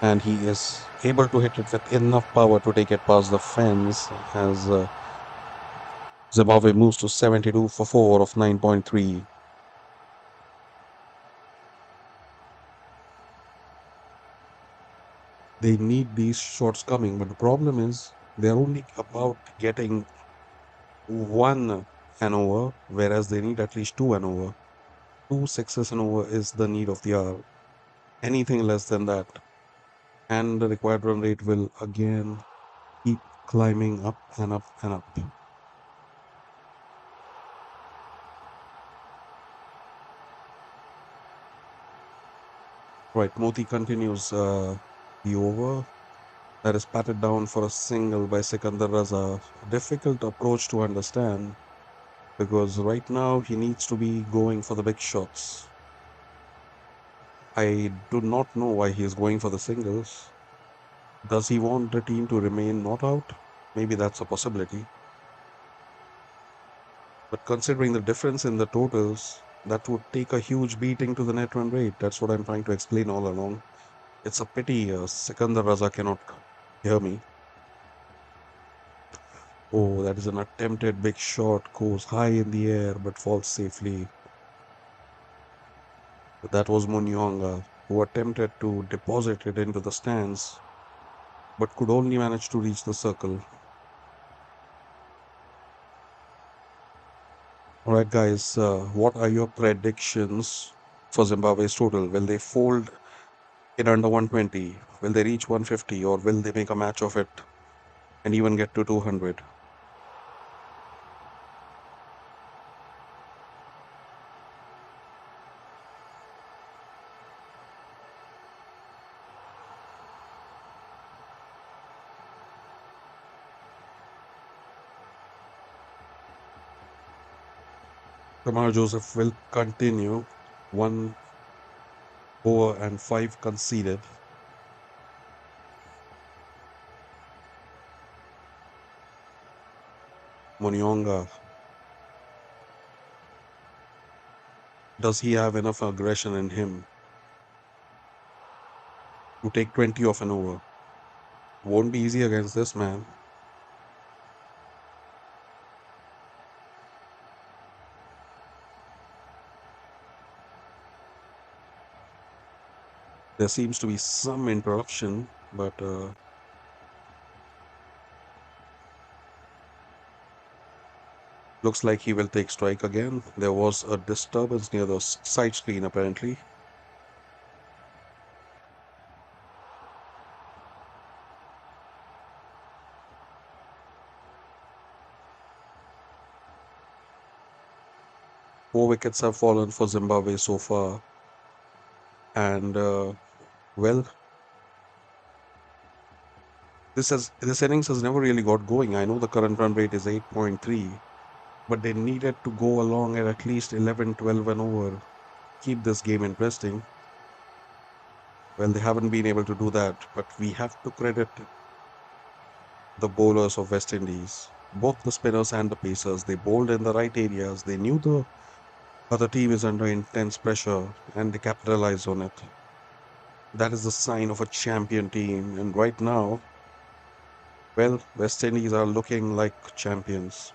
and he is able to hit it with enough power to take it past the fence as Zimbabwe moves to 72 for 4 of 9.3. They need these shots coming, but the problem is they're only about getting one an over, whereas they need at least two an over. Two sixes an over is the need of the hour. Anything less than that, and the required run rate will again keep climbing up and up and up. Right, Moti continues the over that is patted down for a single by Sikandar Raza. A difficult approach to understand because right now he needs to be going for the big shots. I do not know why he is going for the singles. Does he want the team to remain not out? Maybe that's a possibility. But considering the difference in the totals, that would take a huge beating to the net run rate. That's what I'm trying to explain all along. It's a pity Sikandar Raza cannot hear me. Oh, that is an attempted big shot, goes high in the air but falls safely. That was Munyonga, who attempted to deposit it into the stands but could only manage to reach the circle. All right, guys, what are your predictions for Zimbabwe's total? Will they fold in under 120? Will they reach 150 or will they make a match of it and even get to 200? Kamar Joseph will continue. 1 over and 5 conceded. Monyonga, does he have enough aggression in him to take 20 off an over? Won't be easy against this man. There seems to be some interruption, but looks like he will take strike again. There was a disturbance near the side screen, apparently. Four wickets have fallen for Zimbabwe so far. And, well, this innings has never really got going. I know the current run rate is 8.3, but they needed to go along at least 11, 12 and over. Keep this game interesting. Well, they haven't been able to do that, but we have to credit the bowlers of West Indies. Both the spinners and the pacers, they bowled in the right areas. They knew the other team is under intense pressure and they capitalized on it. That is the sign of a champion team. And right now, well, West Indies are looking like champions.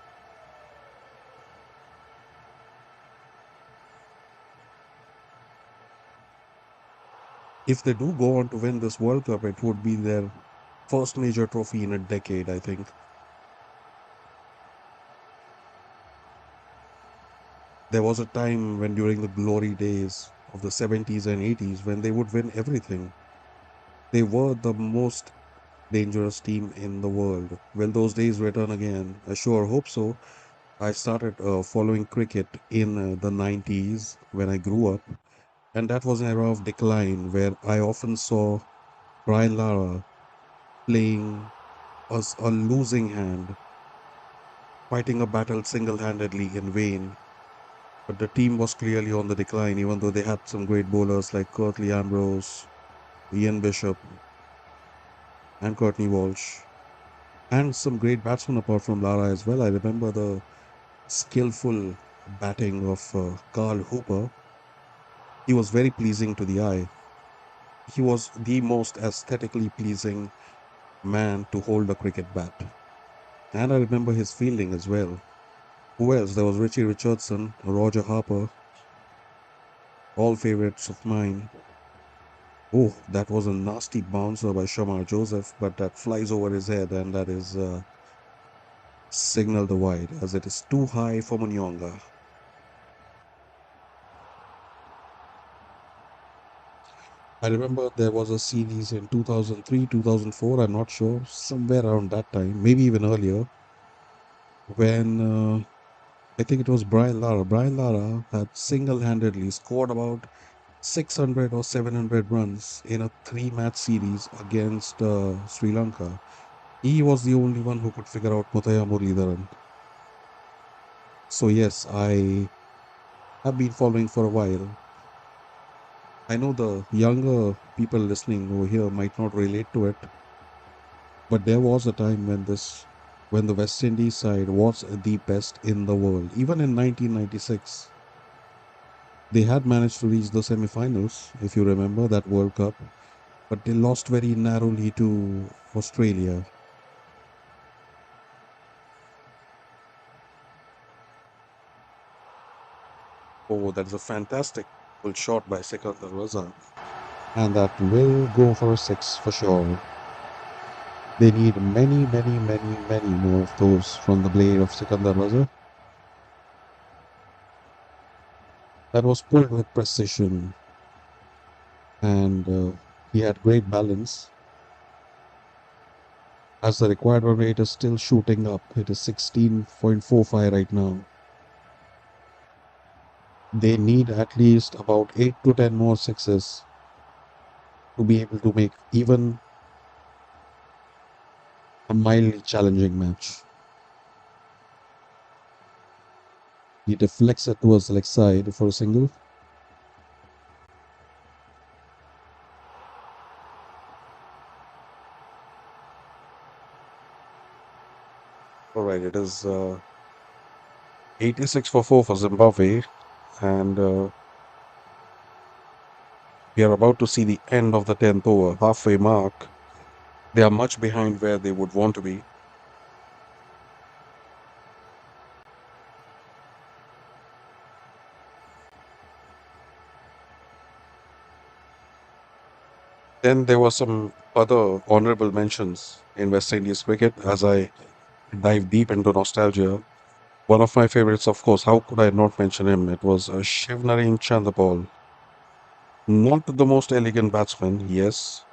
If they do go on to win this World Cup, it would be their first major trophy in a decade, I think. There was a time when, during the glory days of the 70s and 80s, when they would win everything. They were the most dangerous team in the world. Will those days return again? I sure hope so. I started following cricket in the 90s when I grew up, and that was an era of decline where I often saw Brian Lara playing as a losing hand, fighting a battle single handedly in vain. But the team was clearly on the decline, even though they had some great bowlers like Curtly Ambrose, Ian Bishop, and Courtney Walsh, and some great batsmen apart from Lara as well. I remember the skillful batting of Carl Hooper. He was very pleasing to the eye. He was the most aesthetically pleasing man to hold a cricket bat. And I remember his fielding as well. Who else? There was Richie Richardson, Roger Harper, all favorites of mine. Oh, that was a nasty bouncer by Shamar Joseph, but that flies over his head and that is signaled wide as it is too high for Munyonga. I remember there was a series in 2003, 2004, I'm not sure, somewhere around that time, maybe even earlier, when I think it was Brian Lara. Brian Lara had single handedly scored about 600 or 700 runs in a three-match series against Sri Lanka. He was the only one who could figure out Mutaya Muralidharan. So yes, I have been following for a while. I know the younger people listening over here might not relate to it, but there was a time when the West Indies side was the best in the world. Even in 1996, they had managed to reach the semi-finals, if you remember that World Cup, but they lost very narrowly to Australia. Oh, that is a fantastic full shot by Sikandar Raza. And that will go for a six for sure. They need many, many, many, many more of those from the blade of Sikandar Raza. That was pulled with precision, and he had great balance. As the required run rate is still shooting up, it is 16.45 right now. They need at least about 8 to 10 more sixes to be able to make even a mildly challenging match. He deflects it towards the leg side for a single. All right, it is 86 for 4 for Zimbabwe, and we are about to see the end of the 10th over, halfway mark. They are much behind where they would want to be. Then there were some other honorable mentions in West Indies cricket as I dive deep into nostalgia. One of my favorites, of course, how could I not mention him? It was Shiv Nareen Chanderpaul. Not the most elegant batsman, yes,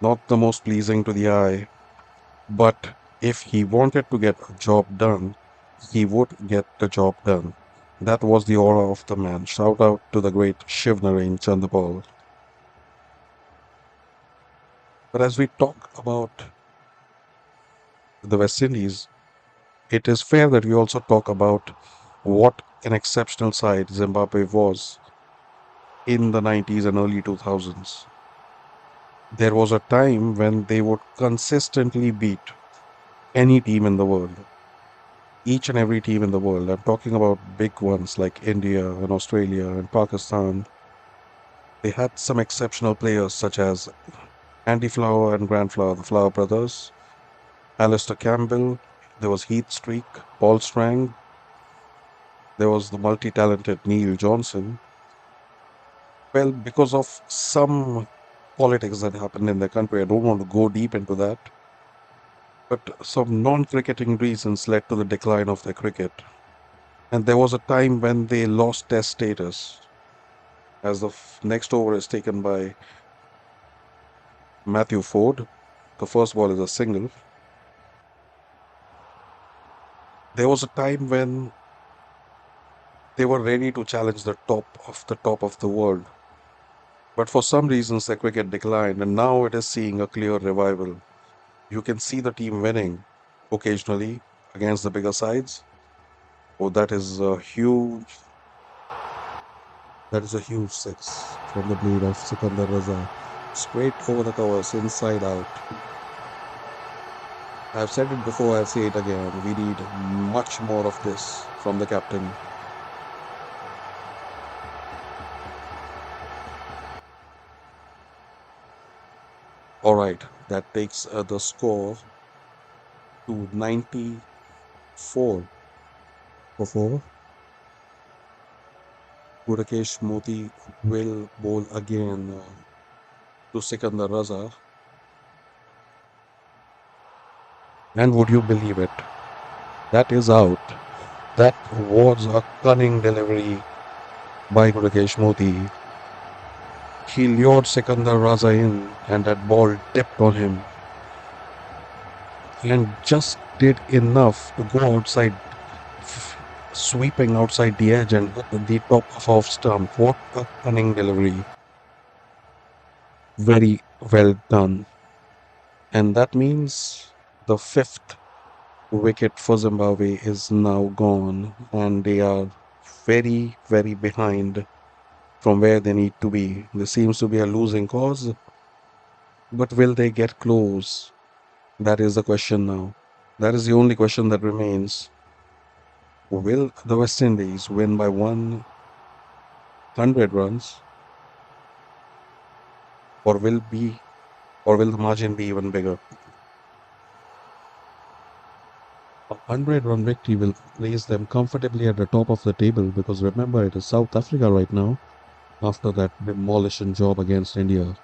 not the most pleasing to the eye, but if he wanted to get a job done, he would get the job done. That was the aura of the man. Shout out to the great Shiv Nareen Chanderpaul. But as we talk about the West Indies, it is fair that we also talk about what an exceptional side Zimbabwe was in the 90s and early 2000s. There was a time when they would consistently beat any team in the world, each and every team in the world. I'm talking about big ones like India and Australia and Pakistan. They had some exceptional players such as Andy Flower and Grant Flower, the Flower brothers, Alistair Campbell, there was Heath Streak, Paul Strang, there was the multi talented Neil Johnson. Well, because of some politics that happened in the country, I don't want to go deep into that, but some non cricketing reasons led to the decline of their cricket. And there was a time when they lost test status as the next over is taken by Matthew Ford. The first ball is a single. There was a time when they were ready to challenge the top of the world. But for some reasons, their cricket declined, and now it is seeing a clear revival. You can see the team winning occasionally against the bigger sides. Oh, that is a huge six from the blade of Sikandar Raza. Straight over the covers, inside out. I've said it before, I'll say it again. We need much more of this from the captain. All right, that takes the score to 94 for 4. Gudakesh Moti will bowl again to Sikandar Raza. And would you believe it? That is out. That was a cunning delivery by Gudakesh Moti. He lured Sikandar Raza in, and that ball tipped on him and just did enough to go outside, sweeping outside the edge and hit the top of off stump. What a cunning delivery. Very well done. And that means the fifth wicket for Zimbabwe is now gone, and they are very, very behind from where they need to be. This seems to be a losing cause, but will they get close? That is the question now. That is the only question that remains. Will the West Indies win by 100 runs, or will the margin be even bigger? A 100-run victory will place them comfortably at the top of the table because remember, it is South Africa right now after that demolition job against India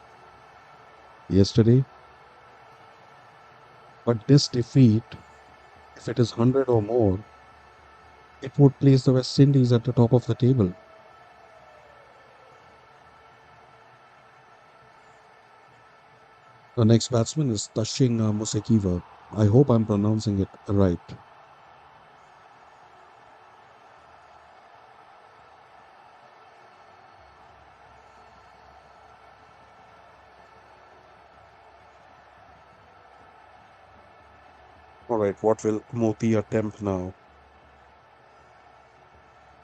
yesterday. But this defeat, if it is 100 or more, it would place the West Indies at the top of the table. The next batsman is Tashing Musekiwa. I hope I'm pronouncing it right. All right, what will Moti attempt now?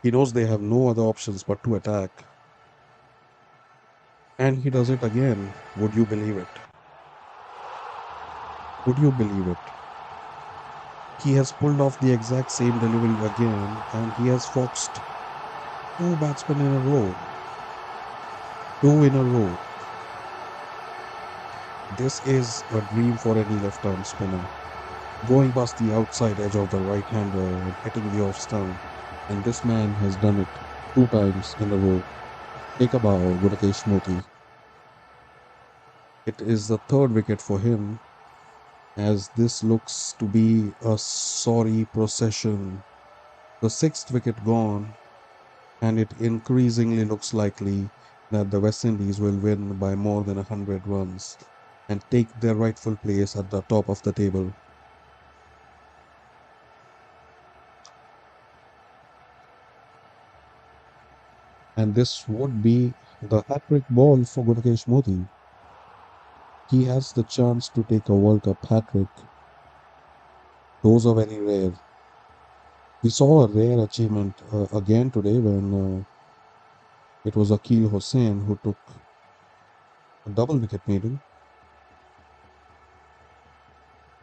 He knows they have no other options but to attack. And he does it again. Would you believe it? Would you believe it? He has pulled off the exact same delivery again, and he has foxed two batsmen in a row. Two in a row. This is a dream for any left arm spinner. Going past the outside edge of the right hander and hitting the off stump. And this man has done it two times in a row. Take a bow, Gunakesh Moti. It is the third wicket for him, as this looks to be a sorry procession. The sixth wicket gone, and it increasingly looks likely that the West Indies will win by more than 100 runs and take their rightful place at the top of the table. And this would be the hat-trick ball for Gunakesh Modi. He has the chance to take a World Cup hat-trick. Those are very rare. We saw a rare achievement again today when it was Akil Hussain who took a double wicket maiden.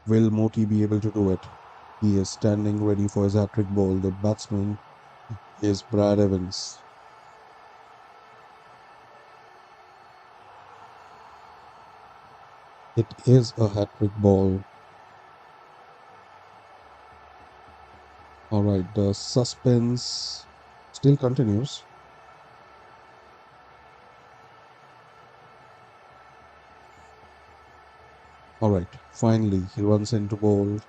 Will Moti be able to do it? He is standing ready for his hat-trick ball. The batsman is Brad Evans. It is a hat-trick ball. All right, the suspense still continues. All right, finally he runs into ball.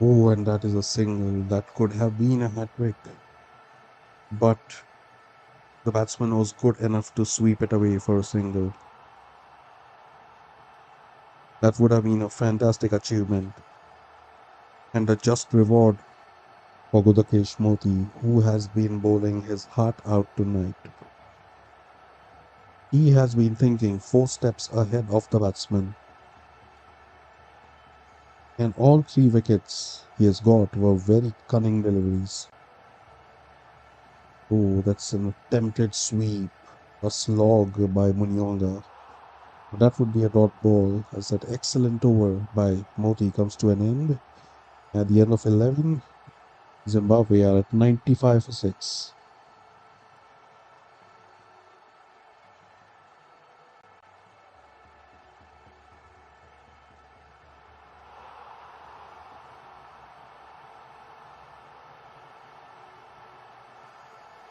Oh, and that is a single. That could have been a hat-trick. But the batsman was good enough to sweep it away for a single. That would have been a fantastic achievement and a just reward for Gudakesh Moti, who has been bowling his heart out tonight. He has been thinking four steps ahead of the batsman, and all three wickets he has got were very cunning deliveries. Oh, that's an attempted sweep, a slog by Munyonga. That would be a dot ball as that excellent over by Moti comes to an end. At the end of 11, Zimbabwe are at 95 for 6.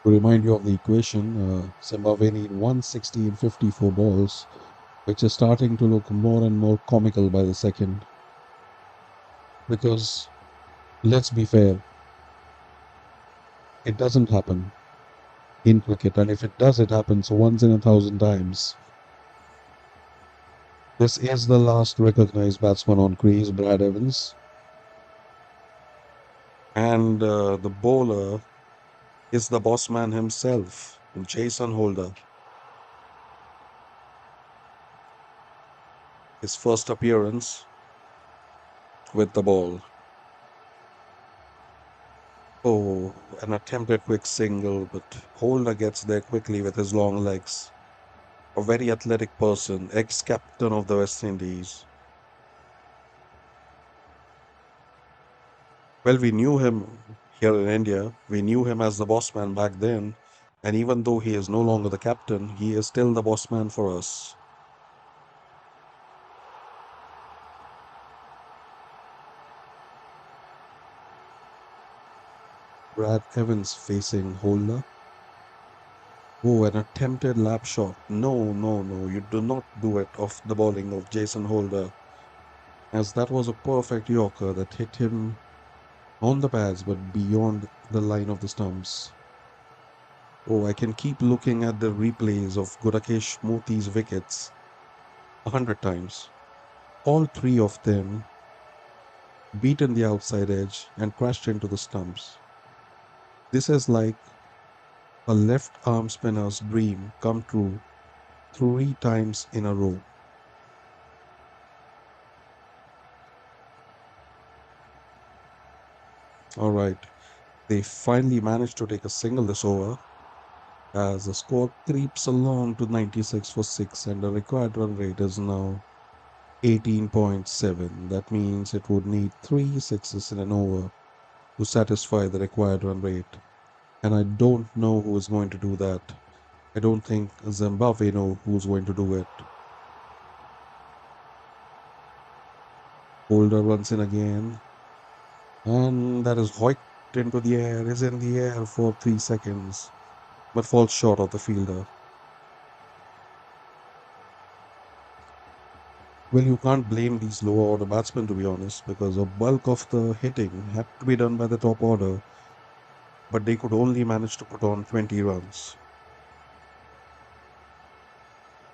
To remind you of the equation, Zimbabwe need 160 in 54 balls, which is starting to look more and more comical by the second. Because, let's be fair, it doesn't happen in cricket, and if it does, it happens once in 1,000 times. This is the last recognized batsman on crease, Brad Evans. And the bowler is the boss man himself, Jason Holder. His first appearance with the ball. Oh, an attempted quick single, but Holder gets there quickly with his long legs. A very athletic person, ex-captain of the West Indies. Well, we knew him here in India. We knew him as the boss man back then. And even though he is no longer the captain, he is still the boss man for us. Brad Evans facing Holder. Oh, an attempted lap shot. No, no, no. You do not do it off the bowling of Jason Holder, as that was a perfect Yorker that hit him on the pads but beyond the line of the stumps. Oh, I can keep looking at the replays of Gudakesh Moti's wickets 100 times. All three of them beaten the outside edge and crashed into the stumps. This is like a left arm spinner's dream come true three times in a row. All right. They finally managed to take a single this over as the score creeps along to 96 for 6 and the required run rate is now 18.7. That means it would need three sixes in an over to satisfy the required run rate. And I don't know who is going to do that. I don't think Zimbabwe know who's going to do it. Holder runs in again. And that is hoiked into the air, is in the air for 3 seconds, but falls short of the fielder. Well, you can't blame these lower order batsmen to be honest, because a bulk of the hitting had to be done by the top order, but they could only manage to put on 20 runs.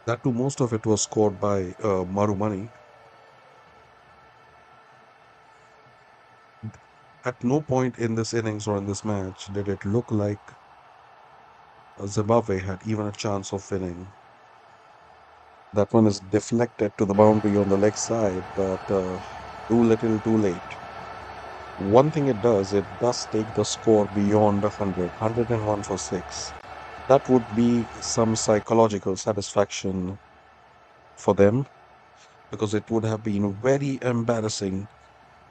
That too, most of it was scored by Marumani. At no point in this innings or in this match did it look like Zimbabwe had even a chance of winning. That one is deflected to the boundary on the leg side, but too little, too late. One thing it does take the score beyond 100, 101 for 6. That would be some psychological satisfaction for them because it would have been very embarrassing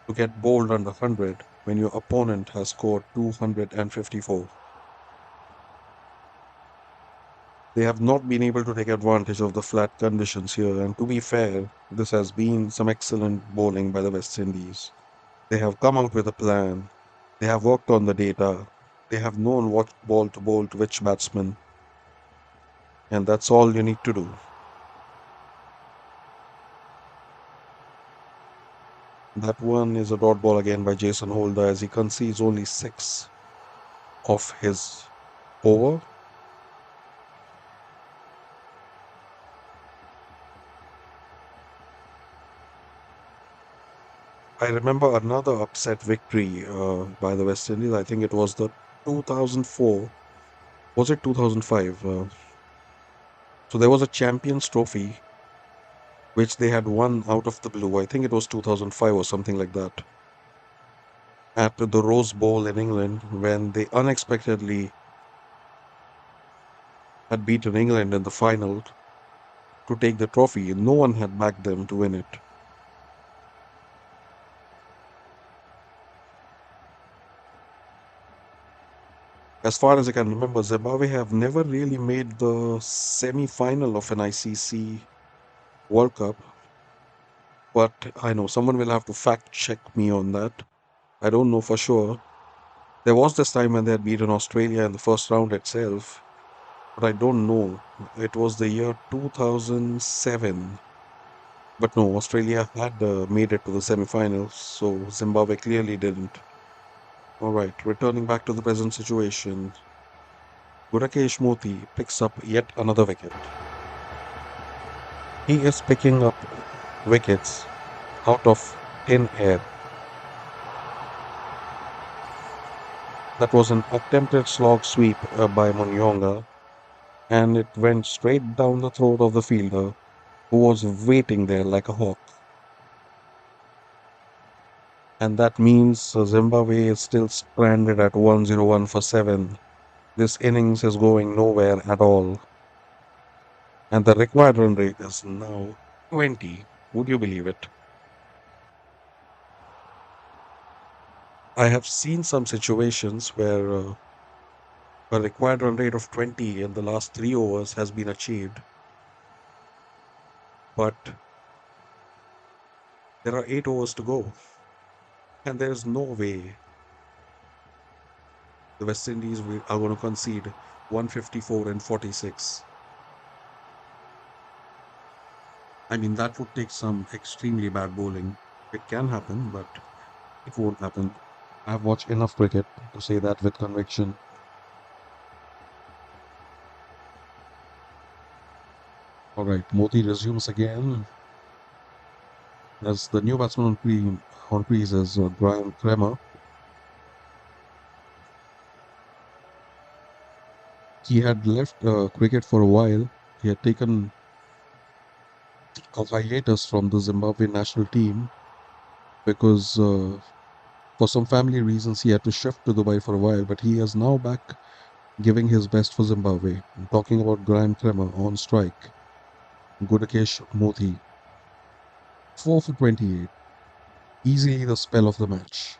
to get bowled under 100 when your opponent has scored 254. They have not been able to take advantage of the flat conditions here, and to be fair, this has been some excellent bowling by the West Indies. They have come out with a plan, they have worked on the data, they have known what ball to bowl to which batsman, and that's all you need to do. That one is a dot ball again by Jason Holder as he concedes only six of his over. I remember another upset victory by the West Indies. I think it was the 2004. Was it 2005? So there was a Champions Trophy which they had won out of the blue. I think it was 2005 or something like that. At the Rose Bowl in England, when they unexpectedly had beaten England in the final to take the trophy, no one had backed them to win it. As far as I can remember, Zimbabwe have never really made the semi-final of an ICC World Cup, but I know someone will have to fact check me on that. I don't know for sure. There was this time when they had beaten Australia in the first round itself, but I don't know. It was the year 2007. But no, Australia had made it to the semi-finals, so Zimbabwe clearly didn't. All right, returning back to the present situation, Gurakesh Moti picks up yet another wicket. He is picking up wickets out of thin air. That was an attempted slog sweep by Munyonga, and it went straight down the throat of the fielder, who was waiting there like a hawk. And that means Zimbabwe is still stranded at 101 for 7. This innings is going nowhere at all. And the required run rate is now 20. Would you believe it? I have seen some situations where a required run rate of 20 in the last 3 overs has been achieved, but there are 8 overs to go, and there is no way the West Indies are going to concede 154 and 46. I mean, that would take some extremely bad bowling. It can happen, but it won't happen. I've watched enough cricket to say that with conviction. All right, Modi resumes again as the new batsman on crease is Brian Kremer. He had left cricket for a while. He had taken a hiatus from the Zimbabwe national team because For some family reasons, he had to shift to Dubai for a while, but he is now back giving his best for Zimbabwe. I'm talking about Graham Clemmer on strike. Gudakesh Mothi, 4 for 28. Easily the spell of the match.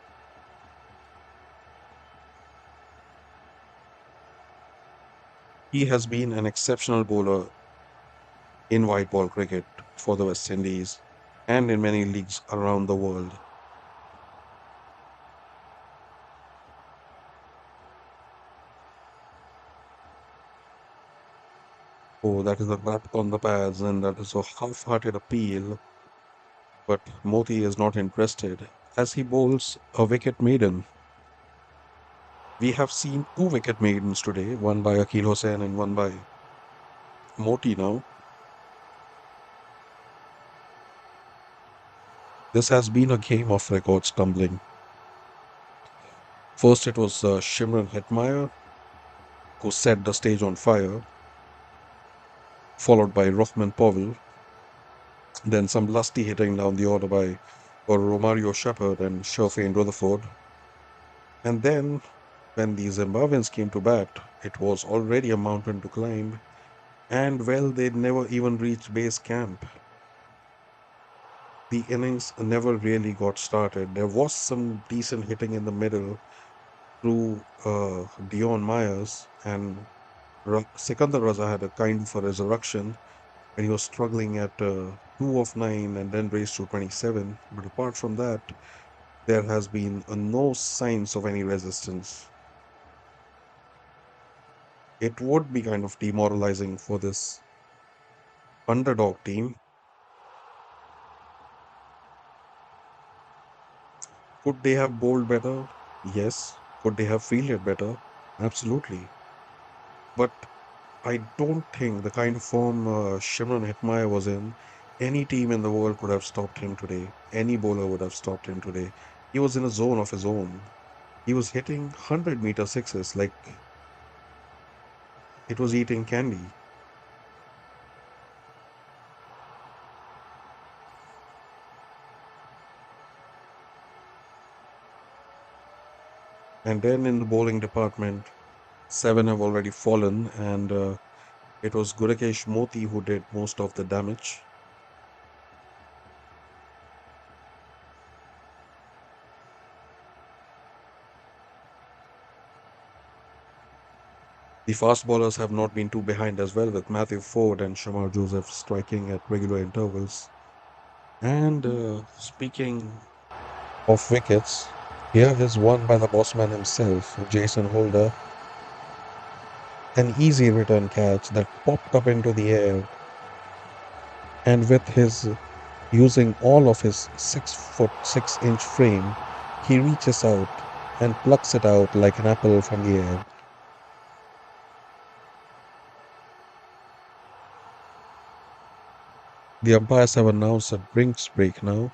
He has been an exceptional bowler in white ball cricket for the West Indies and in many leagues around the world. Oh, that is a rap on the pads and that is a half-hearted appeal, but Moti is not interested as he bowls a wicket maiden. We have seen two wicket maidens today, one by Akil Hossain and one by Moti now. This has been a game of record stumbling. First, it was Shimron Hetmeyer who set the stage on fire, followed by Rohman Powell, then some lusty hitting down the order by Romario Shepherd and Sherfane Rutherford. And then, when the Zimbabweans came to bat, it was already a mountain to climb, and well, they never even reached base camp. The innings never really got started. There was some decent hitting in the middle through Dion Myers, and Sikandar Raza had a kind of a resurrection when he was struggling at 2 of 9 and then raised to 27. But apart from that, there has been no signs of any resistance. It would be kind of demoralizing for this underdog team. Could they have bowled better? Yes. Could they have fielded better? Absolutely. But I don't think the kind of form Shimron Hetmeyer was in, any team in the world could have stopped him today. Any bowler would have stopped him today. He was in a zone of his own. He was hitting 100-meter sixes like it was eating candy. And then in the bowling department, seven have already fallen, and it was Gudakesh Moti who did most of the damage. The fast bowlers have not been too behind as well, with Matthew Ford and Shamar Joseph striking at regular intervals. And speaking of wickets, here is one by the bossman himself, Jason Holder, an easy return catch that popped up into the air, and with his using all of his 6 foot 6 inch frame, he reaches out and plucks it out like an apple from the air. The umpires have announced a drinks break now,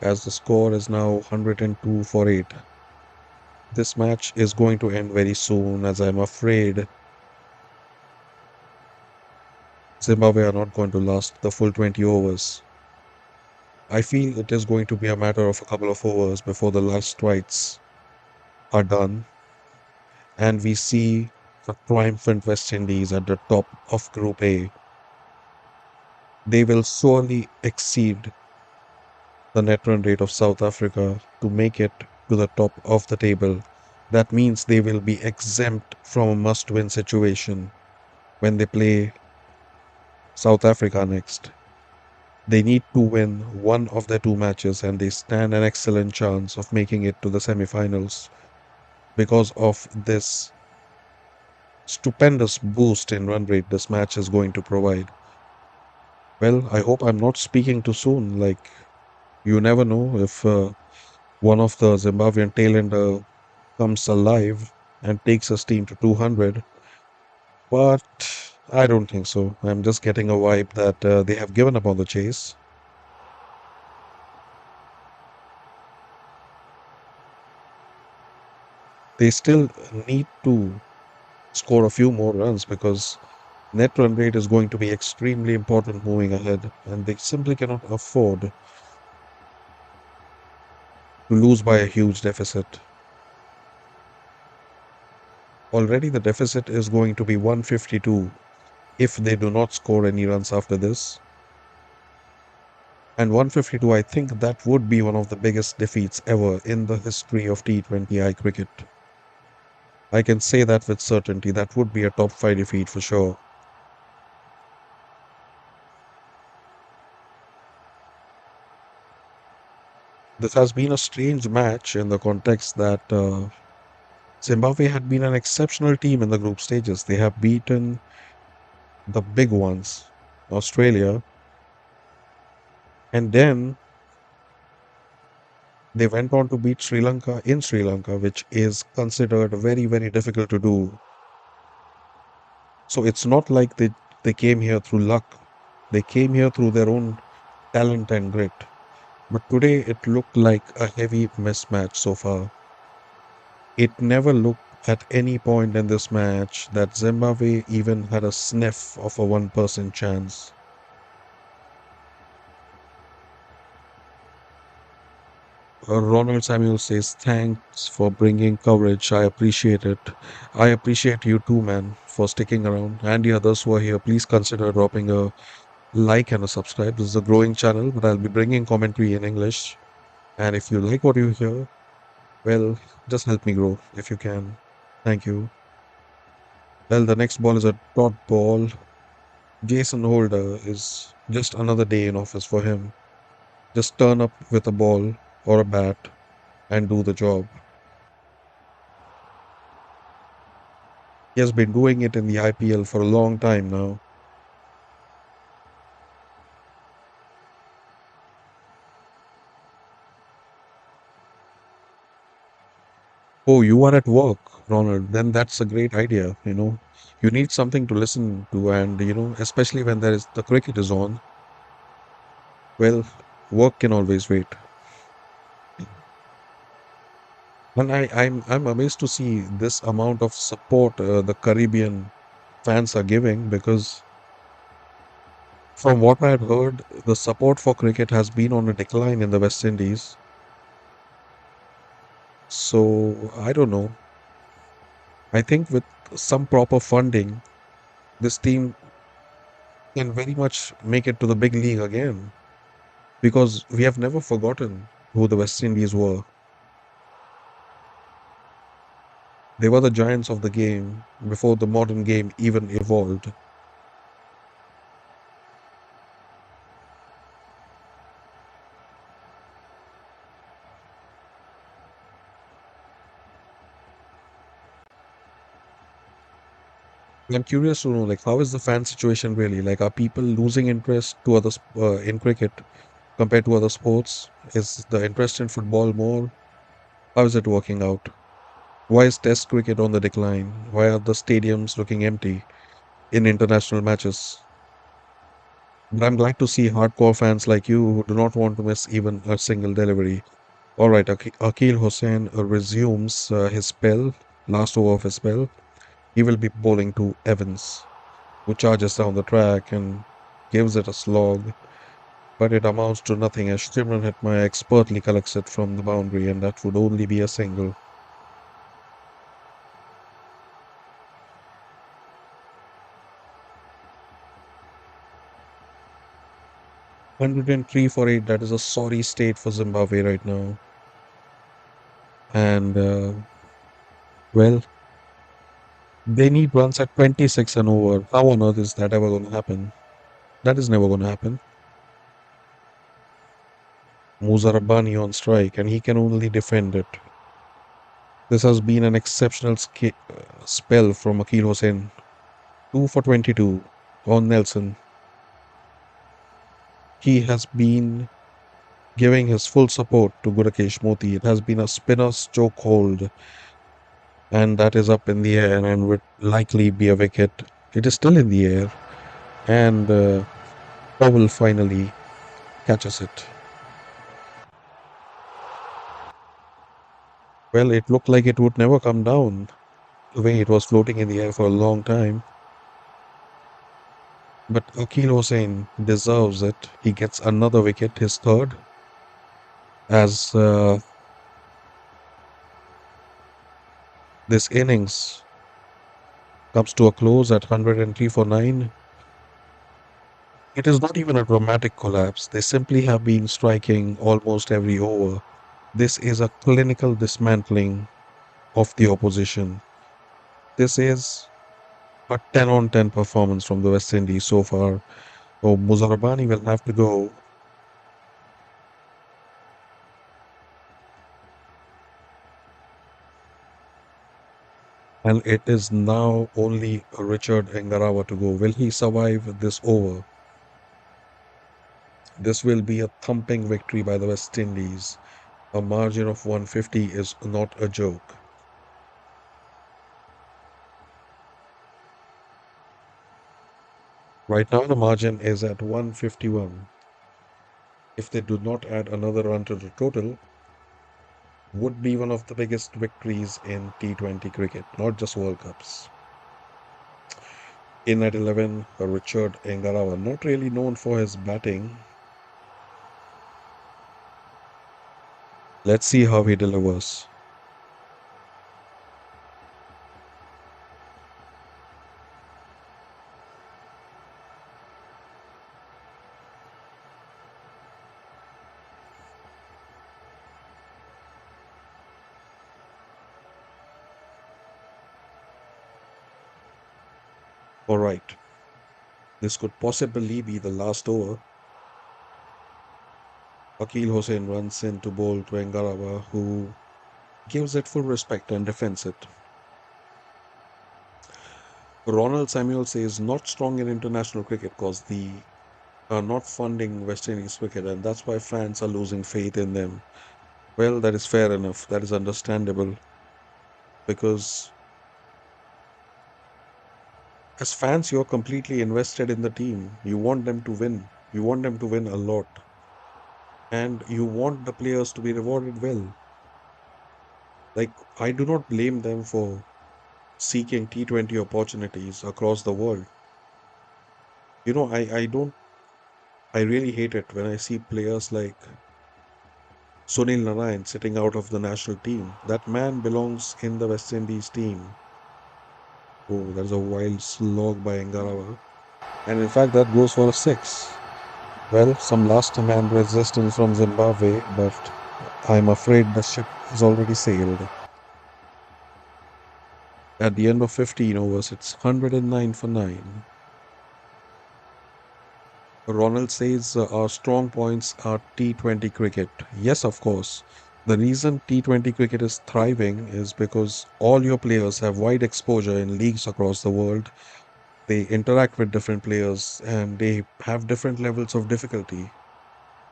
as the score is now 102 for 8. This match is going to end very soon, as I'm afraid Zimbabwe are not going to last the full 20 overs. I feel it is going to be a matter of a couple of overs before the last strikes are done, and we see the triumphant West Indies at the top of Group A. They will surely exceed the net run rate of South Africa to make it to the top of the table. That means they will be exempt from a must win situation when they play South Africa next. They need to win one of their two matches and they stand an excellent chance of making it to the semifinals because of this stupendous boost in run rate this match is going to provide. Well, I hope I'm not speaking too soon. Like, you never know if one of the Zimbabwean tailender comes alive and takes his team to 200. But I don't think so. I'm just getting a vibe that they have given up on the chase. They still need to score a few more runs because net run rate is going to be extremely important moving ahead, and they simply cannot afford to lose by a huge deficit. Already the deficit is going to be 152 if they do not score any runs after this. And 152, I think that would be one of the biggest defeats ever in the history of T20I cricket. I can say that with certainty. That would be a top 5 defeat for sure. This has been a strange match in the context that Zimbabwe had been an exceptional team in the group stages. They have beaten the big ones, Australia, and then they went on to beat Sri Lanka in Sri Lanka, which is considered very, very difficult to do. So it's not like they came here through luck. They came here through their own talent and grit. But today it looked like a heavy mismatch so far. It never looked at any point in this match that Zimbabwe even had a sniff of a 1% chance. Ronald Samuel says, thanks for bringing coverage. I appreciate it. I appreciate you too, man, for sticking around. And the others who are here, please consider dropping a like and a subscribe. This is a growing channel, but I'll be bringing commentary in English. And if you like what you hear, well, just help me grow if you can. Thank you. Well, the next ball is a dot ball. Jason Holder is just another day in office for him. Just turn up with a ball or a bat and do the job. He has been doing it in the IPL for a long time now. Oh, you are at work, Ronald. Then that's a great idea. You need something to listen to, and especially when the cricket is on. Well, work can always wait. And I'm amazed to see this amount of support the Caribbean fans are giving because from what I had heard, the support for cricket has been on a decline in the West Indies. So I don't know. I think with some proper funding, this team can very much make it to the big league again because we have never forgotten who the West Indies were. They were the giants of the game before the modern game even evolved. I'm curious to know, like, how is the fan situation really? Like, are people losing interest to in cricket compared to other sports? Is the interest in football more? How is it working out? Why is Test cricket on the decline? Why are the stadiums looking empty in international matches? But I'm glad to see hardcore fans like you who do not want to miss even a single delivery. All right, Akil Hussain resumes his spell, last over of his spell. He will be bowling to Evans, who charges down the track and gives it a slog, but it amounts to nothing as Shimron Hetmyer expertly collects it from the boundary, and that would only be a single. 103 for 8, that is a sorry state for Zimbabwe right now. And, well, they need runs at 26 and over. How on earth is that ever going to happen? That is never going to happen. Musa Rabbani on strike, and he can only defend it. This has been an exceptional spell from Akil Hussain. 2 for 22 on Nelson. He has been giving his full support to Gudakesh Moti. It has been a spinner's chokehold, and that is up in the air and would likely be a wicket. It is still in the air, and Powell finally catches it. Well, it looked like it would never come down the way it was floating in the air for a long time. But Akil Hussain deserves it. He gets another wicket, his third, as This innings comes to a close at 103 for 9. It is not even a dramatic collapse. They simply have been striking almost every over. This is a clinical dismantling of the opposition. This is a 10 on 10 performance from the West Indies so far. So Muzarabani will have to go. And it is now only Richard Engarawa to go. Will he survive this over? This will be a thumping victory by the West Indies. A margin of 150 is not a joke. Right now, the margin is at 151. If they do not add another run to the total, would be one of the biggest victories in T20 cricket, not just World Cups. In at 11, Richard Engarawa, not really known for his batting. Let's see how he delivers. All right, this could possibly be the last over. Akil Hossain runs in to bowl to Engarawa, who gives it full respect and defends it. Ronald Samuel says not strong in international cricket because the are not funding West Indies cricket, and that's why fans are losing faith in them. Well, that is fair enough. That is understandable because as fans, you're completely invested in the team. You want them to win. You want them to win a lot, and you want the players to be rewarded well. Like, I do not blame them for seeking T20 opportunities across the world. I don't, I really hate it when I see players like Sunil Narayan sitting out of the national team. That man belongs in the West Indies team. Oh, there's a wild slog by Ngarawa. And in fact, that goes for a six. Well, some last man resistance from Zimbabwe, but I'm afraid the ship has already sailed. At the end of 15 overs, it's 109 for 9. Ronald says our strong points are T20 cricket. Yes, of course. The reason T20 cricket is thriving is because all your players have wide exposure in leagues across the world. They interact with different players and they have different levels of difficulty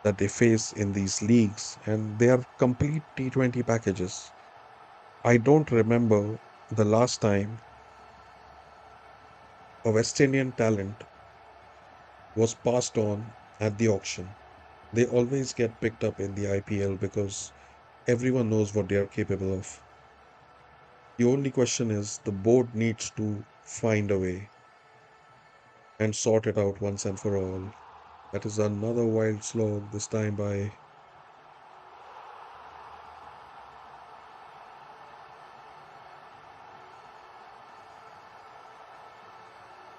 that they face in these leagues, and they are complete T20 packages. I don't remember the last time a West Indian talent was passed on at the auction. They always get picked up in the IPL because everyone knows what they are capable of. The only question is the board needs to find a way and sort it out once and for all. That is another wild slog, this time by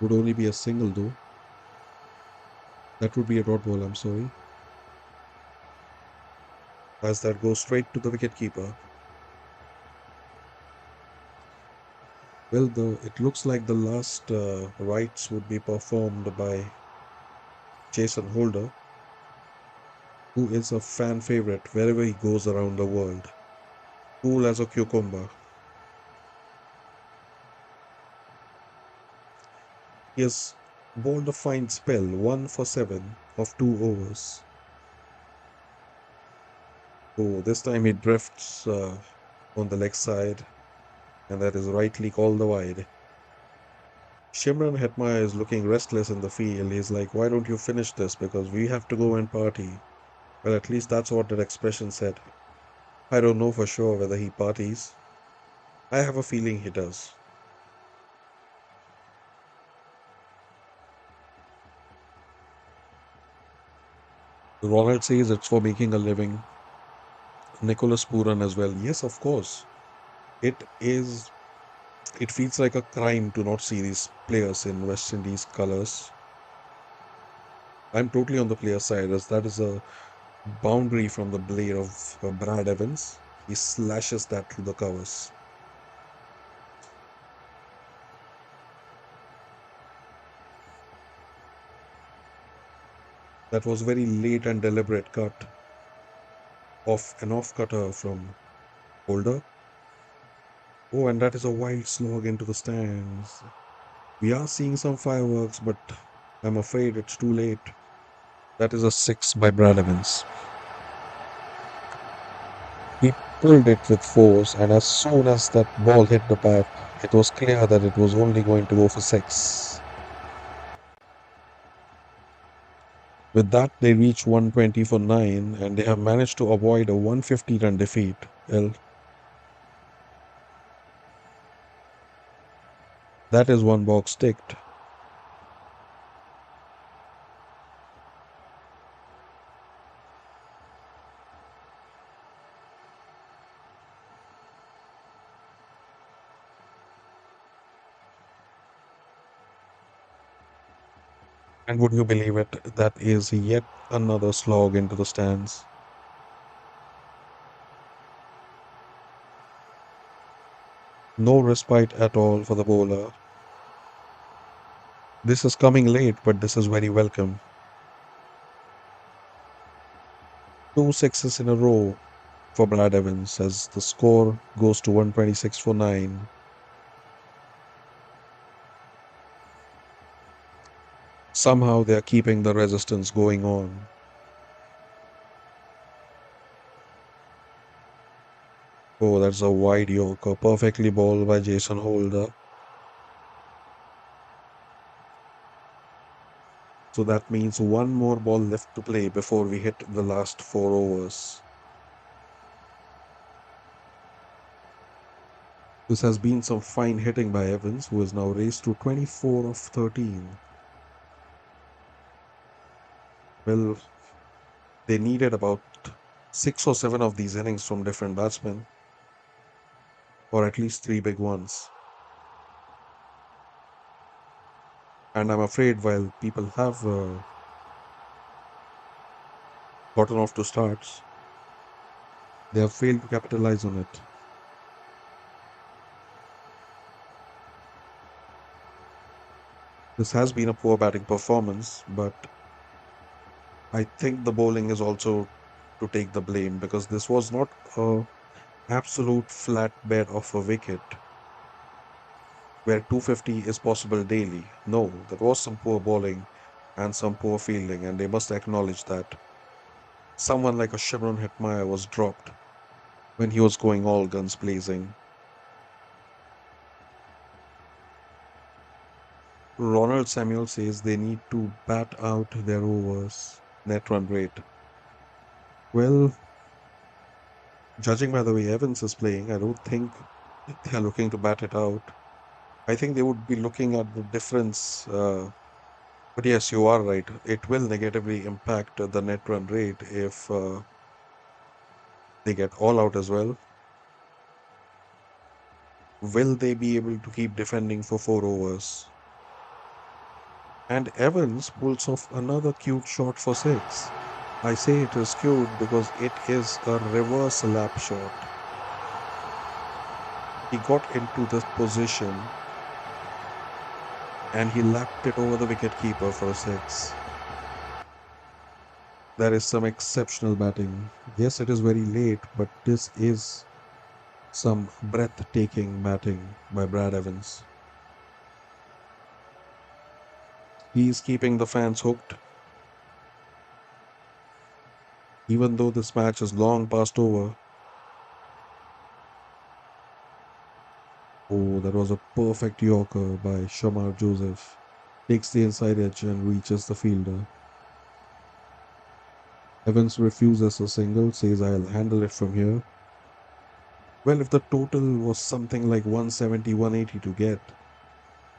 would only be a single though. That would be a dot ball, I'm sorry. As that goes straight to the wicketkeeper. Well, though, it looks like the last rites would be performed by Jason Holder, who is a fan favorite wherever he goes around the world. Cool as a cucumber. He has bowled a fine spell, 1 for 7 of 2 overs. Oh, this time he drifts on the leg side, and that is rightly called the wide. Shimran Hetmaya is looking restless in the field. He's like, why don't you finish this? Because we have to go and party. Well, at least that's what that expression said. I don't know for sure whether he parties. I have a feeling he does. Ronald says it's for making a living. Nicholas Puran as well. Yes, of course. It is It feels like a crime to not see these players in West Indies colours. I'm totally on the player side as that is a boundary from the blade of Brad Evans. He slashes that through the covers. That was very late and deliberate cut off an off cutter from Holder. Oh, and that is a wild slog into the stands. We are seeing some fireworks, but I'm afraid it's too late. That is a six by Brad Evans. He pulled it with force, and as soon as that ball hit the bat, it was clear that it was only going to go for six. With that, they reach 120 for 9, and they have managed to avoid a 150 run defeat. Well, that is one box ticked. And would you believe it? That is yet another slog into the stands. No respite at all for the bowler. This is coming late, but this is very welcome. Two sixes in a row for Brad Evans as the score goes to 126 for 9. Somehow they are keeping the resistance going on. Oh, that's a wide yorker, perfectly bowled by Jason Holder. So that means one more ball left to play before we hit the last 4 overs. This has been some fine hitting by Evans, who is now raised to 24 of 13. Well, they needed about 6 or 7 of these innings from different batsmen, or at least 3 big ones. And I'm afraid while people have gotten off to starts, they have failed to capitalize on it. This has been a poor batting performance, but I think the bowling is also to take the blame because this was not a absolute flatbed of a wicket where 250 is possible daily. No, there was some poor bowling and some poor fielding, and they must acknowledge that. Someone like a Shimron Hetmeyer was dropped when he was going all guns blazing. Ronald Samuel says they need to bat out their overs, net run rate. Well, judging by the way Evans is playing, I don't think they are looking to bat it out. I think they would be looking at the difference. But yes, you are right. It will negatively impact the net run rate if they get all out as well. Will they be able to keep defending for 4 overs? And Evans pulls off another cute shot for six. I say it is cute because it is a reverse lap shot. He got into this position and he lapped it over the wicketkeeper for a six. That is some exceptional batting. Yes, it is very late, but this is some breathtaking batting by Brad Evans. He is keeping the fans hooked, even though this match is long past over. Oh, that was a perfect Yorker by Shamar Joseph. Takes the inside edge and reaches the fielder. Evans refuses a single, says I'll handle it from here. Well, if the total was something like 170, 180 to get,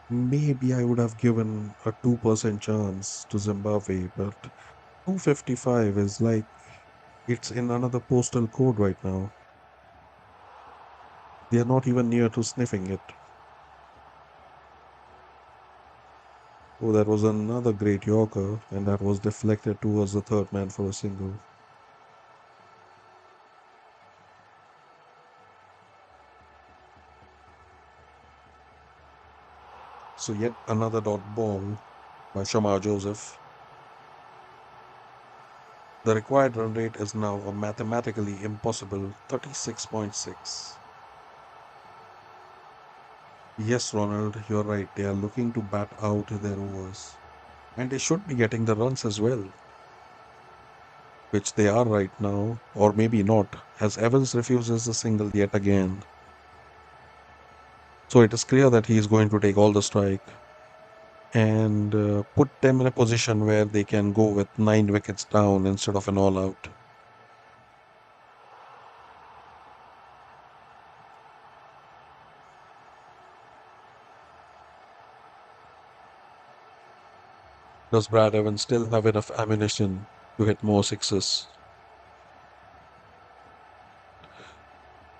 maybe I would have given a 2% chance to Zimbabwe, but 255 is like it's in another postal code right now. They are not even near to sniffing it. Oh, that was another great Yorker, and that was deflected towards the third man for a single. So yet another dot ball by Shamar Joseph. The required run rate is now a mathematically impossible 36.6. Yes, Ronald, you're right. They are looking to bat out their overs. And they should be getting the runs as well, which they are right now, or maybe not, as Evans refuses the single yet again. So it is clear that he is going to take all the strike and put them in a position where they can go with 9 wickets down instead of an all out. Does Brad Evans still have enough ammunition to hit more sixes?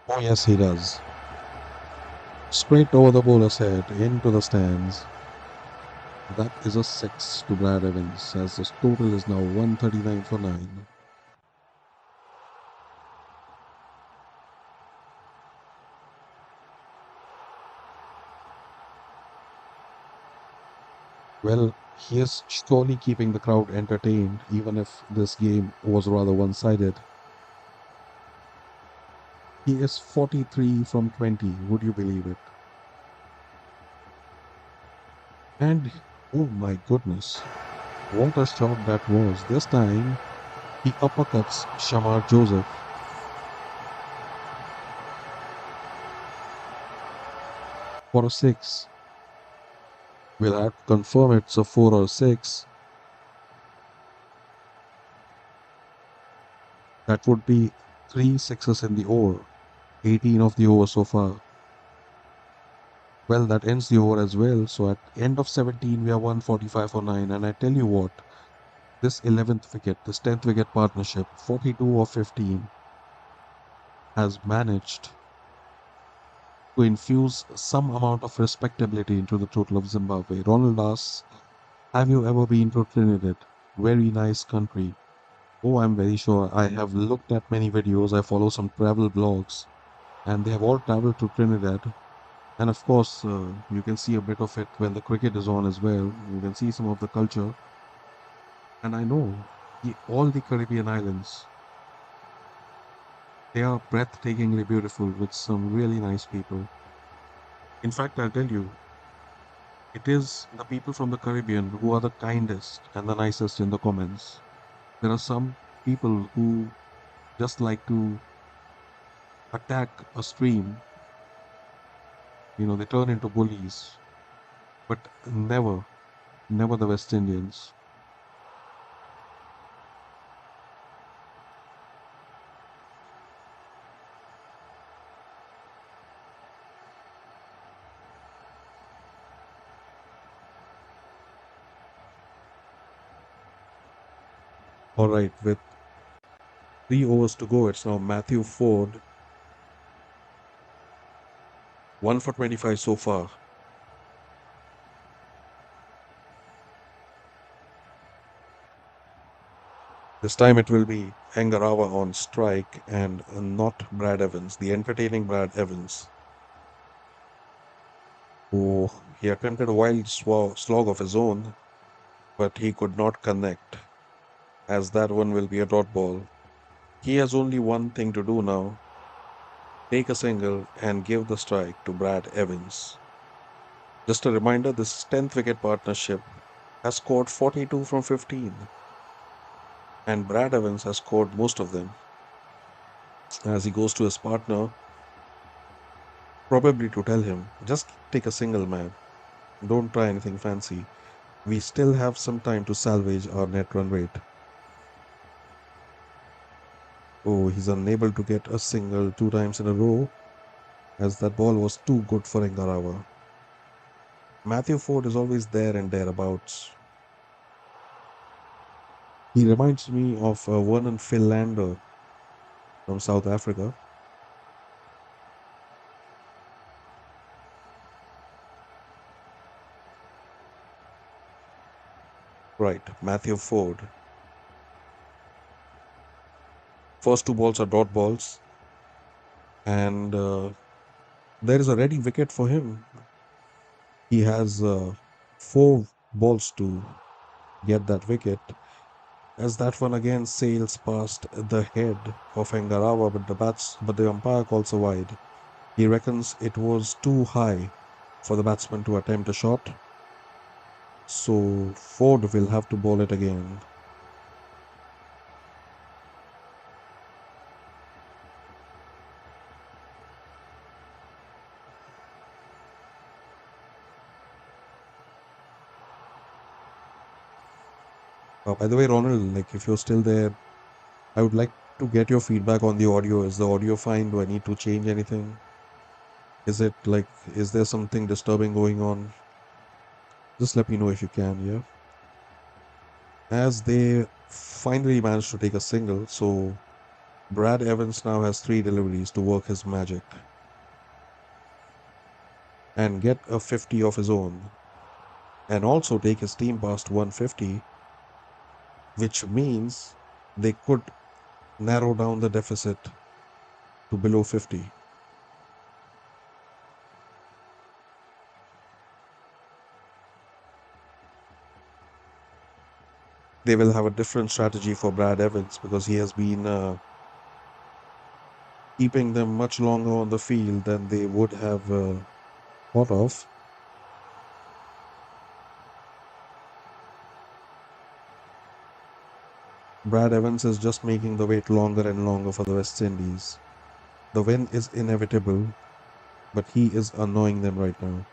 Oh, yes, he does. Straight over the bowler's head into the stands. That is a six to Brad Evans, as the total is now 139 for 9. Well, he is surely keeping the crowd entertained, even if this game was rather one sided. He is 43 from 20, would you believe it? And oh my goodness, what a shot that was. This time he uppercuts Shamar Joseph for a six. We'll have to confirm it's a four or six. That would be three sixes in the over, 18 of the over so far. Well, that ends the over as well. So at end of 17, we are 145 for 9. And I tell you what, this 11th wicket, this 10th wicket partnership, 42 of 15, has managed to infuse some amount of respectability into the total of Zimbabwe. Ronald asks, have you ever been to Trinidad? Very nice country. Oh, I'm very sure. I have looked at many videos. I follow some travel blogs, and they have all traveled to Trinidad. And of course, you can see a bit of it when the cricket is on as well. You can see some of the culture. And I know all the Caribbean islands, they are breathtakingly beautiful with some really nice people. In fact, I'll tell you, it is the people from the Caribbean who are the kindest and the nicest in the comments. There are some people who just like to attack a stream, they turn into bullies, but never the West Indians. All right, with 3 overs to go, it's now Matthew Ford, 1 for 25 so far. This time it will be Hengarawa on strike and not Brad Evans, the entertaining Brad Evans, who he attempted a wild slog of his own, but he could not connect, as that one will be a dot ball. He has only one thing to do now, take a single and give the strike to Brad Evans. Just a reminder, this 10th wicket partnership has scored 42 from 15, and Brad Evans has scored most of them, as he goes to his partner, probably to tell him, just take a single, man. Don't try anything fancy. We still have some time to salvage our net run rate. Oh, he's unable to get a single 2 times in a row, as that ball was too good for Engarawa. Matthew Ford is always there and thereabouts. He reminds me of Vernon Philander from South Africa. Right, Matthew Ford. First two balls are dot balls, and there is a ready wicket for him. He has four balls to get that wicket, as that one again sails past the head of Engarawa, but the umpire calls a wide. He reckons it was too high for the batsman to attempt a shot, so Ford will have to bowl it again. By the way, Ronald, like if you're still there, I would like to get your feedback on the audio. Is the audio fine? Do I need to change anything? Is it like, is there something disturbing going on? Just let me know if you can, yeah? As they finally managed to take a single, so Brad Evans now has three deliveries to work his magic and get a 50 of his own, and also take his team past 150, which means they could narrow down the deficit to below 50. They will have a different strategy for Brad Evans because he has been keeping them much longer on the field than they would have thought of. Brad Evans is just making the wait longer and longer for the West Indies. The win is inevitable, but he is annoying them right now.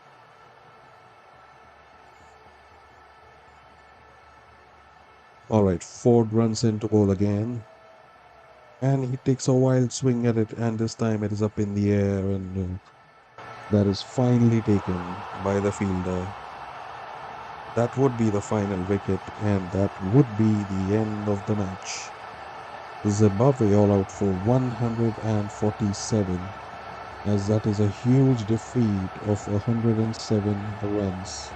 All right, Ford runs into bowl again, and he takes a wild swing at it, and this time it is up in the air, and that is finally taken by the fielder. That would be the final wicket, and that would be the end of the match. Zimbabwe all out for 147, as that is a huge defeat of 107 runs.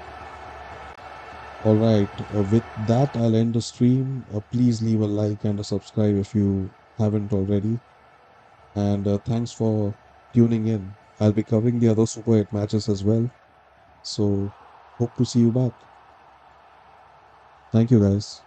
Alright, with that, I'll end the stream. Please leave a like and a subscribe if you haven't already. And thanks for tuning in. I'll be covering the other Super 8 matches as well. So, hope to see you back. Thank you, guys.